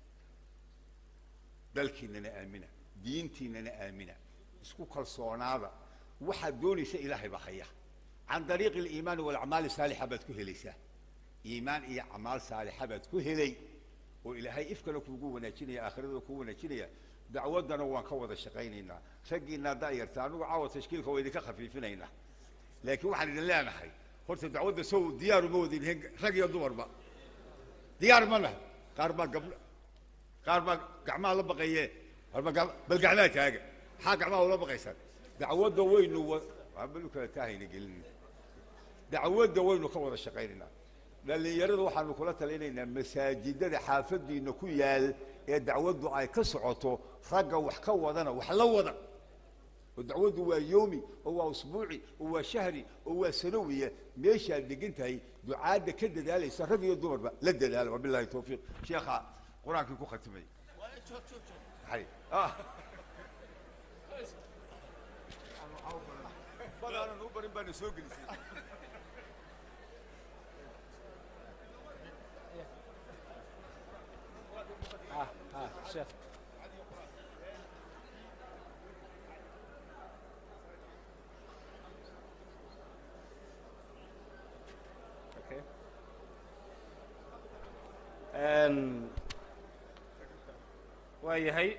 dalkiinana aamina diintiinana aamina isku kalsoonaada waxa doonaysa ilaahay bahaya aan dariiq iimaan wal a'maal saalixa bad ku helaysa iimaan iyo a'maal saalixa bad ku helay oo ilaahay ifkana kuugu wanaajinaya aakhirada kuugu wanaajinaya dacwadana waan ka wada shaqeynayna sagiina daayirta anigu caawa tashkiilka way idinka khafiifinayna laakiin waxaan idin leenahay horta dacwada soo diyaar uma wadin rag iyo dumarba diyaar ma laha qaar ba gacmaha la baqayeen bal gacmaha taaga xaq gacmaha la baqaysan dacwada weynu waablu kala taahayna gelin dacwada weynu ka wada shaqeynayna dhalinyarada waxaanu kula talinaynaa masaajidada xaafadiina ku yaal ee dacwadu ay ka socoto ragga wax ka wadana wax la wada ودعوده هو يومي هو أسبوعي هو شهري هو سنوي ماشي دقنتهي دعاء كده ده ليس ربي يدور بقى لا ده وبالله التوفيق شيخ قرآن كيكو ختمي شوف حي بدأ أنا نوبر بني سوق شيخ waayahay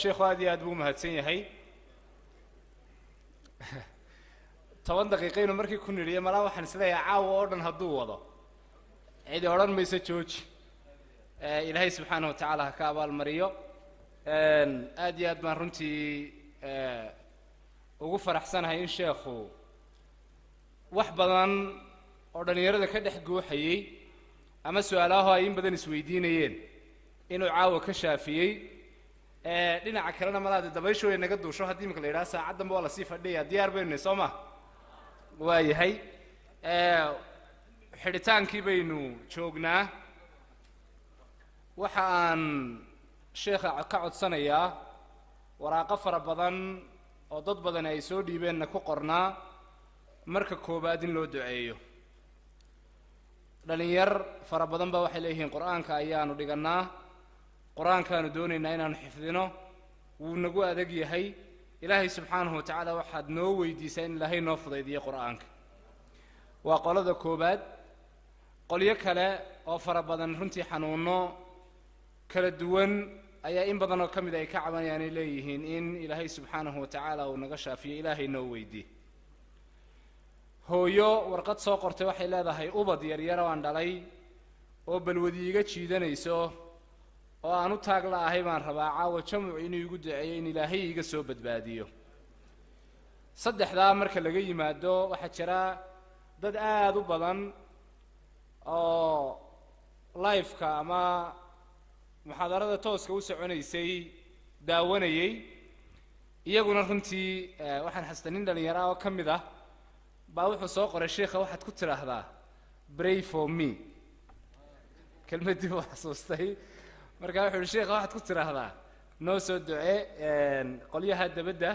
sheekhu aad iyo aad buu mahadsan yahay toban daqiiqaynu markii ku nidhiyo malaa waxaan isleeyahay caawa oo dhan hadduu wado cidi odhan mayso jooji. ilaahay subxaanahu watacaala ha ka abaalmariyo. aad iyo aad baan runtii ugu faraxsanahay in sheekhu wax badan oo dhallinyarada ka dhex guuxayey ama su-aalaho ay in badan isweydiinayeen inuu caawa ka shaafiyey. dhinaca kalena malaade dabayshu way naga duusho haddii imika la yidhaha saacaddanba waa lasii fadhiya diyaar baynu nahay soo ma waa yahay. xidhitaankii baynu joognaa. waxa aan sheekha ka codsanayaa waraaqo fara badan oo dad badan ay soo dhiibeenna ku qornaa marka koowaad in loo duceeyo. dhalinyar fara badan ba waxay leeyihiin qur-aanka ayaanu dhigannaa, qur-aankaanu doonaynaa inaanu xifdino, wuu nagu adag yahay. ilaahay subxaanahu watacaala waxaad noo weydiisaa in ilaahay noo fudaydiyo qur-aanka. waa qolada koowaad. qolyo kale oo fara badan runtii xanuuno kala duwan ayaa in badan oo ka mid ay ka cabanayaan ay leeyihiin in ilaahay subxaanahu watacaala uu naga shaafiyo. ilaahay noo weydiye. hooyo warqad soo qortay waxay leedahay ubad yaryar oo aan dhalay oo balwadi iga jiidanayso oo aan u taag la'ahay baan rabaa caawa jamuc inuu igu duceeyo in ilaahay iga soo badbaadiyo. saddexdaa marka laga yimaado waxaa jira dad aada u badan oo lifeka ama muxaadarada tooska u soconaysay daawanayay. iyaguna runtii waxaan xastaa nin dhallinyaro ah oo ka mid ah baa wuxuu soo qoray sheekha waxaad ku tidhaahdaa pray for me. kelmaddii uu xasuustay markaa wuxuu yihi sheekha waxaad ku tidhaahdaa noo soo ducee. qolyaha dabadda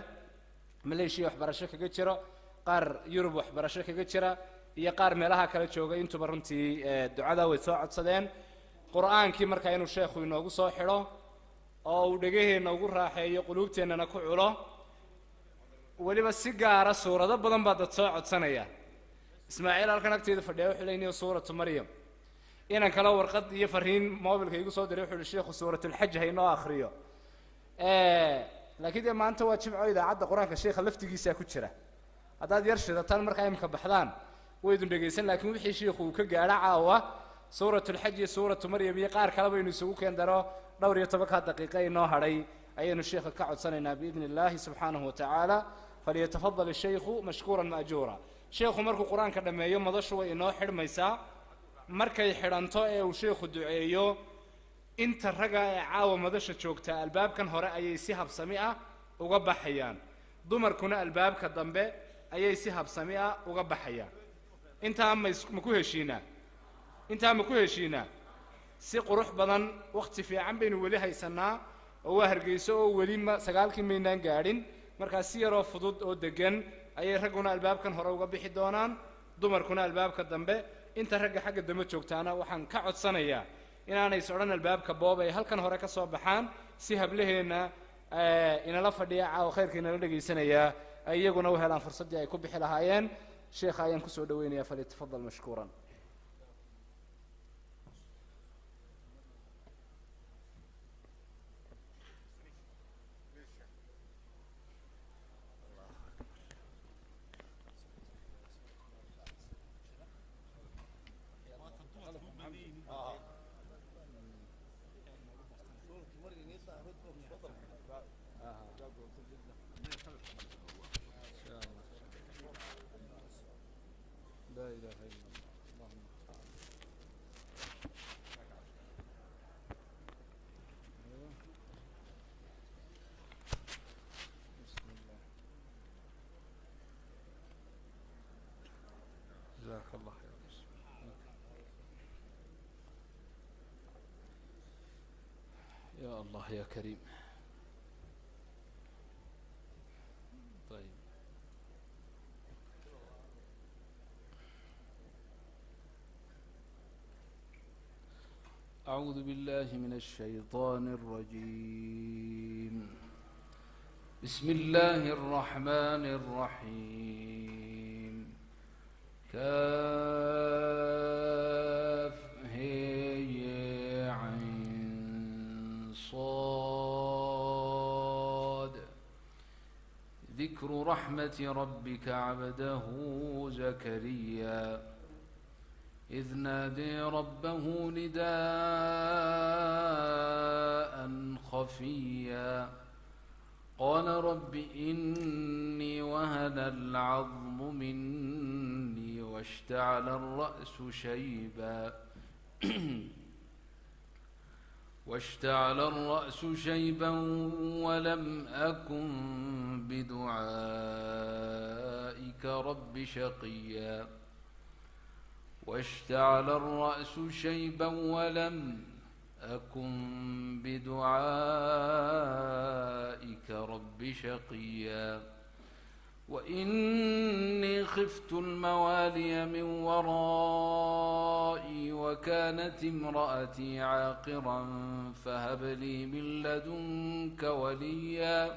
maleeshiya waxbarasho kaga jiro, qaar yurub waxbarasho kaga jira iyo qaar meelaha kala jooga intuba runtii ducada way soo codsadeen. qur-aankii markaa inuu sheekhu inoogu soo xidho oo uu dhegaheenna ugu raaxeeyo quluubteennana ku culo. weliba si gaara suurado badan baa dad soo codsanaya. ismaaciil halkan agteeda fadhiya wuxuu leeyahay suuratu maryam. inan kale warqad iyo fariin mobilka igu soo diray wuxuu yihi sheekhu suuratulxaj ha inoo akhriyo. laakiin dee maanta waa jimco idaacadda qur-aanka sheekha laftigiisaa ku jira. haddaad yar shidataan markaa imika baxdaan waydun dhegaysan. laakiin wixii sheekhu uu ka gaadho caawa suuratulxaj iyo suuratu maryam iyo qaar kale baynu isugu keen daro dhowr iyo 10 daqiiqo inoo hadhay ayaynu sheekha ka codsanaynaa biidni illaahi subxaanahu watacaala. falyatafadal ishaykhu mashkuuran maajuura. sheekhu markuu qur-aanka dhammeeyo madashu way inoo xidhmaysaa. markay xidhanto ee uu sheekhu duceeyo inta ragga ee caawa madasha joogtaa albaabkan hore ayay si habsami ah uga baxayaan. dumarkuna albaabka dambe ayay si habsami ah uga baxayaan. intaa ma ku heshiinaa? intaa ma ku heshiinaa? si qurux badan waqti fiican baynu weli haysanaa oo waa hargeyso oo weli 9kii maynaan gaadhin. markaa si yaroo fudud oo degan ayay ragguna albaabkan hore uga bixi doonaan, dumarkuna albaabka dambe. inta ragga xagga dambe joogtaana waxaan ka codsanayaa inaanay sodhan albaabka boob ay halkan hore ka soo baxaan si hablaheenna inala fadhiya caawa khayrka inala dhegaysanayaa ay iyaguna u helaan fursaddii ay ku bixi lahaayeen. sheekha ayaan kusoo dhaweynayaa falyatafadal mashkuuran. لا إله إلا الله بسم الله. جزاك الله خير. يا الله يا كريم. طيب أعوذ بالله من الشيطان الرجيم. بسم الله الرحمن الرحيم. كاف هي عين صاد ذكر رحمة ربك عبده زكريا إذ نادي ربه نداء خفيا قال رب إني وهن العظم مني واشتعل الرأس شيبا ولم أكن بدعائك رب شقيا واشتعل الرأس شيبا ولم أكن بدعائك رب شقيا وإني خفت الموالي من ورائي وكانت امرأتي عاقرا فهب لي من لدنك وليا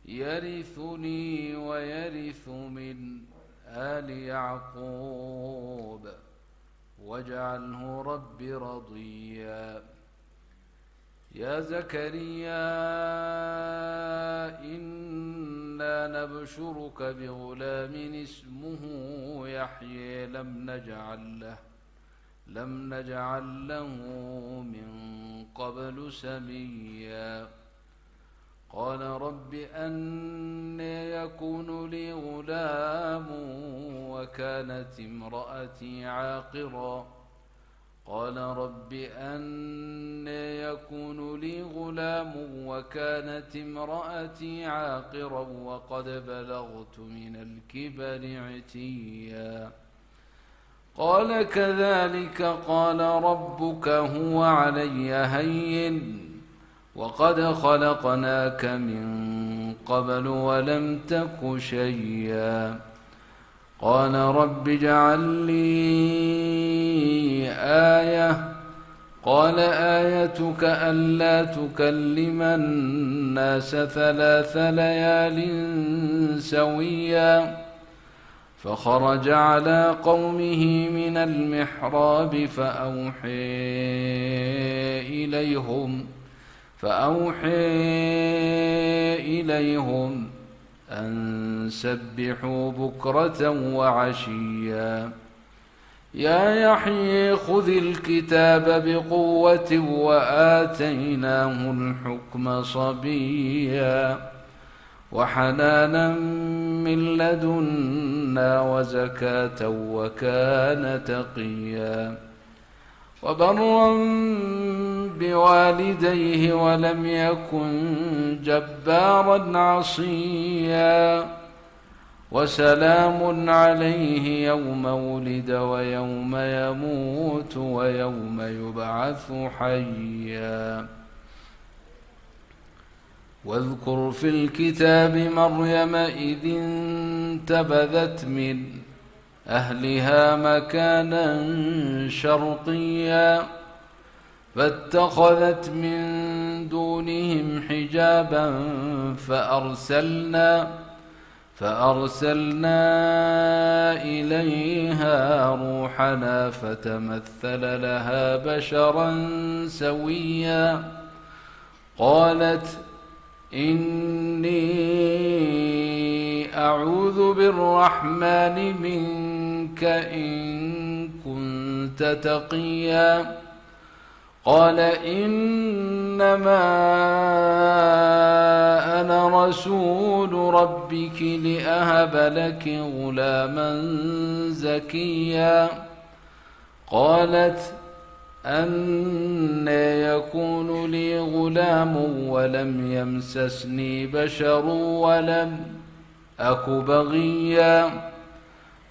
يرثني ويرث من آل يعقوب واجعله رب رضيا يا زكريا إنا نبشرك بغلام اسمه يحيى لم نجعل له من قبل سميا قال رب أنى يكون لي غلام وكانت امرأتي عاقرا قال رب أنى يكون لي غلام وكانت امرأتي عاقرا وقد بلغت من الكبر عتيا قال كذلك قال ربك هو علي هين وقد خلقناك من قبل ولم تك شيئا قال رب اجعل لي آية قال آيتك ألا تكلم الناس 3 ليال سويا فخرج على قومه من المحراب فأوحي إليهم أن سبحوا بكرة وعشيا يا يحيى خذ الكتاب بقوة وآتيناه الحكم صبيا وحنانا من لدنا وزكاة وكان تقيا وبرا بوالديه ولم يكن جبارا عصيا وسلام عليه يوم ولد ويوم يموت ويوم يبعث حيا واذكر في الكتاب مريم إذ انتبذت من أهلها مكانا شرقيا فاتخذت من دونهم حجابا فأرسلنا إليها روحنا فتمثل لها بشرا سويا قالت إني أعوذ بالرحمن منك إن كنت تقيا قال إنما أنا رسول ربك لأهب لك غلاما زكيا قالت أنى يكون لي غلام ولم يمسسني بشر ولم أك بغيا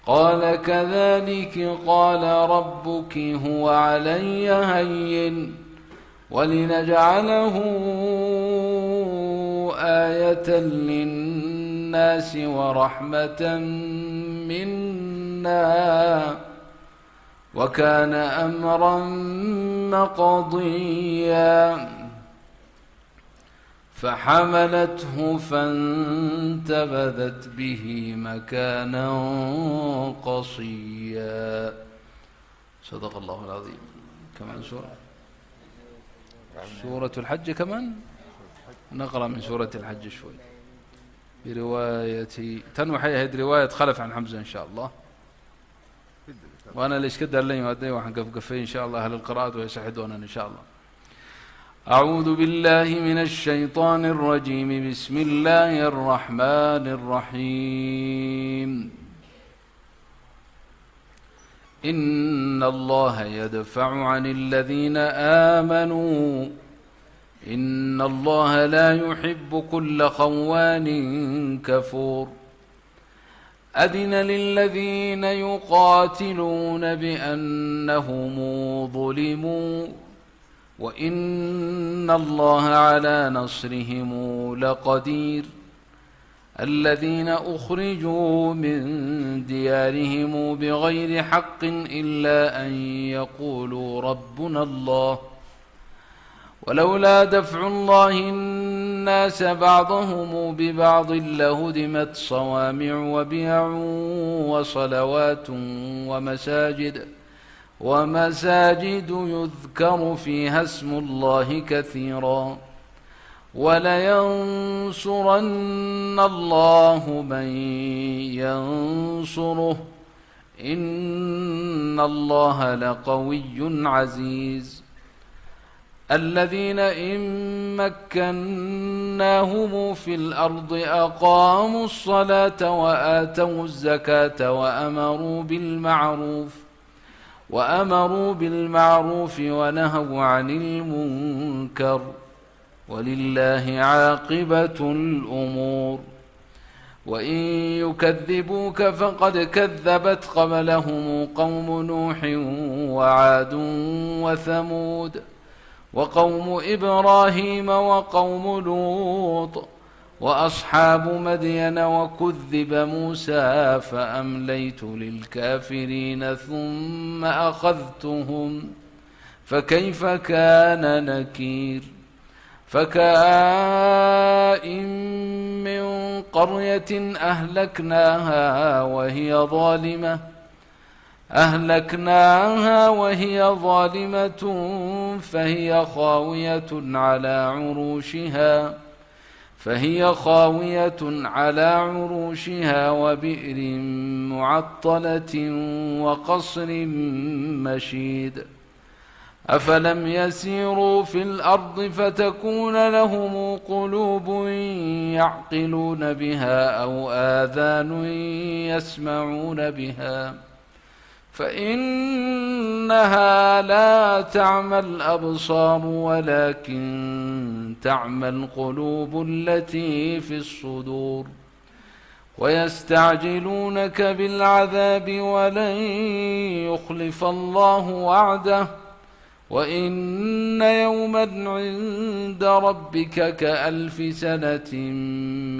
قال كذلك قال ربك هو علي هين ولنجعله آية للناس ورحمة منا وكان أمرا مقضيا فحملته فانتبذت به مكانا قصيا. صدق الله العظيم. كمان سورة الحج كمان نقرأ من سورة الحج شوي. برواية تنوحي هذه رواية خلف عن حمزة إن شاء الله. وأنا ليش كده اللي يودي وحنقف قفين إن شاء الله أهل القراءة ويسعدونا إن شاء الله. أعوذ بالله من الشيطان الرجيم. بسم الله الرحمن الرحيم. إن الله يدفع عن الذين آمنوا إن الله لا يحب كل خوان كفور. أذن للذين يقاتلون بأنهم ظلموا وإن الله على نصرهم لقدير. الذين أخرجوا من ديارهم بغير حق إلا أن يقولوا ربنا الله ولولا دفع الله الناس بعضهم ببعض لهدمت صوامع وبيع وصلوات ومساجد يذكر فيها اسم الله كثيرا ولينصرن الله من ينصره إن الله لقوي عزيز. الذين إن مكناهم في الأرض أقاموا الصلاة وآتوا الزكاة وأمروا بالمعروف ونهوا عن المنكر ولله عاقبة الأمور. وإن يكذبوك فقد كذبت قبلهم قوم نوح وعاد وثمود وقوم إبراهيم وقوم لوط وأصحاب مدين وكذب موسى فأمليت للكافرين ثم أخذتهم فكيف كان نكير. فكائن من قرية أهلكناها وهي ظالمة فهي خاوية على عروشها وبئر معطلة وقصر مشيد. أفلم يسيروا في الأرض فتكون لهم قلوب يعقلون بها أو آذان يسمعون بها فإنها لا تعمى الأبصار ولكن تعمى القلوب التي في الصدور. ويستعجلونك بالعذاب ولن يخلف الله وعده وإن يوما عند ربك كألف سنة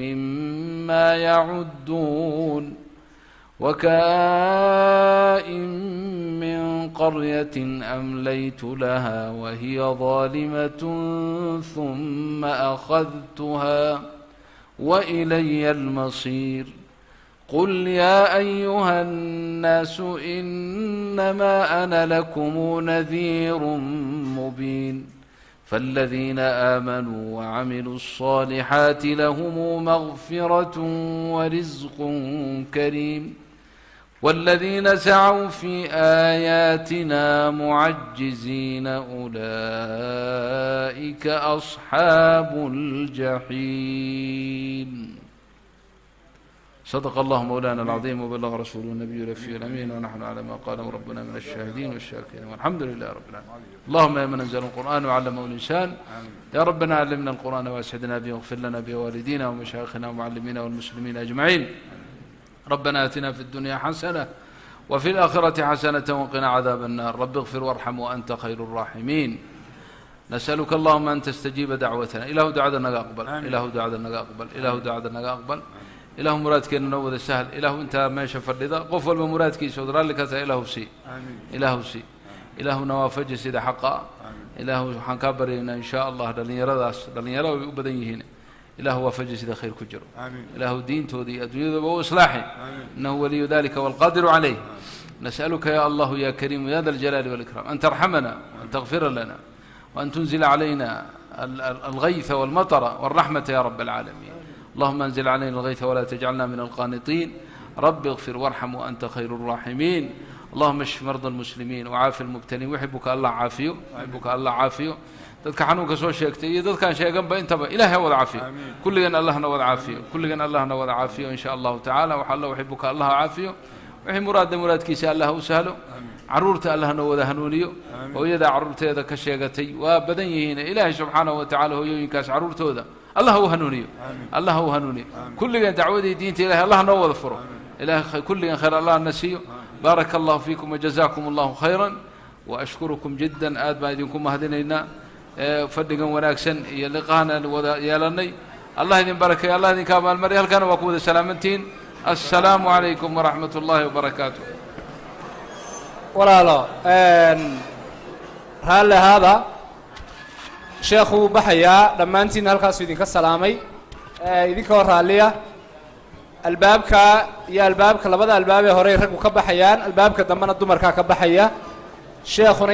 مما يعدون. وكائن من قرية أمليت لها وهي ظالمة ثم أخذتها وإلي المصير. قل يا أيها الناس إنما أنا لكم نذير مبين. فالذين آمنوا وعملوا الصالحات لهم مغفرة ورزق كريم والذين سعوا في آياتنا معجزين أولئك أصحاب الجحيم. صدق الله مولانا العظيم وبلغ رسوله النبي الرفيع الأمين ونحن على ما قال ربنا من الشاهدين والشاكرين والحمد لله رب العالمين. اللهم يا من أنزل القرآن وعلمه الإنسان يا ربنا علمنا القرآن واسعدنا به واغفر لنا بوالدينا ومشايخنا ومعلمينا والمسلمين أجمعين. ربنا آتنا في الدنيا حسنة وفي الآخرة حسنة وقنا عذاب النار. رب اغفر وارحم وأنت خير الراحمين. نسألك اللهم أن تستجيب دعوتنا. إله دعاءنا أقبل إله دعاءنا أقبل إله دعاءنا أقبل إله مرادك ننوذ السهل إله أنت ما شفر لذا قفل بمرادك سودرا لك إله سي إله سي إله نوافج سيد حقا إله حنكبرنا إن شاء الله دلني يرداس دلني يرى بدنيهنا إله وفج سيد خير كجر إله دين تودي أدوية وإصلاحه إنه ولي ذلك والقادر عليه. نسألك يا الله يا كريم يا ذا الجلال والإكرام أن ترحمنا وأن تغفر لنا وأن تنزل علينا الغيث والمطر والرحمة يا رب العالمين اللهم انزل علينا الغيث ولا تجعلنا من القانطين رب اغفر وارحم وأنت خير الراحمين اللهم اشف مرضى المسلمين وعاف المبتلين ويحبك الله عافيه ويحبك الله عافيه dadka xanuunka soo sheegtay iyo dadkan sheeganba intaba ilaahay wada caafiyo kulligan allahna wada caafiyo kulligan allahna wada caafiyo insha Allah ta'ala waxa Allah yuhibbuka Allah caafiyo wixii muraadkiisa Allah u sahlo caruurta allahna wada hanuuniyo hooyada caruurteeda ka sheegatay waa badan yihiin ilaahay subhanahu wa ta'ala hooyooyinkaas caruurtooda Allah u hanuuniyo Allah u hanuuniyo kulligan dacwadii diinta ilaahay Allah noo wada furo ilaahay kulligan khayr Allah nasiyo barakallahu fiikum wa jazakumullahu khayran wa ashkurukum jiddan aad baa idinku mahadinayna fadhigan wanaagsan iyo liqaana wada yeelanay Allah idin barakeeyo Allah idin ka maalmariyo halkan waa ku wada salaamantiin assalaamu alaykum wa rahmatullahi wa barakatuh walaalo hal hada sheekhu baxaya dhamaantiin halkaas idinka salaamay idinka waraaliya albaabka iyo albaabka labada albaab ee hore rag ka baxayaan albaabka dambana dumarka ka baxaya sheekhuna